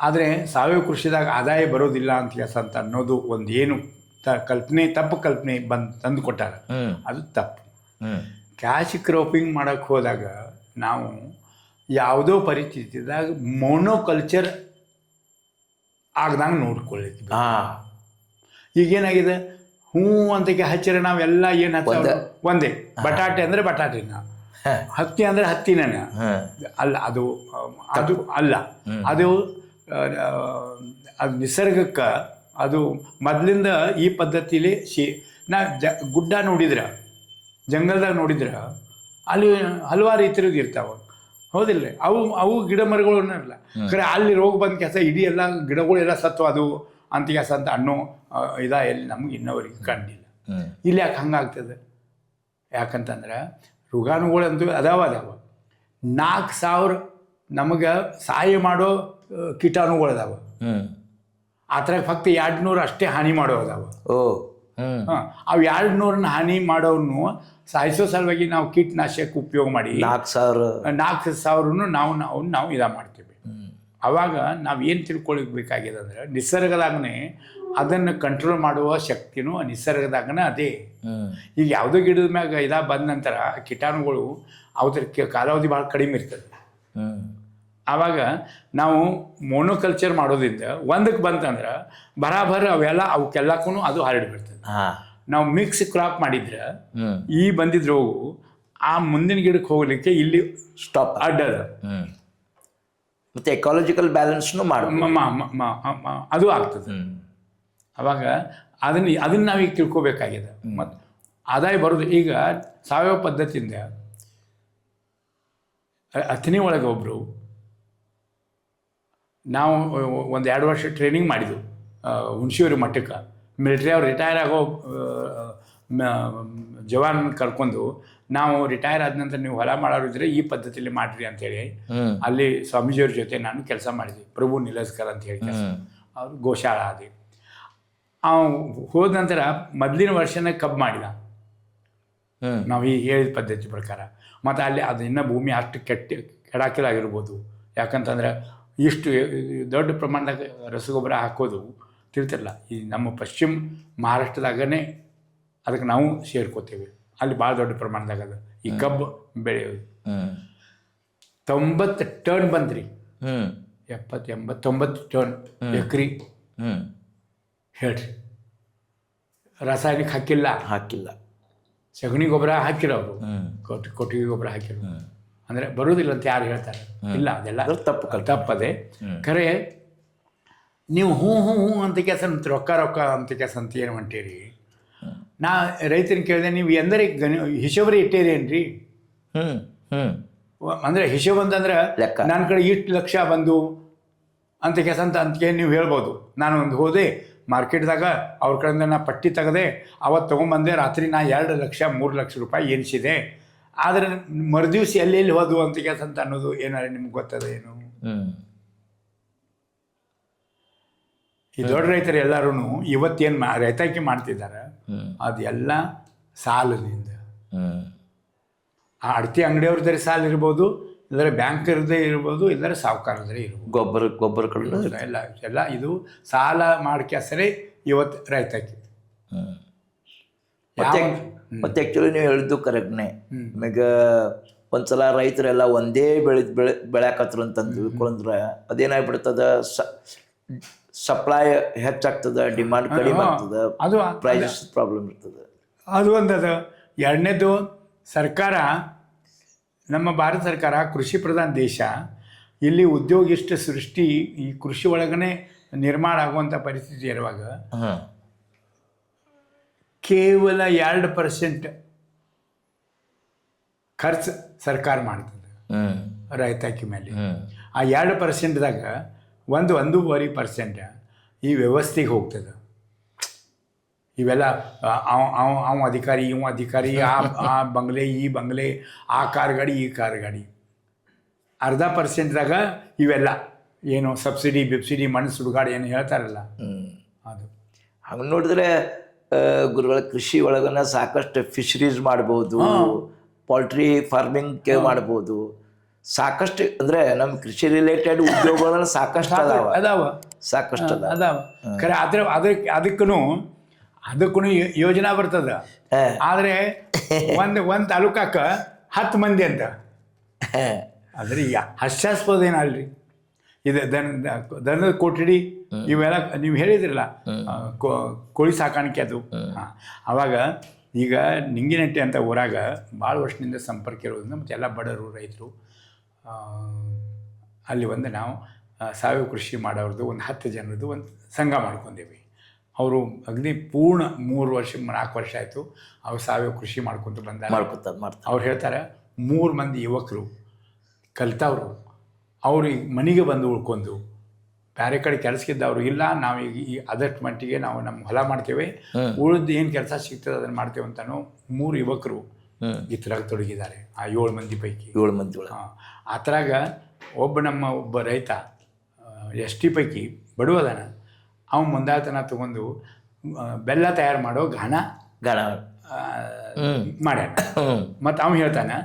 ಆದರೆ ಸಾವಯವ ಕೃಷಿದಾಗ ಆದಾಯ ಬರೋದಿಲ್ಲ ಅಂತ ಕೆಲಸ ಅಂತ ಅನ್ನೋದು ಒಂದು ಏನು ತಪ್ಪು ಕಲ್ಪನೆ ತಂದು ಕೊಟ್ಟಾರ, ಅದು ತಪ್ಪು. ಕ್ಯಾಶ್ ಕ್ರಾಪಿಂಗ್ ಮಾಡೋಕ್ಕೆ ಹೋದಾಗ ನಾವು ಯಾವುದೋ ಪರಿಸ್ಥಿತಿದಾಗ ಮೊನೋಕಲ್ಚರ್ ಆಗ್ದಂಗೆ ನೋಡ್ಕೊಳ್ಳಿಕ್ಕೆ. ಈಗೇನಾಗಿದೆ, ಅಂತಕ್ಕೆ ಹಚ್ಚಿರ ನಾವೆಲ್ಲ ಏನು ಹಚ್ಚ ಒಂದೇ. ಬಟಾಟೆ ಅಂದರೆ ಬಟಾಟೆನ, ಹತ್ತಿ ಅಂದರೆ ಹತ್ತಿನ ಅಲ್ಲ, ಅದು ಅಲ್ಲ. ಅದು ನಿಸರ್ಗಕ್ಕೆ ಅದು ಮೊದಲಿಂದ ಈ ಪದ್ಧತಿಲಿ ಗುಡ್ಡ ನೋಡಿದ್ರೆ, ಜಂಗಲ್ದಾಗ ನೋಡಿದ್ರೆ ಅಲ್ಲಿ ಹಲವಾರು ಇತರದ್ದು ಇರ್ತಾವೆ, ಹೌದಿಲ್ಲ? ಅವು ಗಿಡ ಮರಗಳನ್ನ ಇಲ್ಲ. ಖರೆ ಅಲ್ಲಿ ರೋಗ ಬಂದ ಕೆಲಸ ಇಡೀ ಎಲ್ಲ ಗಿಡಗಳೆಲ್ಲ ಸತ್ತು ಅದು ಅಂತಿಗಾಸ ಅಂತ ಅನ್ನೋ ಎಲ್ಲಿ ನಮ್ಗೆ ಇನ್ನವರೆಗೆ ಕಂಡಿಲ್ಲ. ಹ್ಮ್. ಇಲ್ಲಿ ಯಾಕೆ ಹಂಗಾಗ್ತದೆ? ಯಾಕಂತಂದ್ರೆ ರೋಗಾಣುಗಳಂತೂ ಅದಾವ 4,000 ನಮಗೆ ಸಹಾಯ ಮಾಡೋ ಕೀಟಾಣುಗಳು ಅದಾವ. ಹ್ಮ್. ಅದ್ರಾಗ ಫಕ್ತ 200 ಅಷ್ಟೇ ಹಾನಿ ಮಾಡೋ ಅದಾವ. ಓ. ಹ್ಮ್. ಹಾಂ, ಅವು 200 ಹಾನಿ ಮಾಡೋನು ಸಾಯಿಸೋ ಸಲುವಾಗಿ ನಾವು ಕೀಟನಾಶಕ ಉಪಯೋಗ ಮಾಡಿ 4,000 ನಾವು ಇದ ಮಾಡ್ತೀವಿ. ಅವಾಗ ನಾವು ಏನು ತಿಳ್ಕೊಳ್ಬೇಕಾಗಿದೆ ಅಂದರೆ ನಿಸರ್ಗದಾಗನೇ ಅದನ್ನು ಕಂಟ್ರೋಲ್ ಮಾಡುವ ಶಕ್ತಿನೂ ನಿಸರ್ಗದಾಗನೇ ಅದೇ. ಈಗ ಯಾವುದೋ ಗಿಡದ ಮ್ಯಾಗ ಬಂದ ನಂತರ ಕೀಟಾಣುಗಳು ಅದ್ರ ಕಾಲಾವಧಿ ಭಾಳ ಕಡಿಮೆ ಇರ್ತದೆ. ಆವಾಗ ನಾವು ಮೋನೋಕಲ್ಚರ್ ಮಾಡೋದ್ರಿಂದ ಒಂದಕ್ಕೆ ಬಂತಂದ್ರೆ ಬರಾಬರ್ ಅವಕ್ಕೆಲ್ಲಕ್ಕೂ ಅದು ಹರಡಿಬಿಡ್ತದೆ. ನಾವು ಮಿಕ್ಸ್ ಕ್ರಾಪ್ ಮಾಡಿದ್ರೆ ಈ ಬಂದಿದ್ರ ಹೋಗು ಆ ಮುಂದಿನ ಗಿಡಕ್ಕೆ ಹೋಗ್ಲಿಕ್ಕೆ ಇಲ್ಲಿ ಸ್ಟಾಪ್ ಅಡ್ಡದ. ಮತ್ತೆ ಎಕಾಲಜಿಕಲ್ ಬ್ಯಾಲೆನ್ಸ್ನು ಅದು ಆಗ್ತದೆ. ಅವಾಗ ಅದನ್ನ ನಾವೀಗ ತಿಳ್ಕೊಬೇಕಾಗಿದೆ. ಮತ್ತು ಆದಾಯ ಬರೋದು ಈಗ ಸಾವಯವ ಪದ್ಧತಿಯಿಂದ ಅಥಣಿ ಒಳಗೆ ಒಬ್ಬರು ನಾವು 1-2 ವರ್ಷ ಟ್ರೈನಿಂಗ್ ಮಾಡಿದ್ವು ಹುಣಸಿಯೂರು ಮಠಕ್ಕೆ. ಮಿಲಿಟ್ರಿ ಅವ್ರು ರಿಟೈರ್ ಆಗೋ ಜವಾನ್ ಕರ್ಕೊಂಡು ನಾವು ರಿಟೈರ್ ಆದ ನಂತರ ನೀವು ಹೊಲ ಮಾಡೋರಿದ್ರೆ ಈ ಪದ್ಧತಿಯಲ್ಲಿ ಮಾಡಿರಿ ಅಂತೇಳಿ ಅಲ್ಲಿ ಸ್ವಾಮೀಜಿಯವ್ರ ಜೊತೆ ನಾನು ಕೆಲಸ ಮಾಡಿದ್ವಿ. ಪ್ರಭು ನಿಲಸ್ಕರ್ ಅಂತ ಹೇಳಿ ಅವರು ಗೋಶಾಲ ಆದಿ. ಅವ್ನು ಹೋದ ನಂತರ ಮೊದಲಿನ ವರ್ಷನೇ ಕಬ್ಬು ಮಾಡಿದ ನಾವು ಈ ಹೇಳಿದ ಪದ್ಧತಿ ಪ್ರಕಾರ. ಮತ್ತು ಅಲ್ಲಿ ಅದು ಇನ್ನೂ ಭೂಮಿ ಅಷ್ಟು ಕೆಡಾಕಿಲಾಗಿರ್ಬೋದು. ಯಾಕಂತಂದ್ರೆ ಇಷ್ಟು ದೊಡ್ಡ ಪ್ರಮಾಣದಾಗ ರಸಗೊಬ್ಬರ ಹಾಕೋದು ತಿಳ್ತಿರಲ್ಲ. ಈ ನಮ್ಮ ಪಶ್ಚಿಮ ಮಹಾರಾಷ್ಟ್ರದಾಗನೇ ಅದಕ್ಕೆ ನಾವು ಸೇರ್ಕೋತೇವೆ. ಅಲ್ಲಿ ಭಾಳ ದೊಡ್ಡ ಪ್ರಮಾಣದಾಗ ಅದು ಈ ಕಬ್ಬು ಬೆಳೆಯೋದು. 90 ಟನ್ ಬಂದ್ರಿ. 70-80-90 ಟನ್ ಎಕರೆ ಹೇಳ್ರಿ. ರಾಸಾಯನಿಕ ಹಾಕಿಲ್ಲ. ಸಗಣಿ ಗೊಬ್ಬರ ಹಾಕಿರೋರು, ಕೊಟ್ಟಿಗೆ ಗೊಬ್ಬರ ಹಾಕಿರೋ. ಅಂದರೆ ಬರೋದಿಲ್ಲ ಅಂತ ಯಾರು ಹೇಳ್ತಾರೆ? ಇಲ್ಲ, ಅದೆಲ್ಲ ತಪ್ಪದೆ. ಖರೆ ನೀವು ಹ್ಞೂ ಅಂತ ಕೆಲಸ ರೊಕ್ಕ ಅಂತ ಕೆಲಸ ಅಂತ ಏನು ಹೊಂಟೀರಿ? ನಾ ರೈತನ ಕೇಳಿದೆ, ನೀವು ಎಂದರೆ ಹಿಶೋಬರಿ ಇಟ್ಟೇರೇನ್ರಿ? ಅಂದರೆ ಹಿಶೋಬ್ ಅಂತಂದ್ರೆ ನನ್ನ ಕಡೆ ಇಷ್ಟು ಲಕ್ಷ ಬಂದು ಅಂತ ಕೆಲಸ ಅಂತ ನೀವು ಹೇಳ್ಬೋದು. ನಾನು ಒಂದು ಹೋದೆ ಮಾರ್ಕೆಟ್ದಾಗ, ಅವ್ರ ಕಡೆಯಿಂದ ನಾ ಪಟ್ಟಿ ತೆಗೆದೆ, ಅವತ್ತು ತೊಗೊಂಬಂದೆ. ರಾತ್ರಿ ನಾ 2 ಲಕ್ಷ 3 ಲಕ್ಷ ರೂಪಾಯಿ ಎನಿಸಿದೆ. ಆದರೆ ಮರುದಿವ್ಸ ಎಲ್ಲೆಲ್ಲಿ ಹೋದು ಅಂತ ಕೆಲಸ ಅಂತ ಅನ್ನೋದು ಏನಾರು ನಿಮ್ಗೆ ಗೊತ್ತದ ಏನು? ಈ ದೊಡ್ಡ ರೈತರು ಎಲ್ಲರೂ ಇವತ್ತೇನು ರೈತಾಕಿ ಮಾಡ್ತಿದ್ದಾರೆ ಅದೆಲ್ಲ ಸಾಲದಿಂದ. ಆ ಅಡತಿ ಅಂಗಡಿಯವ್ರದ್ದರೆ ಸಾಲ ಇರ್ಬೋದು, ಇಲ್ಲದ್ರೆ ಬ್ಯಾಂಕರ್ದೇ ಇರ್ಬೋದು, ಇಲ್ಲದ್ರೆ ಸಾಹುಕಾರದ್ರೆ ಇರ್ಬೋದು. ಗೊಬ್ಬರ ಎಲ್ಲ ಇದು ಸಾಲ ಮಾಡ್ಕ್ಯಾಸರೆ ಇವತ್ತು ರೈತಾಕಿ. ಮತ್ತೆ ಆ್ಯಕ್ಚುಲಿ ನೀವು ಹೇಳಿದ್ದು ಕರೆಕ್ಟ್ನೇ. ಈಗ ಒಂದ್ಸಲ ರೈತರೆಲ್ಲ ಒಂದೇ ಬೆಳ್ಯಾಕತ್ರು ಅಂತ ತಿಳ್ಕೊಂಡ್ರೆ ಅದೇನಾಗ್ಬಿಡ್ತದ, ಸಪ್ಲೈ ಹೆಚ್ಚಾಗ್ತದೆ, ಡಿಮಾಂಡ್ ಕಡಿಮೆ ಆಗ್ತದೆ, ಅದು ಪ್ರೈಸಸ್ ಪ್ರಾಬ್ಲಮ್ ಇರ್ತದೆ. ಅದು ಒಂದದು. ಎರಡನೇದು, ಸರ್ಕಾರ, ನಮ್ಮ ಭಾರತ ಸರ್ಕಾರ ಕೃಷಿ ಪ್ರಧಾನ ದೇಶ. ಇಲ್ಲಿ ಉದ್ಯೋಗಿಷ್ಟ ಸೃಷ್ಟಿ ಈ ಕೃಷಿ ಒಳಗನೆ ನಿರ್ಮಾಣ ಆಗುವಂಥ ಪರಿಸ್ಥಿತಿ ಇರುವಾಗ ಕೇವಲ 2% ಖರ್ಚು ಸರ್ಕಾರ ಮಾಡ್ತದೆ ರೈತಾಕಿ ಮೇಲೆ. ಆ 2%ದಾಗ 1-1.5% ಈ ವ್ಯವಸ್ಥೆಗೆ ಹೋಗ್ತದೆ. ಇವೆಲ್ಲ ಅವ ಅಧಿಕಾರಿ, ಇವ ಅಧಿಕಾರಿ, ಆ ಬಂಗ್ಲೆ, ಈ ಬಂಗ್ಲೆ, ಆ ಕಾರ್ ಗಾಡಿ, ಈ ಕಾರ್ ಗಾಡಿ. 0.5%ದಾಗ ಇವೆಲ್ಲ ಏನು ಸಬ್ಸಿಡಿ ಮಣ್ಣು ಸುಡುಗಾಡು ಏನು ಹೇಳ್ತಾರಲ್ಲ ಅದು. ಹಂಗೆ ನೋಡಿದ್ರೆ ಗುರುಗಳ ಕೃಷಿ ಒಳಗನ ಸಾಕಷ್ಟು ಫಿಶರೀಸ್ ಮಾಡ್ಬೋದು, ಪೋಲ್ಟ್ರಿ ಫಾರ್ಮಿಂಗ್ ಮಾಡ್ಬೋದು. ಸಾಕಷ್ಟು ಅಂದರೆ ನಮ್ಮ ಕೃಷಿ ರಿಲೇಟೆಡ್ ಉದ್ಯೋಗಗಳನ್ನ ಸಾಕಷ್ಟು ಅದಾವ. ಖರೆ ಅದಕ್ಕೂ ಯೋಜನಾ ಬರ್ತದ. ಆದರೆ ಒಂದು ತಾಲೂಕಕ್ಕೆ 10 ಮಂದಿ ಅಂತ. ಆದರೆ ಈಗ ಹಾಸ್ಯಾಸ್ಪದ ಏನಲ್ರಿ ಇದು. ದನದ ಕೊಠಡಿ ಇವೆಲ್ಲ ನೀವು ಹೇಳಿದ್ರಲ್ಲ, ಕೋಳಿ ಸಾಕಾಣಿಕೆ ಅದು. ಆವಾಗ ಈಗ ನಿಂಗಿನಟ್ಟಿ ಅಂತ ಊರಾಗ ಭಾಳ ವರ್ಷದಿಂದ ಸಂಪರ್ಕ ಇರೋದ್ರಿಂದ ಮತ್ತು ಎಲ್ಲ ಬಡವರು ರೈತರು ಅಲ್ಲಿ ನಾವು ಸಾವಯವ ಕೃಷಿ ಮಾಡೋರದ್ದು ಒಂದು 10 ಜನರದ್ದು ಒಂದು ಸಂಘ ಮಾಡ್ಕೊಂಡೇವಿ. ಅವರು ಅಗ್ನಿ ಪೂರ್ಣ 3-4 ವರ್ಷ ಆಯಿತು ಅವ್ರು ಸಾವಯವ ಕೃಷಿ ಮಾಡ್ಕೊತ ಮಾಡ್ತಾರೆ. ಅವ್ರು ಹೇಳ್ತಾರೆ 3 ಮಂದಿ ಯುವಕರು ಕಲ್ತವ್ರು ಅವ್ರಿಗೆ ಮನೆಗೆ ಬಂದು ಉಳ್ಕೊಂಡು ಬೇರೆ ಕಡೆ ಕೆಲಸಕ್ಕಿದ್ದವ್ರು ಇಲ್ಲ, ನಾವು ಈ ಅದಷ್ಟು ಮಟ್ಟಿಗೆ ನಾವು ನಮ್ಮ ಹೊಲ ಮಾಡ್ತೇವೆ, ಉಳಿದು ಏನು ಕೆಲಸ ಸಿಗ್ತದೆ ಅದನ್ನು ಮಾಡ್ತೇವೆ ಅಂತಾನು 3 ಯುವಕರು ಈ ಥರ ತೊಡಗಿದ್ದಾರೆ ಆ 7 ಮಂದಿ ಪೈಕಿ. 7 ಮಂದಿ ಒಳಗೆ ಆ ಥರಾಗ ಒಬ್ಬ ರೈತ ಎಸ್ ಟಿ ಪೈಕಿ ಬಡವದಾನ, ಅವನು ಮುಂದಾತನ ತಗೊಂಡು ಬೆಲ್ಲ ತಯಾರು ಮಾಡೋ ಗಾಣ ಮಾಡ್ಯಾನ. ಮತ್ತು ಅವ್ನು ಹೇಳ್ತಾನೆ,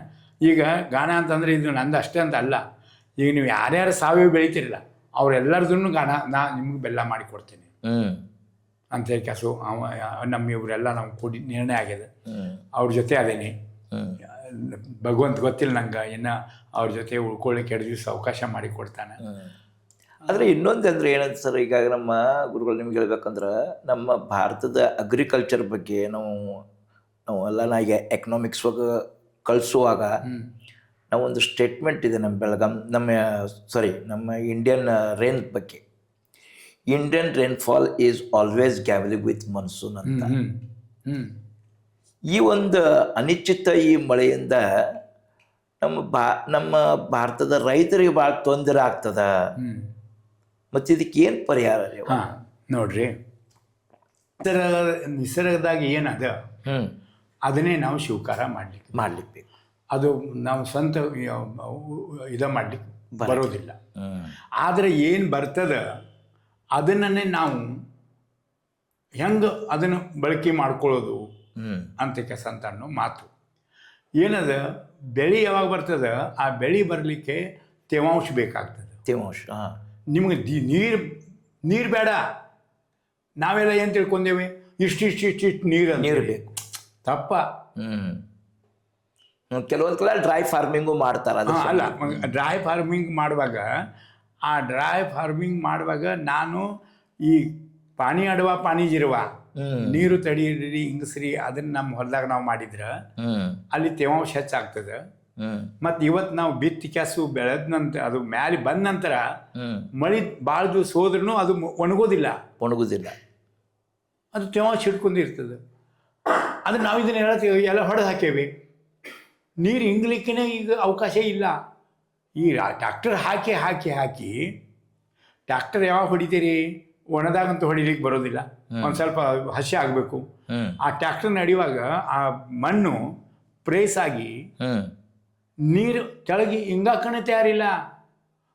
ಈಗ ಗಾಣ ಅಂತಂದರೆ ಇದು ನಂದು ಅಷ್ಟೇ ಅಂತ ಅಲ್ಲ, ಈಗ ನೀವು ಯಾರ್ಯಾರು ಸಾವಯವ ಬೆಳಿತೀರಲ್ಲ ಅವರೆಲ್ಲರದನ್ನು ನಾ ನಿಮ್ಗೆ ಬೆಲ್ಲ ಮಾಡಿ ಕೊಡ್ತೀನಿ ಅಂತ ಹೇಳಿ ಕೆಸು ನಮ್ಮ ಇವರೆಲ್ಲ ನಾವು ಕೂಡಿ ನಿರ್ಣಯ ಆಗ್ಯದ. ಅವ್ರ ಜೊತೆ ಅದೇನೆ ಭಗವಂತ ಗೊತ್ತಿಲ್ಲ ನಂಗೆ ಇನ್ನು ಅವ್ರ ಜೊತೆ ಉಳ್ಕೊಳ್ಳಿಕ್ಕೆ 2 ದಿವಸ ಅವಕಾಶ ಮಾಡಿ ಕೊಡ್ತಾನೆ. ಆದರೆ ಇನ್ನೊಂದು ಅಂದರೆ ಏನಂತ ಸರ್, ಈಗ ನಮ್ಮ ಗುರುಗಳು ನಿಮ್ಗೆ ಹೇಳ್ಬೇಕಂದ್ರೆ ನಮ್ಮ ಭಾರತದ ಅಗ್ರಿಕಲ್ಚರ್ ಬಗ್ಗೆ ನಾವೆಲ್ಲ ಈಗ ಎಕನಾಮಿಕ್ಸ್ ಕಳಿಸುವಾಗ ನಾವೊಂದು ಸ್ಟೇಟ್ಮೆಂಟ್ ಇದೆ ನಮ್ಮ ಇಂಡಿಯನ್ ರೇನ್ ಬಗ್ಗೆ. Indian rainfall is always gambling with monsoon ಅಂತ. ಈ ಒಂದು ಅನಿಶ್ಚಿತ ಈ ಮಳೆಯಿಂದ ನಮ್ಮ ಭಾರತದ ರೈತರಿಗೆ ಭಾಳ ತೊಂದರೆ ಆಗ್ತದ. ಮತ್ತು ಇದಕ್ಕೆ ಏನು ಪರಿಹಾರ? ನೋಡ್ರಿ, ನಿಸರ್ಗದಾಗ ಏನದ ಅದನ್ನೇ ನಾವು ಸ್ವೀಕಾರ ಮಾಡ್ಲಿಕ್ಕೆ ಅದು ನಾವು ಸ್ವಂತ ಮಾಡ್ಲಿಕ್ಕೆ ಬರೋದಿಲ್ಲ. ಆದರೆ ಏನು ಬರ್ತದ ಅದನ್ನೇ ನಾವು ಹೆಂಗೆ ಅದನ್ನು ಬಳಕೆ ಮಾಡ್ಕೊಳ್ಳೋದು ಅಂತ ಕೆಲಸ ಅಂತ ಅನ್ನೋ ಮಾತು ಏನದ. ಬೆಳೆ ಯಾವಾಗ ಬರ್ತದ ಆ ಬೆಳೆ ಬರಲಿಕ್ಕೆ ತೇವಾಂಶ ಬೇಕಾಗ್ತದೆ. ತೇವಾಂಶ ನಿಮಗೆ ನೀರು ಬೇಡ. ನಾವೆಲ್ಲ ಏನು ತಿಳ್ಕೊಂಡೇವೆ, ಇಷ್ಟು ನೀರು ಬೇಕು. ತಪ್ಪ. ಕೆಲವೊಂದು ಡ್ರೈ ಫಾರ್ಮಿಂಗು ಮಾಡ್ತಾರೆ. ಅಲ್ಲ, ಡ್ರೈ ಫಾರ್ಮಿಂಗ್ ಮಾಡುವಾಗ ನಾನು ಈ ಪಾನಿ ಅಡವ ಪಾನಿ ಜಿರುವ ನೀರು ತಡೀರಿ ಹಿಂಗಸ್ರಿ ಅದನ್ನ ನಮ್ಮ ಹೊಲದಾಗ ನಾವು ಮಾಡಿದ್ರೆ ಅಲ್ಲಿ ತೇವಾಂಶ ಹೆಚ್ಚಾಗ್ತದೆ. ಮತ್ತು ಇವತ್ತು ನಾವು ಬಿತ್ತಿ ಕೆಸು ಬೆಳೆದ ನಂತರ ಅದು ಮ್ಯಾಲೆ ಬಂದ ನಂತರ ಮಳೆ ಭಾಳ ದಿವಸ ಹೋದ್ರೂ ಅದು ಒಣಗೋದಿಲ್ಲ, ಅದು ತೇವಾಂಶ ಹಿಡ್ಕೊಂಡಿರ್ತದೆ. ಅದು ನಾವು ಇದನ್ನ ಹೇಳ್ತೀವಿ, ಎಲ್ಲ ಹೊಡೆದು ಹಾಕೇವಿ, ನೀರು ಹಿಂಗ್ಲಿಕ್ಕೇ ಈಗ ಅವಕಾಶ ಇಲ್ಲ. ಈ ಟ್ಯಾಕ್ಟರ್ ಹಾಕಿ ಟ್ಯಾಕ್ಟರ್ ಯಾವಾಗ ಹೊಡಿತೀರಿ? ಒಣದಾಗಂತೂ ಹೊಡಿಲಿಕ್ಕೆ ಬರೋದಿಲ್ಲ, ಒಂದು ಸ್ವಲ್ಪ ಹಸಿ ಆಗಬೇಕು. ಆ ಟ್ಯಾಕ್ಟರ್ ನಡೆಯುವಾಗ ಆ ಮಣ್ಣು ಪ್ರೇಸ್ ಆಗಿ ನೀರು ಕೆಳಗೆ ಹಿಂಗಾಕಣೆ ತಯಾರಿಲ್ಲ.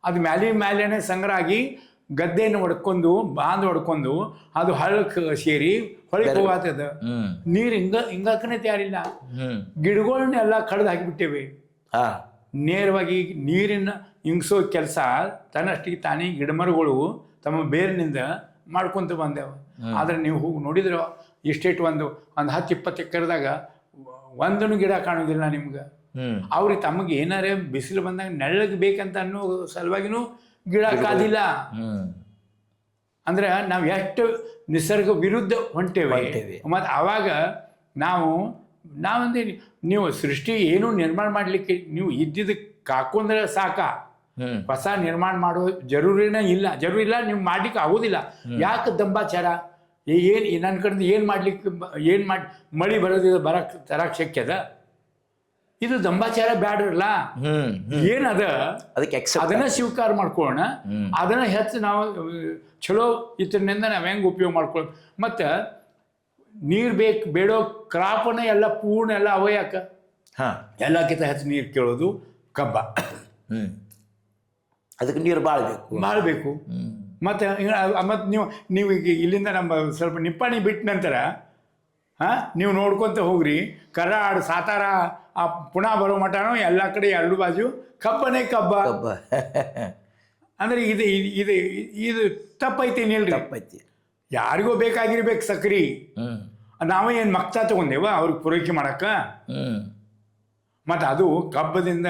ಅದು ಮ್ಯಾಲೇನೆ ಸಂಗ್ರಹ ಆಗಿ ಗದ್ದೆಯನ್ನು ಹೊಡ್ಕೊಂಡು ಅದು ಹಳ್ಳಕ್ಕೆ ಸೇರಿ ಹೊಳಕ್ಕೆ ಹೋಗತ್ತದ. ನೀರು ಹಿಂಗಾಕಣೆ ತಯಾರಿಲ್ಲ. ಗಿಡಗಳನ್ನೆಲ್ಲ ಕಡ್ದು ಹಾಕಿಬಿಟ್ಟೇವೆ. ನೇರವಾಗಿ ನೀರಿನ ಹಿಂಗ್ಸೋ ಕೆಲಸ ತನ್ನಷ್ಟಿಗೆ ತಾನೇ ಗಿಡಮರಗಳು ತಮ್ಮ ಬೇರಿನಿಂದ ಮಾಡ್ಕೊತ ಬಂದೆವು. ಆದರೆ ನೀವು ನೋಡಿದ್ರೆ ಎಸ್ಟೇಟ್ ಒಂದು 10-20 ಎಕರೆದಾಗ ಒಂದೂ ಗಿಡ ಕಾಣೋದಿಲ್ಲ ನಿಮ್ಗೆ. ಅವ್ರಿಗೆ ತಮಗೆ ಏನಾರೇ ಬಿಸಿಲು ಬಂದಾಗ ನೆಳ್ಳಗೆ ಬೇಕಂತ ಅನ್ನೋ ಸಲುವಾಗಿನೂ ಗಿಡ ಕಾದಿಲ್ಲ. ಅಂದ್ರೆ ನಾವು ಎಷ್ಟು ನಿಸರ್ಗ ವಿರುದ್ಧ ಹೊಂಟೇವೆ. ಮತ್ತು ಆವಾಗ ನಾವಂದ್ರೆ ನೀವು ಸೃಷ್ಟಿ ಏನೂ ನಿರ್ಮಾಣ ಮಾಡಲಿಕ್ಕೆ ನೀವು ಇದ್ದಿದ್ದಕ್ಕೆ ಕಾಕೊಂಡ್ರೆ ಸಾಕ. ಹೊಸ ನಿರ್ಮಾಣ ಮಾಡೋ ಜರೂರಿ ಇಲ್ಲ, ನೀವು ಮಾಡ್ಲಿಕ್ಕೆ ಆಗೋದಿಲ್ಲ. ಯಾಕೆ ದಂಬಾಚಾರ? ನನ್ನ ಕಡೆಯಿಂದ ಏನು ಮಳೆ ಬರೋದಿಲ್ಲ, ತರಕ್ಕೆ ಶಕ್ಯದ? ಇದು ದಂಬಾಚಾರ ಬ್ಯಾಡ್ರಲ್ಲ. ಏನದ ಅದನ್ನ ಸ್ವೀಕಾರ ಮಾಡ್ಕೊಳ್ಳೋಣ. ಅದನ್ನ ಹೆಚ್ಚು ನಾವು ಚಲೋ ಇದರಿಂದ ನಾವು ಹೆಂಗೆ ಉಪಯೋಗ ಮಾಡ್ಕೊಳ್ಳೋದು. ಮತ್ತು ನೀರು ಬೇಡೋ ಕ್ರಾಪನ್ನ ಎಲ್ಲ ಪೂರ್ಣ ಎಲ್ಲ ಅವಯಾಕ ಎಲ್ಲಕ್ಕಿಂತ ಹೆಚ್ಚು ನೀರು ಕೇಳೋದು ಕಬ್ಬ. ಅದಕ್ಕೆ ನೀರು ಬಾಳ್ಬೇಕು. ಮತ್ತು ನೀವು ಈಗ ಇಲ್ಲಿಂದ ನಮ್ಮ ಸ್ವಲ್ಪ ನಿಪ್ಪಾಣಿ ಬಿಟ್ಟ ನಂತರ ನೀವು ನೋಡ್ಕೊತ ಹೋಗ್ರಿ, ಕರಾಡ್ ಸಾತಾರ ಆ ಪುಣೆ ಬರೋ ಮಟನೂ ಎಲ್ಲ ಕಡೆ 2 ಬಾಜು ಕಬ್ಬನೇ ಕಬ್ಬ. ಅಂದ್ರೆ ಇದು ತಪ್ಪೈತಿ ನಿಲ್ರಿ. ಯಾರಿಗೋ ಬೇಕಾಗಿರ್ಬೇಕು ಸಕ್ರಿ. ನಾವೇ ಏನು ಮಕ್ತಾ ತಗೊಂಡೇವ ಅವ್ರಿಗೆ ಪೂರೈಕೆ ಮಾಡಕ್ಕ? ಮತ್ತು ಅದು ಕಬ್ಬದಿಂದ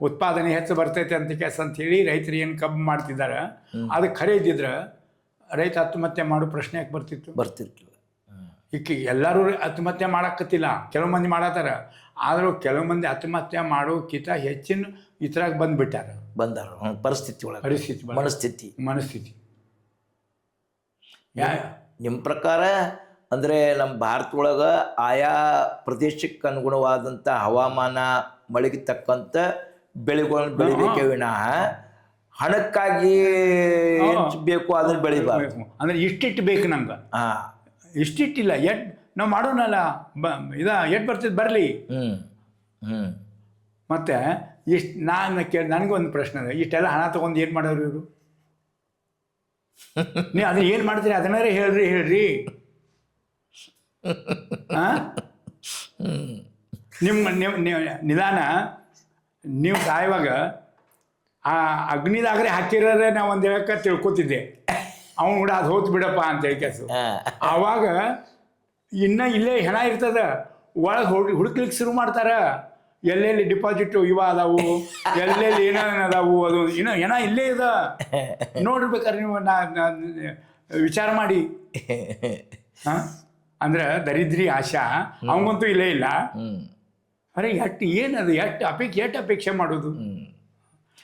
ಉತ್ಪಾದನೆ ಹೆಚ್ಚು ಬರ್ತೈತೆ ಅಂತ ಹೇಳಿ ರೈತರು ಏನು ಕಬ್ಬು ಮಾಡ್ತಿದ್ದಾರೆ ಅದು ಖರೆ ಇದ್ದಿದ್ರೆ ರೈತ ಆತ್ಮಹತ್ಯೆ ಮಾಡೋ ಪ್ರಶ್ನೆ ಯಾಕೆ ಬರ್ತಿತ್ತು? ಈಗ ಎಲ್ಲರೂ ಆತ್ಮಹತ್ಯೆ ಮಾಡಕ್ಕತ್ತಿಲ್ಲ, ಕೆಲವು ಮಂದಿ ಮಾಡತ್ತಾರ. ಆದರೂ ಕೆಲವು ಮಂದಿ ಆತ್ಮಹತ್ಯೆ ಮಾಡೋಕ್ಕಿಂತ ಹೆಚ್ಚಿನ ಇದ್ರಾಗ ಬಂದಾರ ಪರಿಸ್ಥಿತಿ ಮನಸ್ಥಿತಿ. ನಿಮ್ಮ ಪ್ರಕಾರ ಅಂದರೆ ನಮ್ಮ ಭಾರತದೊಳಗೆ ಆಯಾ ಪ್ರದೇಶಕ್ಕೆ ಅನುಗುಣವಾದಂಥ ಹವಾಮಾನ ಮಳೆಗೆ ತಕ್ಕಂಥ ಬೆಳೆಗಳನ್ನು ಬೆಳಿಬೇಕೇ ವಿನಃ ಹಣಕ್ಕಾಗಿ ಬೇಕು ಅದನ್ನ ಬೆಳಿಬಾರ್ದು. ಅಂದ್ರೆ ಇಷ್ಟಿಟ್ಟು ಬೇಕು ನಂಗೆ, ಹಾಂ, ಇಷ್ಟಿಟ್ಟಿಲ್ಲ ನಾವು ಮಾಡೋಣಲ್ಲ ಎಡ್ ಬರ್ತದೆ ಬರಲಿ. ಮತ್ತು ಇಷ್ಟು ನನಗೊಂದು ಪ್ರಶ್ನೆ ಅದ, ಇಷ್ಟೆಲ್ಲ ಹಣ ತೊಗೊಂಡು ಏನು ಮಾಡೋರು ಇವರು? ನೀವು ಅದನ್ನ ಏನು ಮಾಡ್ತೀರಿ ಅದನ್ನಾರೇ ಹೇಳ್ರಿ. ನಿಮ್ಮ ನಿಧಾನ ನೀವು ಸಾಯುವಾಗ ಆ ಅಗ್ನಿದಾಗ್ರೆ ಹಾಕಿರೋರೆ ನಾವು ಒಂದು ಹೇಳಕ್ಕೆ ತಿಳ್ಕೊತಿದ್ದೆ, ಅವನು ಕೂಡ ಅದು ಹೋತ್ ಬಿಡಪ್ಪ ಅಂತೇಳಿ ಕೆಲಸ. ಆವಾಗ ಇನ್ನೂ ಇಲ್ಲೇ ಹೆಣ ಇರ್ತದ, ಒಳಗೆ ಹುಡುಕ್ಲಿಕ್ಕೆ ಶುರು ಮಾಡ್ತಾರ, ಎಲ್ಲೆಲ್ಲಿ ಡಿಪಾಸಿಟು ಇವ ಅದಾವು, ಎಲ್ಲೆಲ್ಲಿ ಏನೇನು ಅದಾವು, ಅದು ಇನ್ನೂ ಹೆಣ ಇಲ್ಲೇ ಇದ ನೋಡಿರ್ಬೇಕಾದ್ರೆ ನೀವು ವಿಚಾರ ಮಾಡಿ. ಅಂದ್ರೆ ದರಿದ್ರಿ ಆಶಾ ಅವಂಗಂತೂ ಇಲ್ಲೇ ಇಲ್ಲ. ಅರೆ ಏನದು ಎಷ್ಟು ಅಪೇಕ್ಷೆ ಮಾಡೋದು?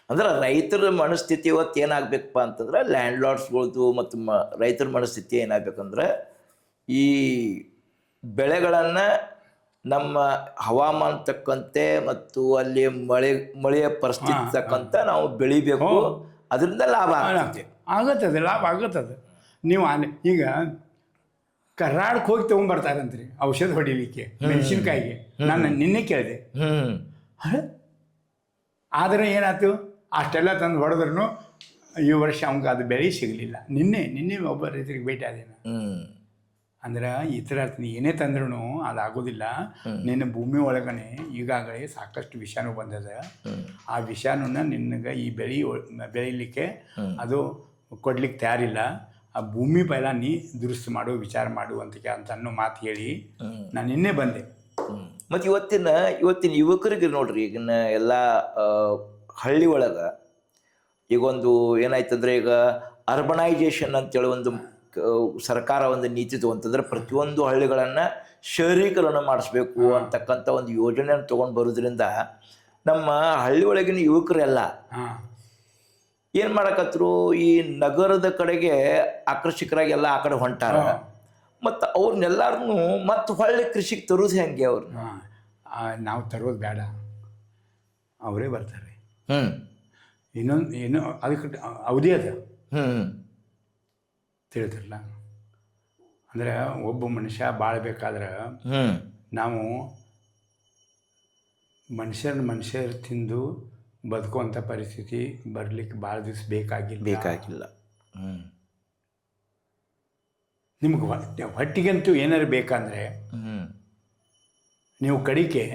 ಅಂದ್ರೆ ರೈತರ ಮನಸ್ಥಿತಿ ಇವತ್ತು ಏನಾಗಬೇಕಪ್ಪ ಅಂತಂದ್ರೆ, ಲ್ಯಾಂಡ್ ಲಾರ್ಡ್ಸ್ಗಳದ್ದು ಮತ್ತು ರೈತರ ಮನಸ್ಥಿತಿ ಏನಾಗಬೇಕಂದ್ರೆ, ಈ ಬೆಳೆಗಳನ್ನು ನಮ್ಮ ಹವಾಮಾನ ತಕ್ಕಂತೆ ಮತ್ತು ಅಲ್ಲಿ ಮಳೆಯ ಪರಿಸ್ಥಿತಿ ತಕ್ಕಂತ ನಾವು ಬೆಳಿಬೇಕು, ಅದರಿಂದ ಲಾಭ ಆಗತ್ತದ, ಲಾಭ ಆಗತ್ತದ. ನೀವು ಈಗ ಕರ್ನಾಟಕ ಹೋಗಿ ತೊಗೊಂಬರ್ತಾರಂತ್ರಿ ಔಷಧ ಹೊಡಿಲಿಕ್ಕೆ, ಮೆಣಸಿನ್ಕಾಯಿಗೆ. ನಾನು ನಿನ್ನೆ ಕೇಳಿದೆ, ಆದರೆ ಏನಾಯ್ತು, ಅಷ್ಟೆಲ್ಲ ತಂದು ಹೊಡೆದ್ರೂ ಈ ವರ್ಷ ಅವ್ಗೆ ಅದು ಬೆಳೆ ಸಿಗಲಿಲ್ಲ. ನಿನ್ನೆ ಒಬ್ಬ ರೈತರಿಗೆ ಭೇಟಿ ಆದೇನು. ಅಂದ್ರೆ ಈ ಥರ ಏನೇ ತಂದ್ರೂ ಅದಾಗೋದಿಲ್ಲ. ನಿನ್ನ ಭೂಮಿ ಒಳಗನೆ ಈಗಾಗಲೇ ಸಾಕಷ್ಟು ವಿಷಾಣು ಬಂದದ. ಆ ವಿಷಾಣುನ ನಿನಗೆ ಈ ಬೆಳೀಲಿಕ್ಕೆ ಅದು ಕೊಡ್ಲಿಕ್ಕೆ ತಯಾರಿಲ್ಲ. ಆ ಭೂಮಿ ಪೈಲ ನೀ ದುರಸ್ತಿ ಮಾಡು, ವಿಚಾರ ಮಾಡು ಅಂತ ಅನ್ನೋ ಮಾತು ಹೇಳಿ ನಾನು ನಿನ್ನೆ ಬಂದೆ. ಮತ್ತು ಇವತ್ತಿನ ಯುವಕರಿಗೆ ನೋಡ್ರಿ, ಈಗಿನ ಎಲ್ಲ ಹಳ್ಳಿ ಒಳಗೆ ಈಗೊಂದು ಏನಾಯ್ತಂದ್ರೆ, ಈಗ ಅರ್ಬನೈಜೇಷನ್ ಅಂತೇಳಿ ಒಂದು ಸರ್ಕಾರ ಒಂದು ನೀತಿ ತಗೊಂತಂದ್ರೆ, ಪ್ರತಿಯೊಂದು ಹಳ್ಳಿಗಳನ್ನು ಶಹರೀಕರಣ ಮಾಡಿಸ್ಬೇಕು ಅಂತಕ್ಕಂಥ ಒಂದು ಯೋಜನೆಯನ್ನು ತೊಗೊಂಡು ಬರೋದ್ರಿಂದ ನಮ್ಮ ಹಳ್ಳಿ ಒಳಗಿನ ಯುವಕರೆಲ್ಲ ಏನು ಮಾಡಕತ್ರು, ಈ ನಗರದ ಕಡೆಗೆ ಆಕರ್ಷಕರಾಗಿ ಎಲ್ಲ ಆ ಕಡೆ ಹೊಂಟಾರ. ಮತ್ತು ಅವ್ರನ್ನೆಲ್ಲರನ್ನೂ ಮತ್ತು ಹೊಳ್ಳಿ ಕೃಷಿಗೆ ತರೋದು ಹೆಂಗೆ? ಅವ್ರು ನಾವು ತರೋದು ಬೇಡ, ಅವರೇ ಬರ್ತಾರೆ. ಇನ್ನೊಂದು ಅದಕ್ಕೆ ಅವಧಿ ಅದ ತಿಳಿದ್ರಲ್ಲ. ಅಂದ್ರೆ ಒಬ್ಬ ಮನುಷ್ಯ ಬಾಳ್ಬೇಕಾದ್ರೆ ನಾವು ಮನುಷ್ಯರು ತಿಂದು ಬದುಕುವಂಥ ಪರಿಸ್ಥಿತಿ ಬರಲಿಕ್ಕೆ ಭಾಳ ದಿವಸ ಬೇಕಾಗಿಲ್ಲ. ನಿಮ್ಗೆ ಹೊಟ್ಟಿಗಂತೂ ಏನಾರು ಬೇಕಂದ್ರೆ ನೀವು ಕಡಿಕೆ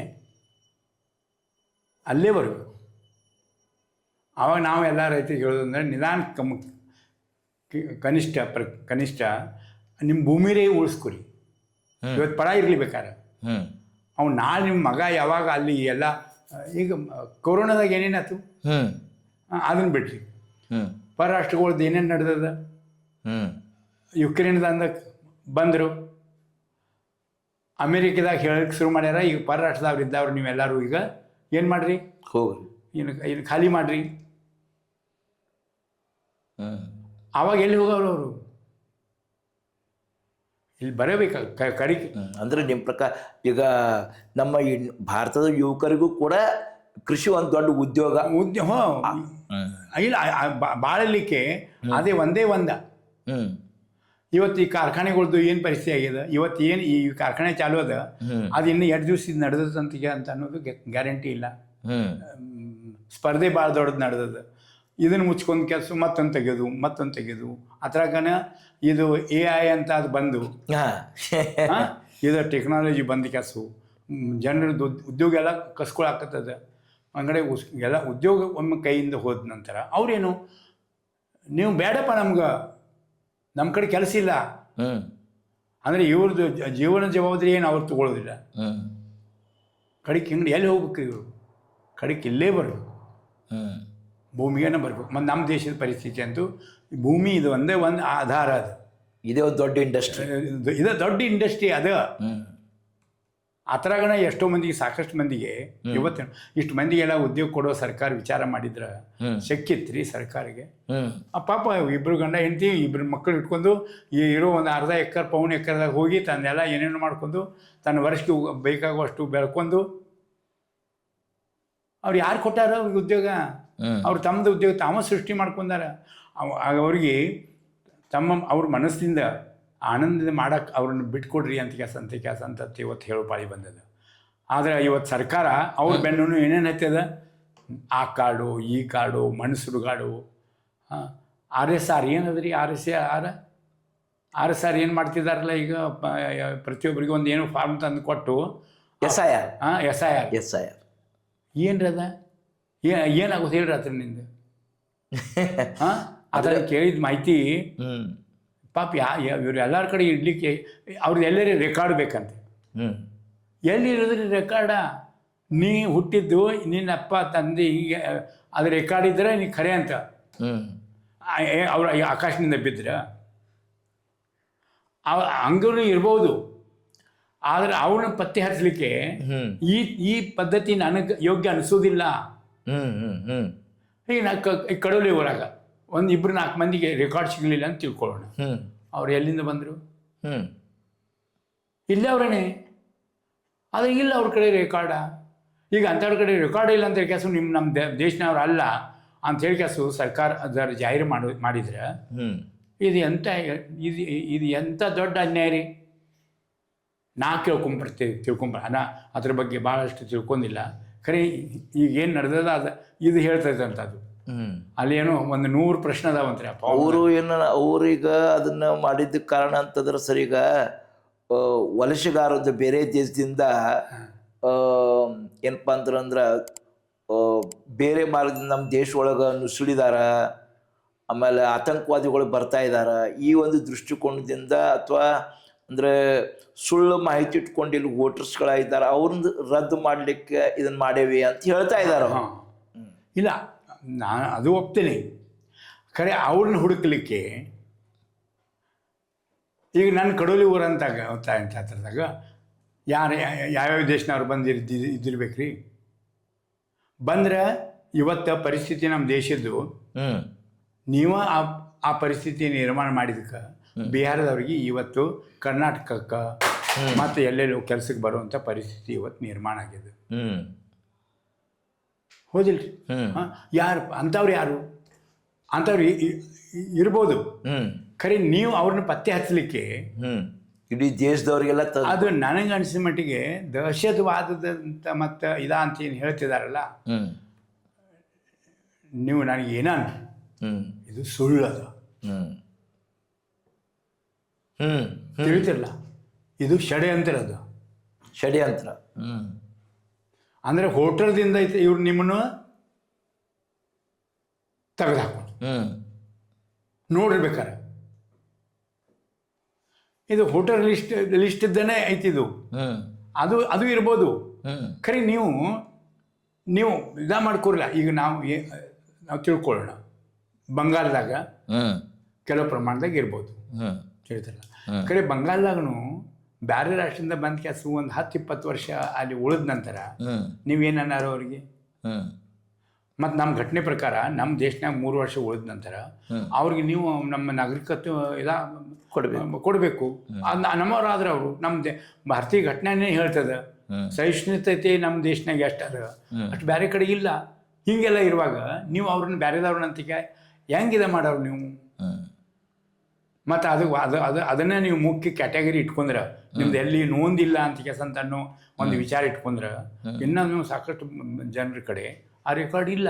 ಅಲ್ಲೇ ಬರಬೇಕು. ಆವಾಗ ನಾವು ಎಲ್ಲ ರೈತರಿಗೆ ಹೇಳೋದಂದ್ರೆ, ನಿಧಾನ ಕನಿಷ್ಠ ನಿಮ್ಮ ಭೂಮಿರೇ ಉಳಿಸ್ಕೊರಿ. ಇವತ್ತು ಪಡ ಇರಲಿ ಬೇಕಾದ್ರೆ ಅವ್ನು ನಾಳೆ ನಿಮ್ಮ ಮಗ ಯಾವಾಗ ಅಲ್ಲಿ ಎಲ್ಲ ಈಗ ಕೊರೋನಾದಾಗ ಏನೇನಾಯ್ತು ಅದನ್ನು ಬಿಡ್ರಿ. ಪರರಾಷ್ಟ್ರಗಳದ್ದು ಏನೇನು ನಡೆದದ, ಯುಕ್ರೇನ್ದಂದ ಬಂದರು, ಅಮೇರಿಕದಾಗ ಹೇಳಕ್ಕೆ ಶುರು ಮಾಡ್ಯಾರ. ಈಗ ಪರರಾಷ್ಟ್ರದವ್ರು ಇದ್ದವ್ರು ನೀವೆಲ್ಲರೂ ಈಗ ಏನು ಮಾಡಿರಿ, ಹೋಗ್ರಿ, ಇದು ಖಾಲಿ ಮಾಡಿರಿ. ಆವಾಗ ಎಲ್ಲಿ ಹೋಗೋರು ಅವರು? ಇಲ್ಲಿ ಬರಬೇಕು ಕಡಿಕೆ. ಅಂದರೆ ನಿಮ್ಮ ಪ್ರಕಾರ ಈಗ ನಮ್ಮ ಈ ಭಾರತದ ಯುವಕರಿಗೂ ಕೂಡ ಕೃಷಿ ಒಂದು ದೊಡ್ಡ ಉದ್ಯೋಗ ಇಲ್ಲ ಬಾಳಲಿಕ್ಕೆ ಅದೇ ಒಂದೇ ಇವತ್ತು ಈ ಕಾರ್ಖಾನೆಗಳ್ದು ಏನು ಪರಿಸ್ಥಿತಿ ಆಗಿದೆ, ಇವತ್ತು ಏನು ಈ ಕಾರ್ಖಾನೆ ಚಾಲು ಅದ, ಅದು ಇನ್ನು 2 ದಿವಸ ನಡೆದಂತ ಅಂತ ಅನ್ನೋದು ಗ್ಯಾರಂಟಿ ಇಲ್ಲ. ಸ್ಪರ್ಧೆ ಭಾಳ ದೊಡ್ಡದು ನಡೆದದ. ಇದನ್ನು ಮುಚ್ಕೊಂಡು ಕೆಲಸ ಮತ್ತೊಂದು ತೆಗೆದು ಅದ್ರಾಗನ ಇದು AI ಅಂತ ಅದು ಬಂದು ಇದು ಟೆಕ್ನಾಲಜಿ ಬಂದು ಕೆಲಸ ಜನರದ್ದು ಉದ್ಯೋಗ ಎಲ್ಲ ಕಸ್ಕೊಳಕತ್ತದ. ಅಂಗಡಿ ಎಲ್ಲ ಉದ್ಯೋಗ ಒಮ್ಮೆ ಕೈಯಿಂದ ಹೋದ ನಂತರ ಅವ್ರೇನು, ನೀವು ಬೇಡಪ್ಪ ನಮ್ಮ ಕಡೆ ಕೆಲಸ ಇಲ್ಲ ಅಂದರೆ ಇವ್ರದ್ದು ಜೀವನ ಜವಾಬ್ದಾರಿ ಏನು ಅವ್ರು ತಗೊಳ್ಳೋದಿಲ್ಲ. ಕಡೆಗೆ ಹಿಂಗೆ ಎಲ್ಲಿ ಹೋಗ್ಬೇಕು ಇವರು? ಕಡೆಗೆ ಇಲ್ಲೇ ಬರಬೇಕು, ಭೂಮಿಗೇನ ಬರಬೇಕು. ಮತ್ತು ನಮ್ಮ ದೇಶದ ಪರಿಸ್ಥಿತಿ ಅಂತೂ ಭೂಮಿ ಇದು ಒಂದೇ ಒಂದು ಆಧಾರ. ಅದು ಇದೇ ಒಂದು ದೊಡ್ಡ ಇಂಡಸ್ಟ್ರಿ, ಇದು ದೊಡ್ಡ ಇಂಡಸ್ಟ್ರಿ. ಅದು ಆ ಥರಗಣ ಎಷ್ಟೋ ಮಂದಿಗೆ, ಸಾಕಷ್ಟು ಮಂದಿಗೆ ಇವತ್ತು ಇಷ್ಟು ಮಂದಿಗೆಲ್ಲ ಉದ್ಯೋಗ ಕೊಡೋ ಸರ್ಕಾರ ವಿಚಾರ ಮಾಡಿದ್ರೆ ಶಕ್ಯತ್ರಿ ಸರ್ಕಾರಕ್ಕೆ. ಆ ಪಾಪ ಇಬ್ಬರು ಗಂಡ ಹೆಂಡತಿ, ಇಬ್ಬರು ಮಕ್ಕಳು ಇಟ್ಕೊಂಡು ಇರೋ ಒಂದು ಅರ್ಧ ಎಕರೆ ಪೌನ್ ಎಕರೆದಾಗ ಹೋಗಿ ತನ್ನೆಲ್ಲ ಏನೇನು ಮಾಡ್ಕೊಂಡು ತನ್ನ ವರ್ಷಕ್ಕೆ ಬೇಕಾಗುವಷ್ಟು ಬೆಳ್ಕೊಂಡು ಅವ್ರು ಯಾರು ಕೊಟ್ಟಾರ ಅವ್ರಿಗೆ ಉದ್ಯೋಗ? ಅವ್ರು ತಮ್ಮದು ಉದ್ಯೋಗ ತಾವ ಸೃಷ್ಟಿ ಮಾಡ್ಕೊಂಡಾರ. ಅವ್ರಿಗೆ ಅವ್ರ ಮನಸ್ಸಿನಿಂದ ಆನಂದದಿಂದ ಮಾಡಕ್ಕೆ ಅವ್ರನ್ನ ಬಿಟ್ಕೊಡ್ರಿ ಅಂತ ಕೆಲಸ ಅಂತ ಇವತ್ತು ಹೇಳೋ ಪಾಳಿ ಬಂದದ. ಆದರೆ ಇವತ್ತು ಸರ್ಕಾರ ಅವ್ರ ಬೆನ್ನು ಏನೇನು ಹತ್ತದ, ಆ ಕಾರ್ಡು ಈ ಕಾರ್ಡು ಮಣ್ಣು ಸುಡುಗಾಡು, RSR ಏನದ್ರಿ, RSR ಏನು ಮಾಡ್ತಿದ್ದಾರಲ್ಲ ಈಗ ಪ್ರತಿಯೊಬ್ಬರಿಗೆ ಒಂದು ಏನೋ ಫಾರ್ಮ್ ತಂದು ಕೊಟ್ಟು SIR ಏನ್ರಿ ಅದ ಏನಾಗೋದು ಹೇಳ್ರಿ ಅದ್ರ ನಿಂದು ಅದನ್ನು ಕೇಳಿದ ಮಾಹಿತಿ ಪಾಪ ಇವ್ರು ಎಲ್ಲರ ಕಡೆ ಇಡ್ಲಿಕ್ಕೆ ಅವ್ರದ್ದು ಎಲ್ಲರೂ ರೆಕಾರ್ಡ್ ಬೇಕಂತೆ. ಎಲ್ಲಿ ಇರೋದ್ರಿ ರೆಕಾರ್ಡ? ನೀ ಹುಟ್ಟಿದ್ದು ನಿನ್ನಪ್ಪ ತಂದೆ ಹೀಗೆ ಅದು ರೆಕಾರ್ಡ್ ಇದ್ರೆ ನೀ ಖರೆ ಅಂತ ಅವ್ರ ಆಕಾಶದಿಂದ ಬಿದ್ದರೆ ಹಂಗೂ ಇರ್ಬೋದು. ಆದರೆ ಅವ್ರನ್ನ ಪತ್ತೆ ಹಚ್ಚಲಿಕ್ಕೆ ಈ ಪದ್ಧತಿ ನನಗೆ ಯೋಗ್ಯ ಅನಿಸೋದಿಲ್ಲ. ಈಗ ನಾ ಕಡೋಲಿ ಊರಾಗ 1-2-4 ಮಂದಿಗೆ ರೆಕಾರ್ಡ್ ಸಿಗಲಿಲ್ಲ ಅಂತ ತಿಳ್ಕೊಳ್ಳೋಣ. ಅವ್ರು ಎಲ್ಲಿಂದ ಬಂದರು? ಇಲ್ಲೇ ಅವ್ರೇ. ಆದರೆ ಇಲ್ಲ ಅವ್ರ ಕಡೆ ರೆಕಾರ್ಡ. ಈಗ ಅಂಥವ್ರ ಕಡೆ ರೆಕಾರ್ಡ್ ಇಲ್ಲ ಅಂತ ಹೇಳಿ ಕೆಲಸ ನಮ್ಮ ದೇಶನವ್ರು ಅಲ್ಲ ಅಂತ ಹೇಳಿ ಕೆಲಸ ಸರ್ಕಾರ ಅದರ ಜಾಹೀರು ಮಾಡಿದ್ರೆ ಇದು ಎಂಥ ದೊಡ್ಡ ಅನ್ಯಾಯ ರೀ. ನಾ ತಿಳ್ಕೊಂಬ ಅದ್ರ ಬಗ್ಗೆ ಭಾಳಷ್ಟು ತಿಳ್ಕೊಂಡಿಲ್ಲ. ಖರೆ ಈಗ ಏನು ನಡೆದದ ಇದು ಹೇಳ್ತೈತೆ ಅಂತ ಅದು. ಅಲ್ಲಿ ಏನೋ 100 ಪ್ರಶ್ನೆ ಅದಾವಂತ್ರಿ. ಅಪ್ಪ ಅವ್ರೀಗ ಅದನ್ನ ಮಾಡಿದ್ದಕ್ಕೆ ಕಾರಣ ಅಂತಂದ್ರೆ ಸರ್, ಈಗ ವಲಸೆಗಾರದ್ದು ಬೇರೆ ದೇಶದಿಂದ ಏನಪ್ಪ ಅಂತಂದ್ರೆ ಬೇರೆ ಮಾರ್ಗದಿಂದ ನಮ್ಮ ದೇಶ ಒಳಗೆ ನುಸುಳಿದಾರ, ಆಮೇಲೆ ಆತಂಕವಾದಿಗಳು ಬರ್ತಾ ಇದ್ದಾರೆ. ಈ ಒಂದು ದೃಷ್ಟಿಕೋನದಿಂದ ಅಥವಾ ಅಂದರೆ ಸುಳ್ಳು ಮಾಹಿತಿ ಇಟ್ಕೊಂಡು ಇಲ್ಲಿ ವೋಟರ್ಸ್ಗಳಾಗಿದ್ದಾರೆ, ಅವ್ರನ್ನ ರದ್ದು ಮಾಡಲಿಕ್ಕೆ ಇದನ್ನು ಮಾಡೇವಿ ಅಂತ ಹೇಳ್ತಾ ಇದ್ದಾರೆ. ಇಲ್ಲ, ನಾನು ಅದು ಒಪ್ತೇನೆ. ಖರೆ ಅವ್ರನ್ನ ಹುಡುಕಲಿಕ್ಕೆ ಈಗ ನನ್ನ ಕಡೋಲಿ ಊರಂತಾಗ ಹತ್ರದಾಗ ಯಾವ್ಯಾವ ದೇಶನವ್ರು ಇದ್ದಿರ್ಬೇಕ್ರಿ. ಬಂದ್ರೆ ಇವತ್ತು ಪರಿಸ್ಥಿತಿ ನಮ್ಮ ದೇಶದ್ದು ನೀವು ಆ ಪರಿಸ್ಥಿತಿ ನಿರ್ಮಾಣ ಮಾಡಿದಕ್ಕೆ ಬಿಹಾರದವ್ರಿಗೆ ಇವತ್ತು ಕರ್ನಾಟಕಕ್ಕೆ ಮತ್ತು ಎಲ್ಲೆಲ್ಲೋ ಕೆಲಸಕ್ಕೆ ಬರುವಂಥ ಪರಿಸ್ಥಿತಿ ಇವತ್ತು ನಿರ್ಮಾಣ ಆಗಿದೆ. ಹೌದಿಲ್ರಿ? ಯಾರು ಅಂಥವ್ರು ಅಂಥವ್ರು ಇರ್ಬೋದು. ಖರೆ ನೀವು ಅವ್ರನ್ನ ಪತ್ತೆ ಹಚ್ಚಲಿಕ್ಕೆ ಇಡೀ ದೇಶದವ್ರಿಗೆಲ್ಲ ಅದು ನನಗೆ ಅನಿಸಿದ ಮಟ್ಟಿಗೆ ದಹಶತ್ವಾದದಂತ ಮತ್ತು ಅಂತ ಏನು ಹೇಳ್ತಿದಾರಲ್ಲ, ನೀವು ನನಗೆ ಏನಾನ ಇದು ಸುಳ್ಳು ಅದು ತಿಳಿತಿರಲ್ಲ. ಇದು ಷಡ್ಯಂತ್ರ. ಅದು ಷಡ್ಯಂತ್ರ ಅಂದರೆ ಹೋಟೆಲ್ದಿಂದ ಇವ್ರು ನಿಮ್ಮನ್ನು ತೆಗೆದು ಹಾಕೋದು ನೋಡಿರ್ಬೇಕಾರೆ. ಇದು ಹೋಟೆಲ್ ಲಿಸ್ಟ್ ಇದ್ದೇನೆ ಐತಿದು. ಅದು ಇರ್ಬೋದು. ಖರೆ ನೀವು ಮಾಡ್ಕೊರಲ್ಲ. ಈಗ ನಾವು ತಿಳ್ಕೊಳ್ಳೋಣ, ಬಂಗಾಳದಾಗ ಕೆಲವು ಪ್ರಮಾಣದಾಗ ಇರ್ಬೋದು, ತಿಳಿತಾರಲ್ಲ. ಖರೆ ಬಂಗಾಳದಾಗೂ ಬೇರೆ ರಾಷ್ಟ್ರದಿಂದ ಬಂದ ಕೆಲಸ 10-20 ವರ್ಷ ಅಲ್ಲಿ ಉಳಿದ ನಂತರ ನೀವೇನಾರು ಅವ್ರಿಗೆ ಮತ್ತು ನಮ್ಮ ಘಟನೆ ಪ್ರಕಾರ ನಮ್ಮ ದೇಶನಾಗ 3 ವರ್ಷ ಉಳಿದ ನಂತರ ಅವ್ರಿಗೆ ನೀವು ನಮ್ಮ ನಾಗರಿಕತ್ವ ಕೊಡಬೇಕು. ನಮ್ಮವರಾದ್ರೆ ಅವರು ನಮ್ಮ ಭಾರತೀಯ ಘಟನೆನೇ ಹೇಳ್ತದೆ. ಸಹಿಷ್ಣುತೆ ನಮ್ಮ ದೇಶನಾಗ ಎಷ್ಟು ಅದ ಅಷ್ಟು ಬೇರೆ ಕಡೆ ಇಲ್ಲ. ಹೀಗೆಲ್ಲ ಇರುವಾಗ ನೀವು ಅವ್ರನ್ನ ಬೇರೆದವ್ರನ್ನಂತಿಕೆ ಹೆಂಗಿದೆ ಮಾಡೋರು ನೀವು? ಮತ್ತು ಅದನ್ನೇ ನೀವು ಮುಖ್ಯ ಕ್ಯಾಟಗರಿ ಇಟ್ಕೊಂಡ್ರೆ, ನಿಮ್ದು ಎಲ್ಲಿ ನೋಂದಿಲ್ಲ ಅಂತ ಕೆಲಸ ಅನ್ನೋ ಒಂದು ವಿಚಾರ ಇಟ್ಕೊಂಡ್ರೆ, ಇನ್ನೂ ನೀವು ಸಾಕಷ್ಟು ಜನರ ಕಡೆ ಆ ರೆಕಾರ್ಡ್ ಇಲ್ಲ.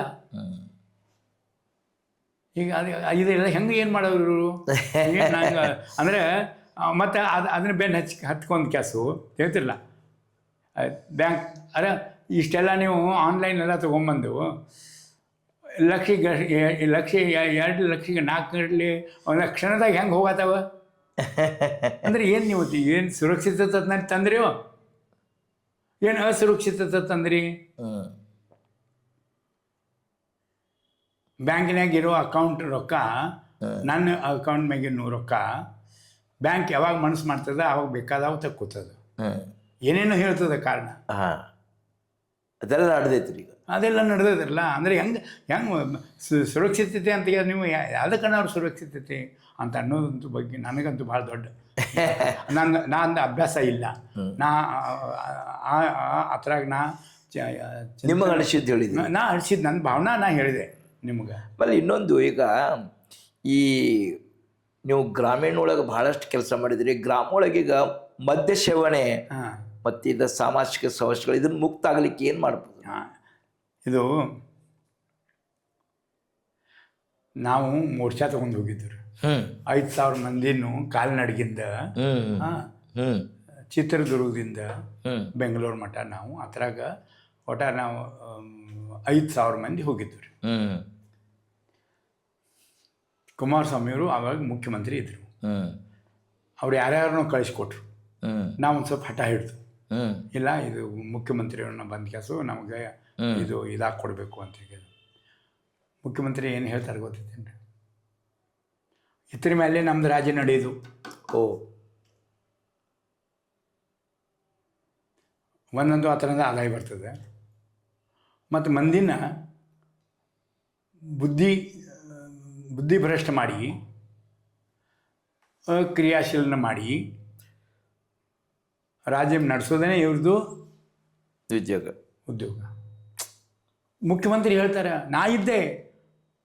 ಈಗ ಇದೆಲ್ಲ ಹೆಂಗೆ ಏನು ಮಾಡೋರು ಅಂದರೆ ಮತ್ತು ಅದನ್ನ ಬೆನ್ನು ಹತ್ಕೊಂಡು ಕೆಲಸ ಹೇಳ್ತಿರಲ್ಲ. ಬ್ಯಾಂಕ್ ಇಷ್ಟೆಲ್ಲ ನೀವು ಆನ್ಲೈನೆಲ್ಲ ತೊಗೊಂಬಂದು ಲಕ್ಷಕ್ಕೆ 2 ಲಕ್ಷಕ್ಕೆ 4 ಗಂಟೆ ಒಂದು ಕ್ಷಣದಾಗ ಹೆಂಗೆ ಹೋಗತ್ತವ ಅಂದರೆ ಏನು ನೀವು ಏನು ಸುರಕ್ಷಿತತೆ ತಂದ್ರಿ, ಏನು ಅಸುರಕ್ಷಿತತೆ ತಂದ್ರಿ? ಬ್ಯಾಂಕಿನಾಗ ಇರೋ ಅಕೌಂಟ್ ರೊಕ್ಕ, ನನ್ನ ಅಕೌಂಟ್ ಮ್ಯಾಗಿನ ರೊಕ್ಕ ಬ್ಯಾಂಕ್ ಯಾವಾಗ ಮನಸ್ಸು ಮಾಡ್ತದೆ ಅವಾಗ ಬೇಕಾದವ ತಕ್ಕೋತದ. ಏನೇನೋ ಹೇಳ್ತದೆ ಕಾರಣ. ಅದೆಲ್ಲ ನಡೆದೈತ್ರಿ. ಈಗ ಅದೆಲ್ಲ ನಡೆದಿದ್ರಲ್ಲ. ಅಂದರೆ ಹೆಂಗೆ ಸುರಕ್ಷಿತತೆ ಅಂತ ನೀವು ಯಾವುದಕ್ಕನ್ನ ಅವ್ರ ಸುರಕ್ಷಿತತೆ ಅಂತ ಅನ್ನೋದಂತೂ ಬಗ್ಗೆ ನನಗಂತೂ ಭಾಳ ದೊಡ್ಡ ನಾನು ಅಭ್ಯಾಸ ಇಲ್ಲ. ಅದ್ರಾಗ ನಿಮಗೆ ಅನಿಸಿದ್ದು ಹೇಳಿದ್ದೆ, ಅನಿಸಿದ್ದು ನನ್ನ ಭಾವನಾ ಹೇಳಿದೆ. ನಿಮ್ಗೆ. ಆಮೇಲೆ ಇನ್ನೊಂದು ಈಗ ಈ ನೀವು ಗ್ರಾಮೀಣ ಒಳಗೆ ಭಾಳಷ್ಟು ಕೆಲಸ ಮಾಡಿದ್ರಿ. ಗ್ರಾಮ ಒಳಗೆ ಈಗ ಮದ್ಯ ಸೇವನೆ ಹಾಂ ಮತ್ತು ಇದು ಸಾಮಾಜಿಕ ಸಮಸ್ಯೆಗಳು ಇದನ್ನು ಮುಕ್ತ ಆಗಲಿಕ್ಕೆ ಏನು ಮಾಡ್ಬೋದು? ಹಾಂ, ಇದು ನಾವು ಮೋರ್ಚಾ ತೊಗೊಂಡು ಹೋಗಿದ್ವಿ ರೀ. 5,000 ಮಂದಿನೂ ಕಾಲ್ನಡಿಗಿಂದ ಚಿತ್ರದುರ್ಗದಿಂದ ಬೆಂಗಳೂರು ಮಠ ನಾವು ಅದ್ರಾಗ ಒಟ್ಟ ನಾವು 5,000 ಮಂದಿ ಹೋಗಿದ್ವಿ ರೀ. ಕುಮಾರಸ್ವಾಮಿಯವರು ಆವಾಗ ಮುಖ್ಯಮಂತ್ರಿ ಇದ್ದರು. ಅವ್ರು ಯಾರ್ಯಾರನ್ನೂ ಕಳಿಸ್ಕೊಟ್ರು. ನಾವು ಒಂದು ಸ್ವಲ್ಪ ಹಠ ಹಿಡಿದು, ಇಲ್ಲ ಇದು ಮುಖ್ಯಮಂತ್ರಿಯವ್ರನ್ನ ಬಂದ ಕೆಲಸ ನಮಗೆ ಇದು ಇದಾಗಿ ಕೊಡಬೇಕು ಅಂತ ಹೇಳಿ. ಮುಖ್ಯಮಂತ್ರಿ ಏನು ಹೇಳ್ತಾರೆ ಗೊತ್ತೈತೇನ್ರಿ? ಇದ್ರ ಮೇಲೆ ನಮ್ದು ರಾಜ್ಯ ನಡೆಯೋದು. ಒಂದೊಂದು ಆ ಥರದ ಆದಾಯ ಬರ್ತದೆ. ಮತ್ತು ಮಂದಿನ ಬುದ್ಧಿಭ್ರಷ್ಟ ಮಾಡಿ ಅಕ್ರಿಯಾಶೀಲನ ಮಾಡಿ ರಾಜ್ಯ ನಡೆಸೋದೇ ಇವ್ರದ್ದು ಉದ್ಯೋಗ. ಮುಖ್ಯಮಂತ್ರಿ ಹೇಳ್ತಾರೆ, ನಾ ಇದ್ದೆ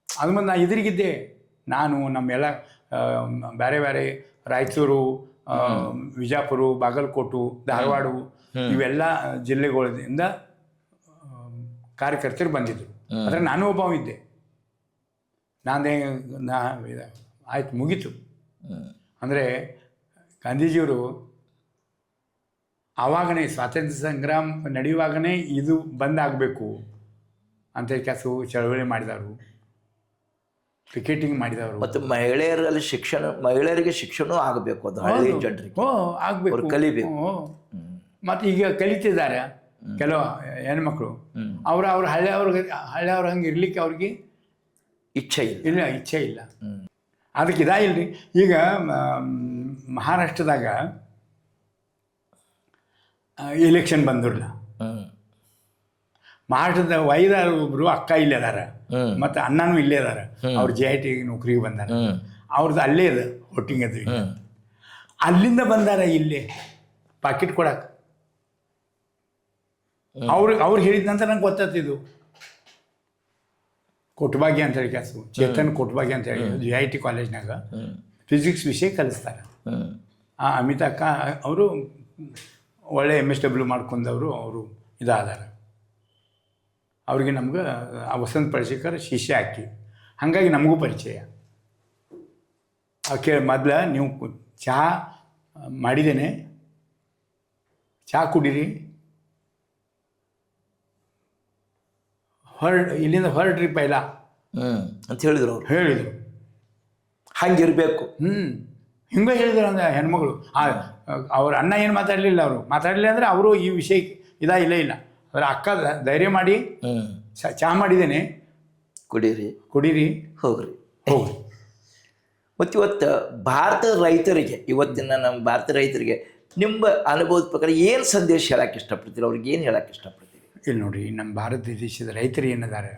ಅದು ಮುಂದೆ, ನಾ ಎದುರಿಗಿದ್ದೆ. ನಾನು ನಮ್ಮೆಲ್ಲ ಬೇರೆ ಬೇರೆ ರಾಯಚೂರು, ವಿಜಾಪುರ, ಬಾಗಲಕೋಟು, ಧಾರವಾಡ ಇವೆಲ್ಲ ಜಿಲ್ಲೆಗಳಿಂದ ಕಾರ್ಯಕರ್ತರು ಬಂದಿದ್ದರು. ಆದರೆ ನಾನು ಒಬ್ಬ ಇದ್ದೆ. ಆಯ್ತು, ಮುಗೀತು. ಅಂದರೆ ಗಾಂಧೀಜಿಯವರು ಆವಾಗನೇ ಸ್ವಾತಂತ್ರ್ಯ ಸಂಗ್ರಾಮ ನಡೆಯುವಾಗನೇ ಇದು ಬಂದಾಗಬೇಕು ಅಂತ ಕೆಲಸ ಚಳವಳಿ ಮಾಡಿದವರು, ಪಿಕೆಟಿಂಗ್ ಮಾಡಿದವರು. ಮತ್ತು ಮಹಿಳೆಯರಿಗೆ ಶಿಕ್ಷಣ ಆಗಬೇಕು, ಅದು ಹಳ್ಳಿ ಜನರಿಗೆ ಆಗಬೇಕು, ಕಲಿಬೇಕು. ಮತ್ತು ಈಗ ಕಲಿತಿದ್ದಾರೆ ಕೆಲವು ಹೆಣ್ಮಕ್ಳು. ಅವ್ರ ಹಳ್ಳಿಯವ್ರ ಹಂಗೆ ಇರ್ಲಿಕ್ಕೆ ಅವ್ರಿಗೆ ಇಚ್ಛೆ ಇಲ್ಲ. ಅದಕ್ಕೆ ಇದಾಗಿಲ್ರಿ. ಈಗ ಮಹಾರಾಷ್ಟ್ರದಾಗ ಎಲೆಕ್ಷನ್ ಬಂದಿರಲ್ಲ. ಮಹಾರಾಷ್ಟ್ರದ ವೈದಾರ ಒಬ್ಬರು ಅಕ್ಕ ಇಲ್ಲೇ ಅದಾರ, ಮತ್ತು ಅಣ್ಣನೂ ಇಲ್ಲೇ ಅದಾರ. ಅವ್ರು JIT ನೌಕರಿಗೆ ಬಂದಾರ. ಅವ್ರದ್ದು ಅಲ್ಲೇ ಅದ ವೋಟಿಂಗ್ ಅದು. ಅಲ್ಲಿಂದ ಬಂದಾರ ಇಲ್ಲೇ ಪಾಕೆಟ್ ಕೊಡಕ್ಕೆ. ಅವ್ರು ಹೇಳಿದ ನಂತರ ನಂಗೆ ಗೊತ್ತಾಗ್ತಿದ್ದು. ಕೊಟ್ಬಾಗಿ ಅಂತ ಹೇಳಿ ಕೆಲಸ, ಚೇತನ್ ಕೊಟ್ಬಾಗಿ ಅಂತ ಹೇಳಿ JIT ಕಾಲೇಜ್ನಾಗ ಫಿಸಿಕ್ಸ್ ವಿಷಯ ಕಲಿಸ್ತಾರೆ. ಆ ಅಮಿತಾ ಅಕ್ಕ ಅವರು ಒಳ್ಳೆ MSW ಮಾಡ್ಕೊಂಡವರು. ಅವರು ಇದಾದಾರ. ಅವ್ರಿಗೆ ನಮ್ಗೆ ವಸಂತ ಪಳಶೇಖರ್ ಶಿಷ್ಯ ಹಾಕಿ, ಹಾಗಾಗಿ ನಮಗೂ ಪರಿಚಯ. ಮೊದಲ ನೀವು ಚಹಾ ಮಾಡಿದ್ದೇನೆ, ಚಹಾ ಕುಡೀರಿ, ಇಲ್ಲಿಂದ ಹೊರಡ್ರಿ ಪೈಲ ಅಂತ ಹೇಳಿದ್ರು. ಹಂಗಿರ್ಬೇಕು. ಹಿಂಗೆ ಹೇಳಿದ್ರು ಅಂದ್ರೆ ಹೆಣ್ಮಗಳು. ಅವ್ರ ಅಣ್ಣ ಏನು ಮಾತಾಡಲಿಲ್ಲ. ಮಾತಾಡಲಿಲ್ಲ ಅಂದರೆ ಅವರು ಈ ವಿಷಯ ಇಲ್ಲ. ಅದರ ಅಕ್ಕ ಧೈರ್ಯ ಮಾಡಿ ಚಹಾ ಮಾಡಿದ್ದೇನೆ, ಕುಡೀರಿ, ಹೋಗ್ರಿ. ಮತ್ತು ಇವತ್ತು ಭಾರತದ ರೈತರಿಗೆ, ನಮ್ಮ ಭಾರತ ರೈತರಿಗೆ ನಿಮ್ಮ ಅನುಭವದ ಪ್ರಕಾರ ಏನು ಸಂದೇಶ ಹೇಳಕ್ಕೆ ಇಷ್ಟಪಡ್ತೀರಿ? ಅವ್ರಿಗೆ ಏನು ಹೇಳಕ್ಕೆ ಇಷ್ಟಪಡ್ತೀರಿ? ಇಲ್ಲಿ ನೋಡಿರಿ, ನಮ್ಮ ಭಾರತ ದೇಶದ ರೈತರು ಏನಿದ್ದಾರೆ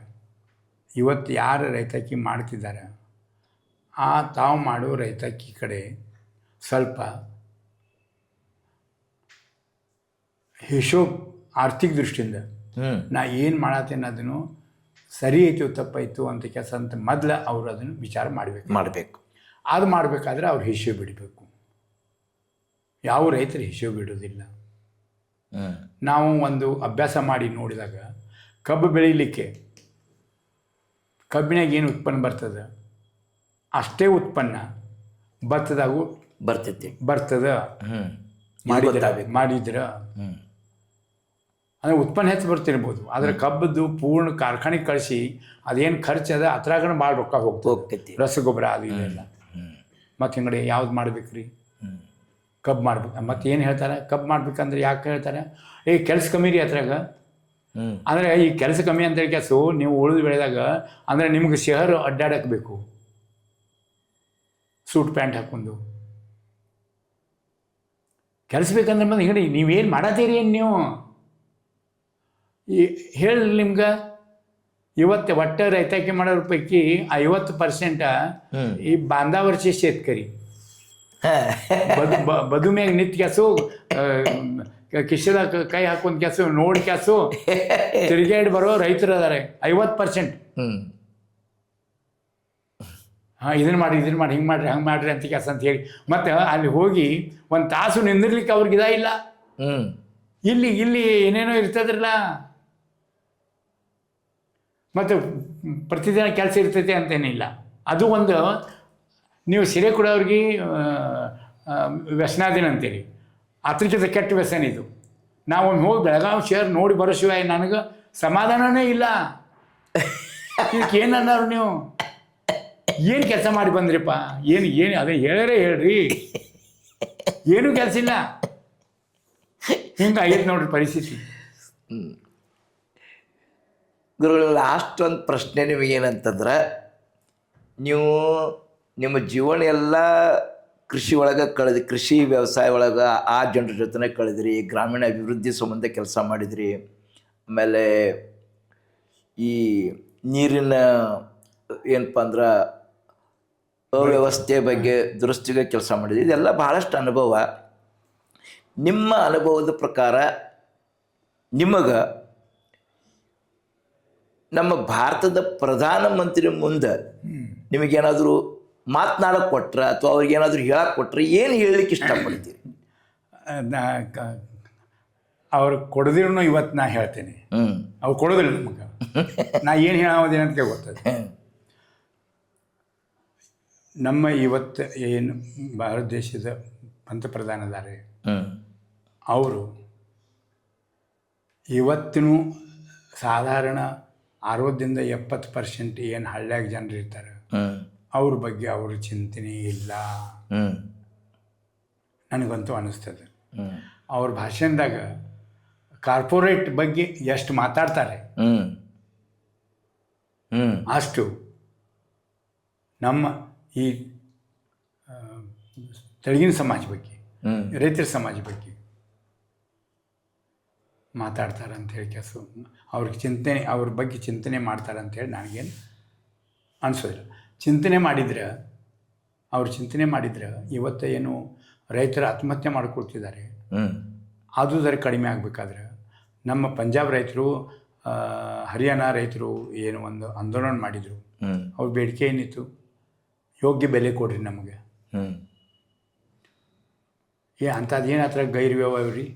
ಇವತ್ತು, ಯಾರು ರೈತಾಕಿ ಮಾಡ್ತಿದ್ದಾರೆ ತಾವು ಮಾಡೋ ರೈತಾಕಿ ಕಡೆ ಸ್ವಲ್ಪ ಹಿಶೋಬ್, ಆರ್ಥಿಕ ದೃಷ್ಟಿಯಿಂದ ನಾ ಏನು ಮಾಡತ್ತೇನೆ ಅದನ್ನು ಸರಿ ಐತೋ ತಪ್ಪಾಯ್ತು ಅಂತ ಕೆಲಸ ಅಂತ ಮೊದಲು ಅವರು ಅದನ್ನು ವಿಚಾರ ಮಾಡಬೇಕು. ಅದು ಮಾಡಬೇಕಾದ್ರೆ ಅವ್ರು ಹಿಶೋಬ್ ಬಿಡಬೇಕು. ಯಾವ ರೈತರು ಹಿಶೋಬ್ ಬಿಡೋದಿಲ್ಲ. ನಾವು ಒಂದು ಅಭ್ಯಾಸ ಮಾಡಿ ನೋಡಿದಾಗ ಕಬ್ಬು ಬೆಳೀಲಿಕ್ಕೆ ಕಬ್ಬಿನಾಗ ಏನು ಉತ್ಪನ್ನ ಬರ್ತದೆ ಅಷ್ಟೇ ಉತ್ಪನ್ನ ಭತ್ತದಾಗೂ ಬರ್ತದೆ. ಮಾಡಿದ್ರೆ ಅಂದರೆ ಉತ್ಪನ್ನ ಹೆಚ್ಚು ಬರ್ತಿರ್ಬೋದು. ಆದರೆ ಕಬ್ಬದ್ದು ಪೂರ್ಣ ಕಾರ್ಖಾನೆಗೆ ಕಳಿಸಿ ಅದೇನು ಖರ್ಚು ಅದ ಅದ್ರಾಗ ಭಾಳ ರೊಕ್ಕ ಹೋಗ್ತೈತಿ. ರಸಗೊಬ್ಬರ ಅದು ಇದೆಲ್ಲ. ಮತ್ತು ಹಿಂಗಡೆ ಯಾವ್ದು ಮಾಡ್ಬೇಕ್ರಿ? ಕಬ್ಬು ಮಾಡ್ಬೇಕು. ಮತ್ತು ಏನು ಹೇಳ್ತಾರೆ, ಕಬ್ಬು ಮಾಡ್ಬೇಕಂದ್ರೆ ಯಾಕೆ ಹೇಳ್ತಾರೆ? ಕೆಲಸ ಕಮ್ಮಿ ರೀ ಅದ್ರಾಗ. ಅಂದರೆ ಈ ಕೆಲಸ ಕಮ್ಮಿ ಅಂತ ಕೆಲಸ ನೀವು ಉಳಿದು ಬೆಳೆದಾಗ ಅಂದರೆ ನಿಮ್ಗೆ ಶಹರ ಅಡ್ಡಾಡಕ್ಕೆ ಬೇಕು, ಸೂಟ್ ಪ್ಯಾಂಟ್ ಹಾಕ್ಕೊಂಡು ಕೆಲಸ ಬೇಕಂದ್ರೆ ಬಂದು ಹಿಂಗಡಿ ನೀವೇನು ಮಾಡತ್ತೀರಿ? ಏನು ನೀವು ಹೇಳಿ ನಿಮ್ಗೆ ಇವತ್ತು ಒಟ್ಟು ರೈತಾಕಿ ಮಾಡೋರ ಪೈಕಿ 50% ಈ ಬಾಂಧಾವರ್ಷಿ ಶೇತಕರಿ. ಬದು ಮ್ಯಾಗ ನಿಂತ ಕ್ಯಾಸು, ಕಿಶೆದಾಗ ಕೈ ಹಾಕೊಂಡ್ ಕ್ಯಾಸು, ನೋಡಿ ಕ್ಯಾಸು ತಿರುಗಾಡಿ ಬರೋ ರೈತರು ಅದಾರೆ 50%. ಇದನ್ನು ಮಾಡಿ ಹಿಂಗೆ ಮಾಡಿರಿ ಹಂಗೆ ಮಾಡಿರಿ ಅಂತ ಕೆಲಸ ಅಂತ ಹೇಳಿ ಮತ್ತು ಅಲ್ಲಿ ಹೋಗಿ ಒಂದು ತಾಸು ನಿಂದಿರ್ಲಿಕ್ಕೆ ಅವ್ರಿಗೆ ಇಲ್ಲ. ಇಲ್ಲಿ ಏನೇನೋ ಇರ್ತದ್ರಲ್ಲ, ಮತ್ತು ಪ್ರತಿದಿನ ಕೆಲಸ ಇರ್ತೈತೆ ಅಂತೇನಿಲ್ಲ. ಅದು ಒಂದು ನೀವು ಸಿರೆ ಕೊಡೋರಿಗೆ ವ್ಯಸನಾದಿನ ಅಂತೇಳಿ, ಅದ್ರಕ್ಕಿಂತ ಕೆಟ್ಟ ವ್ಯಸನ ಇದು. ನಾವೊಮ್ಮೆ ಹೋಗಿ ಬೆಳಗಾವಿ ಶಹರ್ ನೋಡಿ ಬರೋ ಶಿವಾಯ ನನಗೆ ಸಮಾಧಾನನೇ ಇಲ್ಲ. ಇದಕ್ಕೆ ಏನು ಅನ್ನೋರು ನೀವು? ಏನು ಕೆಲಸ ಮಾಡಿ ಬಂದ್ರಿಪ್ಪ? ಏನು ಅದೇ ಹೇಳ್ರಿ, ಏನೂ ಕೆಲಸ ಇಲ್ಲ. ಹಿಂಗೆ ಆಗೈತೆ ನೋಡ್ರಿ ಪರಿಸ್ಥಿತಿ. ಗುರುಗಳು, ಲಾಸ್ಟ್ ಒಂದು ಪ್ರಶ್ನೆ ನಿಮಗೇನಂತಂದ್ರೆ, ನೀವು ನಿಮ್ಮ ಜೀವನ ಎಲ್ಲ ಕೃಷಿ ಒಳಗೆ ಕೃಷಿ ವ್ಯವಸಾಯ ಒಳಗೆ ಆ ಜನರ ಜೊತೆ ಕಳೆದ್ರಿ, ಗ್ರಾಮೀಣ ಅಭಿವೃದ್ಧಿ ಸಂಬಂಧ ಕೆಲಸ ಮಾಡಿದ್ರಿ, ಆಮೇಲೆ ಈ ನೀರಿನ ಏನಪ್ಪ ಅಂದ್ರೆ ಅವ್ಯವಸ್ಥೆ ಬಗ್ಗೆ ದುರಸ್ತಿಗೆ ಕೆಲಸ ಮಾಡಿದ್ರಿ. ಇದೆಲ್ಲ ಬಹಳಷ್ಟು ಅನುಭವ. ನಿಮ್ಮ ಅನುಭವದ ಪ್ರಕಾರ ನಿಮಗೆ ನಮ್ಮ ಭಾರತದ ಪ್ರಧಾನಮಂತ್ರಿ ಮುಂದೆ ನಿಮಗೇನಾದರೂ ಮಾತನಾಡಕ್ಕೆ ಕೊಟ್ರೆ ಅಥವಾ ಅವ್ರಿಗೇನಾದರೂ ಹೇಳಕ್ಕೆ ಕೊಟ್ರೆ ಏನು ಹೇಳಲಿಕ್ಕೆ ಇಷ್ಟಪಡ್ತೀರಿ? ಅವ್ರು ಕೊಡದಿರೂ ಇವತ್ತು ನಾ ಹೇಳ್ತೇನೆ. ಅವ್ರು ಕೊಡೋದಿಲ್ಲ ನಮಗೆ. ನಾ ಏನು ಹೇಳೋದೇನಂತ ಗೊತ್ತದೆ. ನಮ್ಮ ಇವತ್ತು ಏನು ಭಾರತ ದೇಶದ ಪಂತಪ್ರಧಾನದಾರೆ ಅವರು ಇವತ್ತಿನೂ ಸಾಧಾರಣ 60-70% ಏನು ಹಳ್ಳ್ಯಾಗ ಜನರು ಇರ್ತಾರೆ ಅವ್ರ ಬಗ್ಗೆ ಅವ್ರ ಚಿಂತನೆ ಇಲ್ಲ ನನಗಂತೂ ಅನ್ನಿಸ್ತದೆ. ಅವ್ರ ಭಾಷಣದಾಗ ಕಾರ್ಪೊರೇಟ್ ಬಗ್ಗೆ ಎಷ್ಟು ಮಾತಾಡ್ತಾರೆ ಅಷ್ಟು ನಮ್ಮ ಈ ತೆಳಗಿನ ಸಮಾಜ ಬಗ್ಗೆ, ರೈತರ ಸಮಾಜ ಬಗ್ಗೆ ಮಾತಾಡ್ತಾರೆ ಅಂಥೇಳಿ ಕೆಲಸ ಅವ್ರಿಗೆ ಚಿಂತನೆ, ಅವ್ರ ಬಗ್ಗೆ ಚಿಂತನೆ ಮಾಡ್ತಾರೆ ಅಂಥೇಳಿ ನನಗೇನು ಅನಿಸೋದಿಲ್ಲ. ಚಿಂತನೆ ಮಾಡಿದ್ರೆ ಇವತ್ತು ಏನು ರೈತರು ಆತ್ಮಹತ್ಯೆ ಮಾಡ್ಕೊಳ್ತಿದ್ದಾರೆ ಅದು ಜರ ಕಡಿಮೆ ಆಗಬೇಕಾದ್ರೆ ನಮ್ಮ ಪಂಜಾಬ್ ರೈತರು, ಹರಿಯಾಣ ರೈತರು ಏನು ಒಂದು ಆಂದೋಲನ ಮಾಡಿದರು. ಅವ್ರ ಬೇಡಿಕೆ ಏನಿತ್ತು? ಯೋಗ್ಯ ಬೆಲೆ ಕೊಡ್ರಿ ನಮಗೆ. ಅಂಥದ್ದೇನು ಆ ಥರ ಗೈರ್ವ್ಯವಹಾರ ರೀ?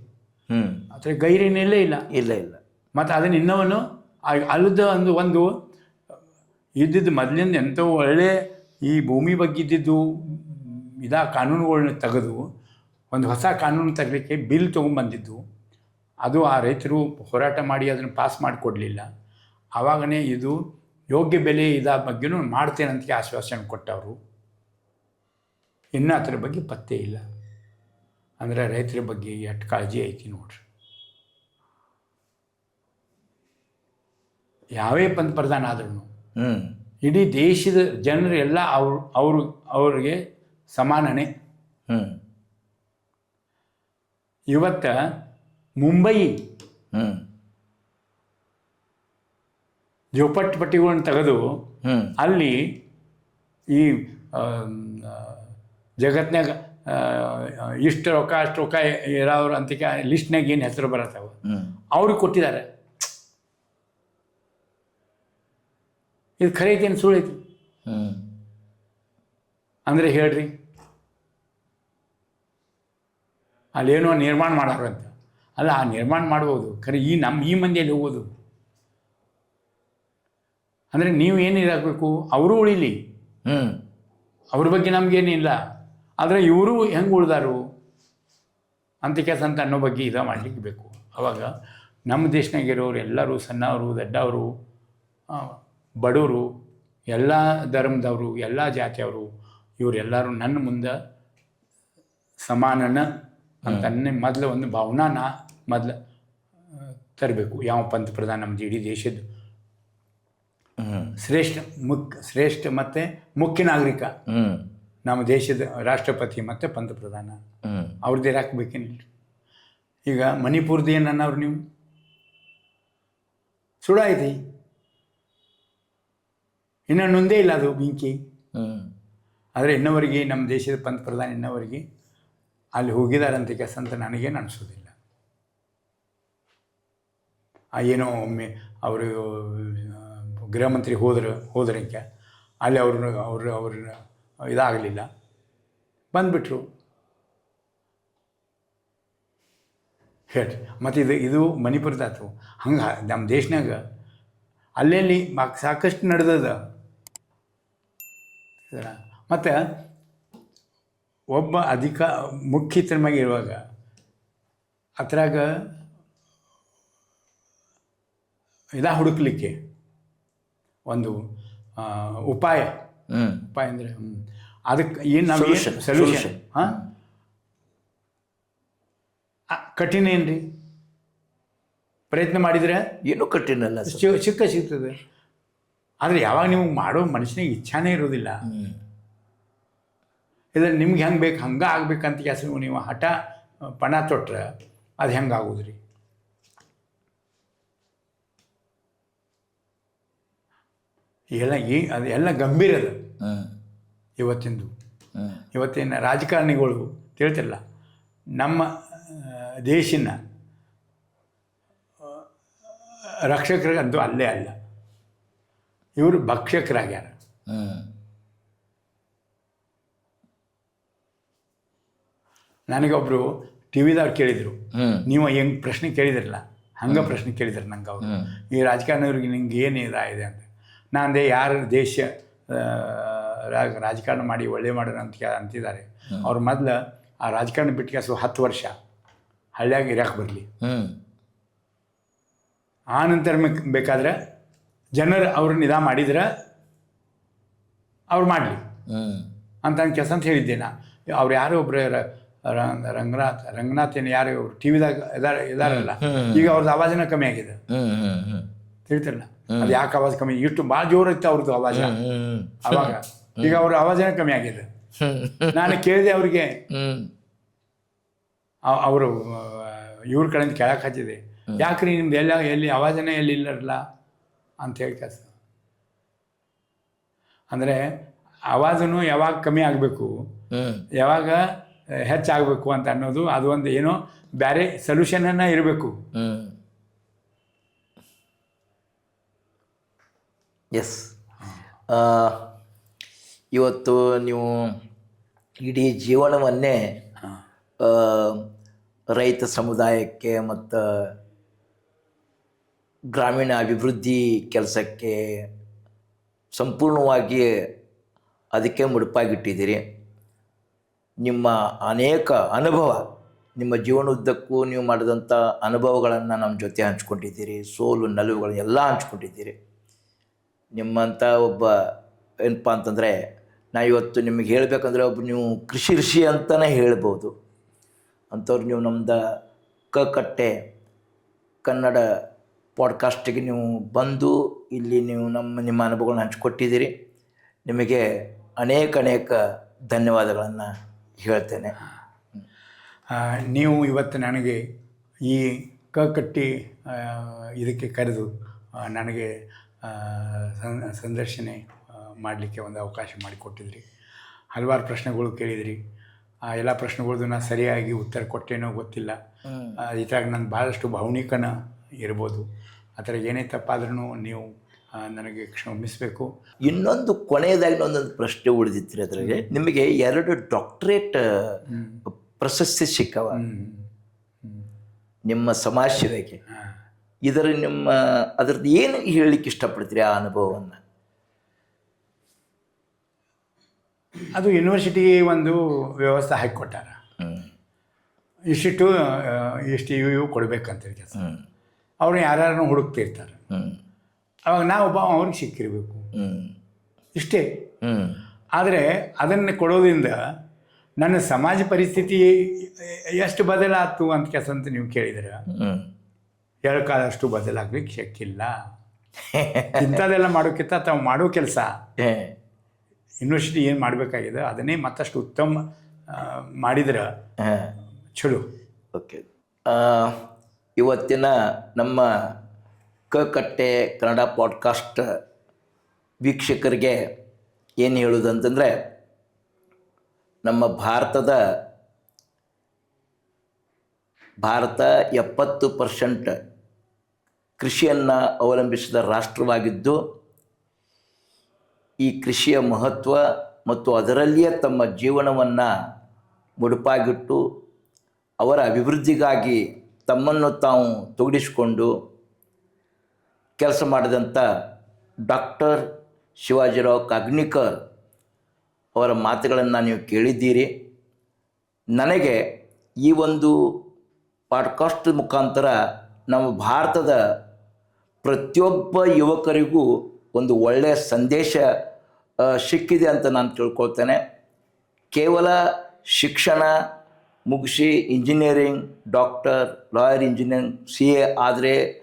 ಆ ಥರ ಗೈರೇನೆಲ್ಲೇ ಇಲ್ಲ. ಮತ್ತು ಅದನ್ನು ಇನ್ನವನ್ನು ಅಲ್ಲದ ಒಂದು ಇದ್ದಿದ್ದು ಮೊದಲಿಂದ ಎಂಥೋ ಒಳ್ಳೆ ಈ ಭೂಮಿ ಬಗ್ಗೆ ಇದ್ದಿದ್ದು ಕಾನೂನುಗಳನ್ನ ತೆಗೆದು ಒಂದು ಹೊಸ ಕಾನೂನು ತರಲಿಕ್ಕೆ ಬಿಲ್ ತೊಗೊಂಬಂದಿದ್ದು. ಅದು ಆ ರೈತರು ಹೋರಾಟ ಮಾಡಿ ಅದನ್ನು ಪಾಸ್ ಮಾಡಿಕೊಡ್ಲಿಲ್ಲ. ಆವಾಗನೇ ಇದು ಯೋಗ್ಯ ಬೆಲೆ ಬಗ್ಗೆನೂ ಮಾಡ್ತೇನಂತ ಆಶ್ವಾಸನೆ ಕೊಟ್ಟವರು. ಇನ್ನೂ ಅದರ ಬಗ್ಗೆ ಪತ್ತೆ ಇಲ್ಲ. ಅಂದರೆ ರೈತರ ಬಗ್ಗೆ ಎಷ್ಟು ಕಾಳಜಿ ಐತಿ ನೋಡ್ರಿ. ಯಾವೇ ಪಂತಪ್ರಧಾನ ಆದ್ರೂ ಇಡೀ ದೇಶದ ಜನರು ಎಲ್ಲ ಅವ್ರಿಗೆ ಸಮಾನನೇ. ಇವತ್ತ ಮುಂಬೈ ಜೋಪಟ್ಪಟ್ಟಿಗಳನ್ನ ತೆಗೆದು ಅಲ್ಲಿ ಈ ಜಗತ್ನಾಗ ಇಷ್ಟು ರೊಕ್ಕ ಅಷ್ಟು ರೊಕ್ಕ ಇರೋರು ಅಂತ ಲಿಸ್ಟ್ನಾಗ ಏನು ಹೆಸರು ಬರತ್ತವ ಅವ್ರಿಗೆ ಕೊಟ್ಟಿದ್ದಾರೆ. ಇದು ಖರೆ ಐತೇನು ಸುಳ್ಳು ಐತಿ ಅಂದರೆ ಹೇಳ್ರಿ. ಅಲ್ಲೇನೋ ನಿರ್ಮಾಣ ಮಾಡೋರು ಅಂತ ಅಲ್ಲ, ಆ ನಿರ್ಮಾಣ ಮಾಡ್ಬೋದು ಖರೆ ಈ ಮಂದಿಯಲ್ಲಿ ಹೋಗೋದು ಅಂದರೆ ನೀವು ಏನು ಇದಾಗಬೇಕು, ಅವರು ಉಳಿಲಿ, ಅವ್ರ ಬಗ್ಗೆ ನಮಗೇನಿಲ್ಲ. ಆದರೆ ಇವರು ಹೆಂಗೆ ಉಳ್ದಾರು ಅಂತ ಕೆಲಸ ಅಂತ ಅನ್ನೋ ಬಗ್ಗೆ ಮಾಡಲಿಕ್ಕೆ ಬೇಕು. ಅವಾಗ ನಮ್ಮ ದೇಶನಾಗಿರೋರು ಎಲ್ಲರೂ ಸಣ್ಣವರು ದೊಡ್ಡವರು ಬಡವರು ಎಲ್ಲ ಧರ್ಮದವರು ಎಲ್ಲ ಜಾತಿಯವರು ಇವರೆಲ್ಲರೂ ನನ್ನ ಮುಂದೆ ಸಮಾನನ ಅಂತನ್ನೇ ಮೊದಲು ಒಂದು ಭಾವನಾನ ಮೊದಲು ತರಬೇಕು. ಯಾವ ಪಂತಪ್ರಧಾನ ನಮ್ಮದು ಇಡೀ ದೇಶದ ಶ್ರೇಷ್ಠ ಮತ್ತು ಮುಖ್ಯ ನಾಗರಿಕ ನಮ್ಮ ದೇಶದ ರಾಷ್ಟ್ರಪತಿ ಮತ್ತು ಪಂತಪ್ರಧಾನ ಅವ್ರದ್ದೇ ಹಾಕ್ಬೇಕೇನಿಲ್ಲ. ಈಗ ಮಣಿಪುರದ್ದು ಏನು ಅನ್ನೋರು ನೀವು ಸುಡ ಐತಿ, ಇನ್ನೂ ನೊಂದೇ ಇಲ್ಲ ಅದು ಬೆಂಕಿ. ಆದರೆ ಇನ್ನವರೆಗೆ ನಮ್ಮ ದೇಶದ ಪಂತಪ್ರಧಾನ ಇನ್ನವರೆಗೆ ಅಲ್ಲಿ ಹೋಗಿದಾರಂತ ಕೆಲಸ ಅಂತ ನನಗೇನು ಅನಿಸೋದಿಲ್ಲ. ಏನೋ ಒಮ್ಮೆ ಅವರು ಗೃಹ ಮಂತ್ರಿ ಹೋದ್ರಂಕೆ ಅಲ್ಲಿ ಅವ್ರನ್ನ ಇದಾಗಲಿಲ್ಲ, ಬಂದುಬಿಟ್ರು. ಹೇಳ್ರಿ, ಮತ್ತು ಇದು ಮಣಿಪುರದಾತು. ಹಂಗೆ ನಮ್ಮ ದೇಶನಾಗ ಅಲ್ಲೆಲ್ಲಿ ಸಾಕಷ್ಟು ನಡೆದದ. ಮತ್ತು ಒಬ್ಬ ಮುಖ್ಯ ಮ್ಯಾಗ ಇರುವಾಗ ಅದ್ರಾಗ ಹುಡುಕ್ಲಿಕ್ಕೆ ಒಂದು ಉಪಾಯ ಅಂದರೆ ಅದಕ್ಕೆ ಏನು ನಾವು ಸೊಲ್ಯೂಷನ್ ಕಠಿಣ ಏನ್ರಿ? ಪ್ರಯತ್ನ ಮಾಡಿದರೆ ಏನೂ ಕಠಿಣ ಅಲ್ಲ, ಸಿಗ್ತದೆ. ಆದರೆ ಯಾವಾಗ ನೀವು ಮಾಡೋ ಮನುಷ್ಯನಿಗೆ ಇಚ್ಛಾನೇ ಇರೋದಿಲ್ಲ. ಇಲ್ಲ ನಿಮ್ಗೆ ಹೆಂಗೆ ಬೇಕು ಹಂಗೆ ಆಗ್ಬೇಕಂತ ಕೆಲಸ ನೀವು ಹಠ ಪಣ ತೊಟ್ರೆ ಅದು ಹೆಂಗೆ ಆಗೋದ್ರಿ? ಅದೆಲ್ಲ ಗಂಭೀರ ಅದ ಇವತ್ತಿನ ರಾಜಕಾರಣಿಗಳು ತಿಳ್ತಿರಲ್ಲ, ನಮ್ಮ ದೇಶನ ರಕ್ಷಕರಿಗಂತೂ ಅಲ್ಲೇ ಅಲ್ಲ, ಇವರು ಭಕ್ಷಕರಾಗ್ಯಾರ. ನನಗೊಬ್ಬರು ಟಿ ವಿದವ್ರು ಕೇಳಿದರು, ನೀವು ಹೆಂಗೆ ಪ್ರಶ್ನೆ ಕೇಳಿದ್ರಲ್ಲ ಹಂಗೆ ಪ್ರಶ್ನೆ ಕೇಳಿದ್ರು ನಂಗೆ ಅವರು, ಈ ರಾಜಕಾರಣಿಯವ್ರಿಗೆ ನಿಂಗೆ ಏನು ಇದಾಗಿದೆ ಅಂತ. ನಾನಂದೆ ಯಾರು ದೇಶ ರಾಜಕಾರಣ ಮಾಡಿ ಒಳ್ಳೆ ಮಾಡೋಣ ಅಂತಿದ್ದಾರೆ, ಅವ್ರು ಮೊದಲು ಆ ರಾಜಕಾರಣ ಬಿಟ್ಟು 10 ವರ್ಷ ಹಳ್ಳಿಯಾಗ ಇರಕ್ಕೆ ಬರಲಿ, ಆ ನಂತರ ಬೇಕಾದ್ರೆ ಜನರು ಅವ್ರನ್ನ ಇದ ಮಾಡಿದ್ರೆ ಅವ್ರು ಮಾಡಲಿ ಅಂತ ಕೆಲಸ ಅಂತ ಹೇಳಿದ್ದೆ ನಾ. ಅವ್ರು ಯಾರೋ ಒಬ್ಬರು ರಂಗನಾಥ್ ಏನು ಯಾರು ಇವರು ಟಿ ವಿದಾಗ ಇದಾರಲ್ಲ, ಈಗ ಅವ್ರದ್ದು ಆವಾಜನ ಕಮ್ಮಿ ಆಗಿದೆ, ತಿಳಿತಿರಲ್ಲ ಅದು ಯಾಕೆ ಆವಾಜ್ ಕಮ್ಮಿ? ಇಷ್ಟು ಭಾಳ ಜೋರು ಇತ್ತು ಅವ್ರದ್ದು ಆವಾಜ ಅವಾಗ, ಈಗ ಅವ್ರ ಆವಾಜನ ಕಮ್ಮಿ ಆಗಿದೆ. ನಾನು ಕೇಳಿದೆ ಅವ್ರಿಗೆ, ಅವರು ಇವ್ರ ಕಡೆಯಿಂದ ಕೆಳಕ್ಕೆ ಹಚ್ಚಿದೆ, ಯಾಕ್ರಿ ನಿಮ್ದು ಎಲ್ಲಿ ಆವಾಜನೇ ಎಲ್ಲಿ ಇಲ್ಲರಲ್ಲ ಅಂತ ಹೇಳಿ ಕೆಲಸ. ಅಂದರೆ ಆವಾಜನು ಯಾವಾಗ ಕಮ್ಮಿ ಆಗಬೇಕು, ಯಾವಾಗ ಹೆಚ್ಚಾಗಬೇಕು ಅಂತ ಅನ್ನೋದು ಅದು ಒಂದು ಏನೋ ಬೇರೆ ಸೊಲ್ಯೂಷನ್ನ ಇರಬೇಕು. ಎಸ್, ಇವತ್ತು ನೀವು ಇಡೀ ಜೀವನವನ್ನೇ ರೈತ ಸಮುದಾಯಕ್ಕೆ ಮತ್ತು ಗ್ರಾಮೀಣ ಅಭಿವೃದ್ಧಿ ಕೆಲಸಕ್ಕೆ ಸಂಪೂರ್ಣವಾಗಿ ಅದಕ್ಕೆ ಮುಡುಪಾಗಿಟ್ಟಿದ್ದೀರಿ. ನಿಮ್ಮ ಅನೇಕ ಅನುಭವ, ನಿಮ್ಮ ಜೀವನದುದ್ದಕ್ಕೂ ನೀವು ಮಾಡಿದಂಥ ಅನುಭವಗಳನ್ನು ನಮ್ಮ ಜೊತೆ ಹಂಚ್ಕೊಂಡಿದ್ದೀರಿ, ಸೋಲು ನಲುವುಗಳು ಎಲ್ಲ ಹಂಚ್ಕೊಂಡಿದ್ದೀರಿ. ನಿಮ್ಮಂಥ ಒಬ್ಬ ಏನಪ್ಪ ಅಂತಂದರೆ ನಾ ಇವತ್ತು ನಿಮಗೆ ಹೇಳಬೇಕಂದ್ರೆ ಒಬ್ಬ ನೀವು ಕೃಷಿ ಋಷಿ ಅಂತಲೇ ಹೇಳ್ಬೋದು. ಅಂಥವ್ರು ನೀವು ನಮ್ಮದು ಕಟ್ಟೆ ಕನ್ನಡ ಪಾಡ್ಕಾಸ್ಟಿಗೆ ನೀವು ಬಂದು ಇಲ್ಲಿ ನೀವು ನಿಮ್ಮ ಅನುಭವಗಳನ್ನ ಹಂಚಿಕೊಟ್ಟಿದ್ದೀರಿ. ನಿಮಗೆ ಅನೇಕ ಧನ್ಯವಾದಗಳನ್ನು ಹೇಳ್ತೇನೆ. ನೀವು ಇವತ್ತು ನನಗೆ ಈ ಕಟ್ಟಿ ಇದಕ್ಕೆ ಕರೆದು ನನಗೆ ಸಂದರ್ಶನ ಮಾಡಲಿಕ್ಕೆ ಒಂದು ಅವಕಾಶ ಮಾಡಿಕೊಟ್ಟಿದ್ರಿ. ಹಲವಾರು ಪ್ರಶ್ನೆಗಳು ಕೇಳಿದ್ರಿ. ಆ ಎಲ್ಲ ಪ್ರಶ್ನೆಗಳದ್ದು ನಾನು ಸರಿಯಾಗಿ ಉತ್ತರ ಕೊಟ್ಟೇನೋ ಗೊತ್ತಿಲ್ಲ. ಇದ್ರಾಗ ನಾನು ಭಾಳಷ್ಟು ಭಾವನಿಕನ ಇರ್ಬೋದು. ಆ ಥರ ಏನೇ ತಪ್ಪಾದ್ರೂ ನೀವು ನನಗೆ ಕ್ಷಮಿಸಬೇಕು. ಇನ್ನೊಂದು ಕೊನೆಯದಾಗಿ ಒಂದೊಂದು ಪ್ರಶ್ನೆ ಉಳಿದಿತ್ತು ರೀ. ಅದ್ರಾಗೆ ನಿಮಗೆ 2 ಡಾಕ್ಟ್ರೇಟ್ ಪ್ರಶಸ್ತಿ ಸಿಕ್ಕವ ನಿಮ್ಮ ಸಮಾಜ ಸೇವೆಗೆ. ಅದರದ್ದು ಏನು ಹೇಳಲಿಕ್ಕೆ ಇಷ್ಟಪಡ್ತೀರಿ ಆ ಅನುಭವವನ್ನು? ಅದು ಯೂನಿವರ್ಸಿಟಿ ಒಂದು ವ್ಯವಸ್ಥೆ ಹಾಕಿಕೊಟ್ಟಾರ, ಇಷ್ಟು ಇವು ಕೊಡಬೇಕಂತೇಳಿ ಕೆಲಸ. ಅವ್ರು ಯಾರ್ಯಾರನ್ನೂ ಹುಡುಕ್ತಿರ್ತಾರೆ, ಅವಾಗ ನಾವೊಬ್ಬ ಅವ್ರಿಗೆ ಸಿಕ್ಕಿರಬೇಕು, ಇಷ್ಟೇ. ಆದರೆ ಅದನ್ನು ಕೊಡೋದ್ರಿಂದ ನನ್ನ ಸಮಾಜ ಪರಿಸ್ಥಿತಿ ಎಷ್ಟು ಬದಲಾಯ್ತು ಅಂತ ಕೆಲಸ ಅಂತ ನೀವು ಕೇಳಿದ್ರೆ ಹೇಳೋಕ್ಕಾದಷ್ಟು ಬದಲಾಗ್ಲಿಕ್ಕೆ ಶಕ್ಕಿಲ್ಲ. ಇಂಥದ್ದೆಲ್ಲ ಮಾಡೋಕ್ಕಿಂತ ತಾವು ಮಾಡೋ ಕೆಲಸ ಯೂನಿವರ್ಸಿಟಿ ಏನು ಮಾಡಬೇಕಾಗಿದೆ ಅದನ್ನೇ ಮತ್ತಷ್ಟು ಉತ್ತಮ ಮಾಡಿದ್ರೆ ಚಲೋ. ಓಕೆ, ಇವತ್ತಿನ ನಮ್ಮ ಕಟ್ಟೆ ಕನ್ನಡ ಪಾಡ್ಕಾಸ್ಟ್ ವೀಕ್ಷಕರಿಗೆ ಏನು ಹೇಳೋದು ಅಂತಂದರೆ, ನಮ್ಮ ಭಾರತ 70% ಕೃಷಿಯನ್ನು ಅವಲಂಬಿಸಿದ ರಾಷ್ಟ್ರವಾಗಿದ್ದು ಈ ಕೃಷಿಯ ಮಹತ್ವ ಮತ್ತು ಅದರಲ್ಲಿಯೇ ತಮ್ಮ ಜೀವನವನ್ನು ಮುಡುಪಾಗಿಟ್ಟು ಅವರ ಅಭಿವೃದ್ಧಿಗಾಗಿ ತಮ್ಮನ್ನು ತಾವು ತೊಡಗಿಸಿಕೊಂಡು ಕೆಲಸ ಮಾಡಿದಂಥ ಡಾಕ್ಟರ್ ಶಿವಾಜಿರಾವ್ ಕಾಗ್ನಿಕರ್ ಅವರ ಮಾತುಗಳನ್ನು ನೀವು ಕೇಳಿದ್ದೀರಿ. ನನಗೆ ಈ ಒಂದು ಪಾಡ್ಕಾಸ್ಟ್ ಮುಖಾಂತರ ನಮ್ಮ ಭಾರತದ ಪ್ರತಿಯೊಬ್ಬ ಯುವಕರಿಗೂ ಒಂದು ಒಳ್ಳೆಯ ಸಂದೇಶ ಸಿಕ್ಕಿದೆ ಅಂತ ನಾನು ತಿಳ್ಕೊಳ್ತೇನೆ. ಕೇವಲ ಶಿಕ್ಷಣ ಮುಗಿಸಿ engineering, doctor, lawyer, engineering, CA ಆದರೆ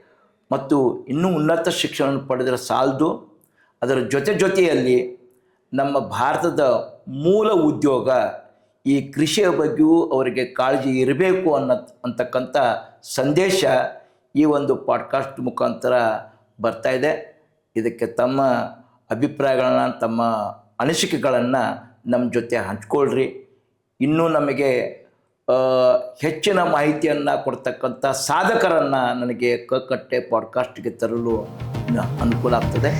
ಮತ್ತು ಇನ್ನೂ ಉನ್ನತ ಶಿಕ್ಷಣ ಪಡೆದರೆ ಸಾಲದು. ಅದರ ಜೊತೆಯಲ್ಲಿ ನಮ್ಮ ಭಾರತದ ಮೂಲ ಉದ್ಯೋಗ ಈ ಕೃಷಿಯ ಬಗ್ಗೆಯೂ ಅವರಿಗೆ ಕಾಳಜಿ ಇರಬೇಕು ಅಂತಕ್ಕಂಥ ಸಂದೇಶ ಈ ಒಂದು ಪಾಡ್ಕಾಸ್ಟ್ ಮುಖಾಂತರ ಬರ್ತಾ ಇದೆ. ಇದಕ್ಕೆ ತಮ್ಮ ಅಭಿಪ್ರಾಯಗಳನ್ನು, ತಮ್ಮ ಅನಿಸಿಕೆಗಳನ್ನು ನಮ್ಮ ಜೊತೆ ಹಂಚ್ಕೊಳ್ರಿ. ಇನ್ನೂ ನಮಗೆ ಹೆಚ್ಚಿನ ಮಾಹಿತಿಯನ್ನು ಕೊಡ್ತಕ್ಕಂಥ ಸಾಧಕರನ್ನು ನನಗೆ ಕಟ್ಟೆ ಪಾಡ್ಕಾಸ್ಟ್ಗೆ ತರಲು ಅನುಕೂಲ ಆಗ್ತದೆ.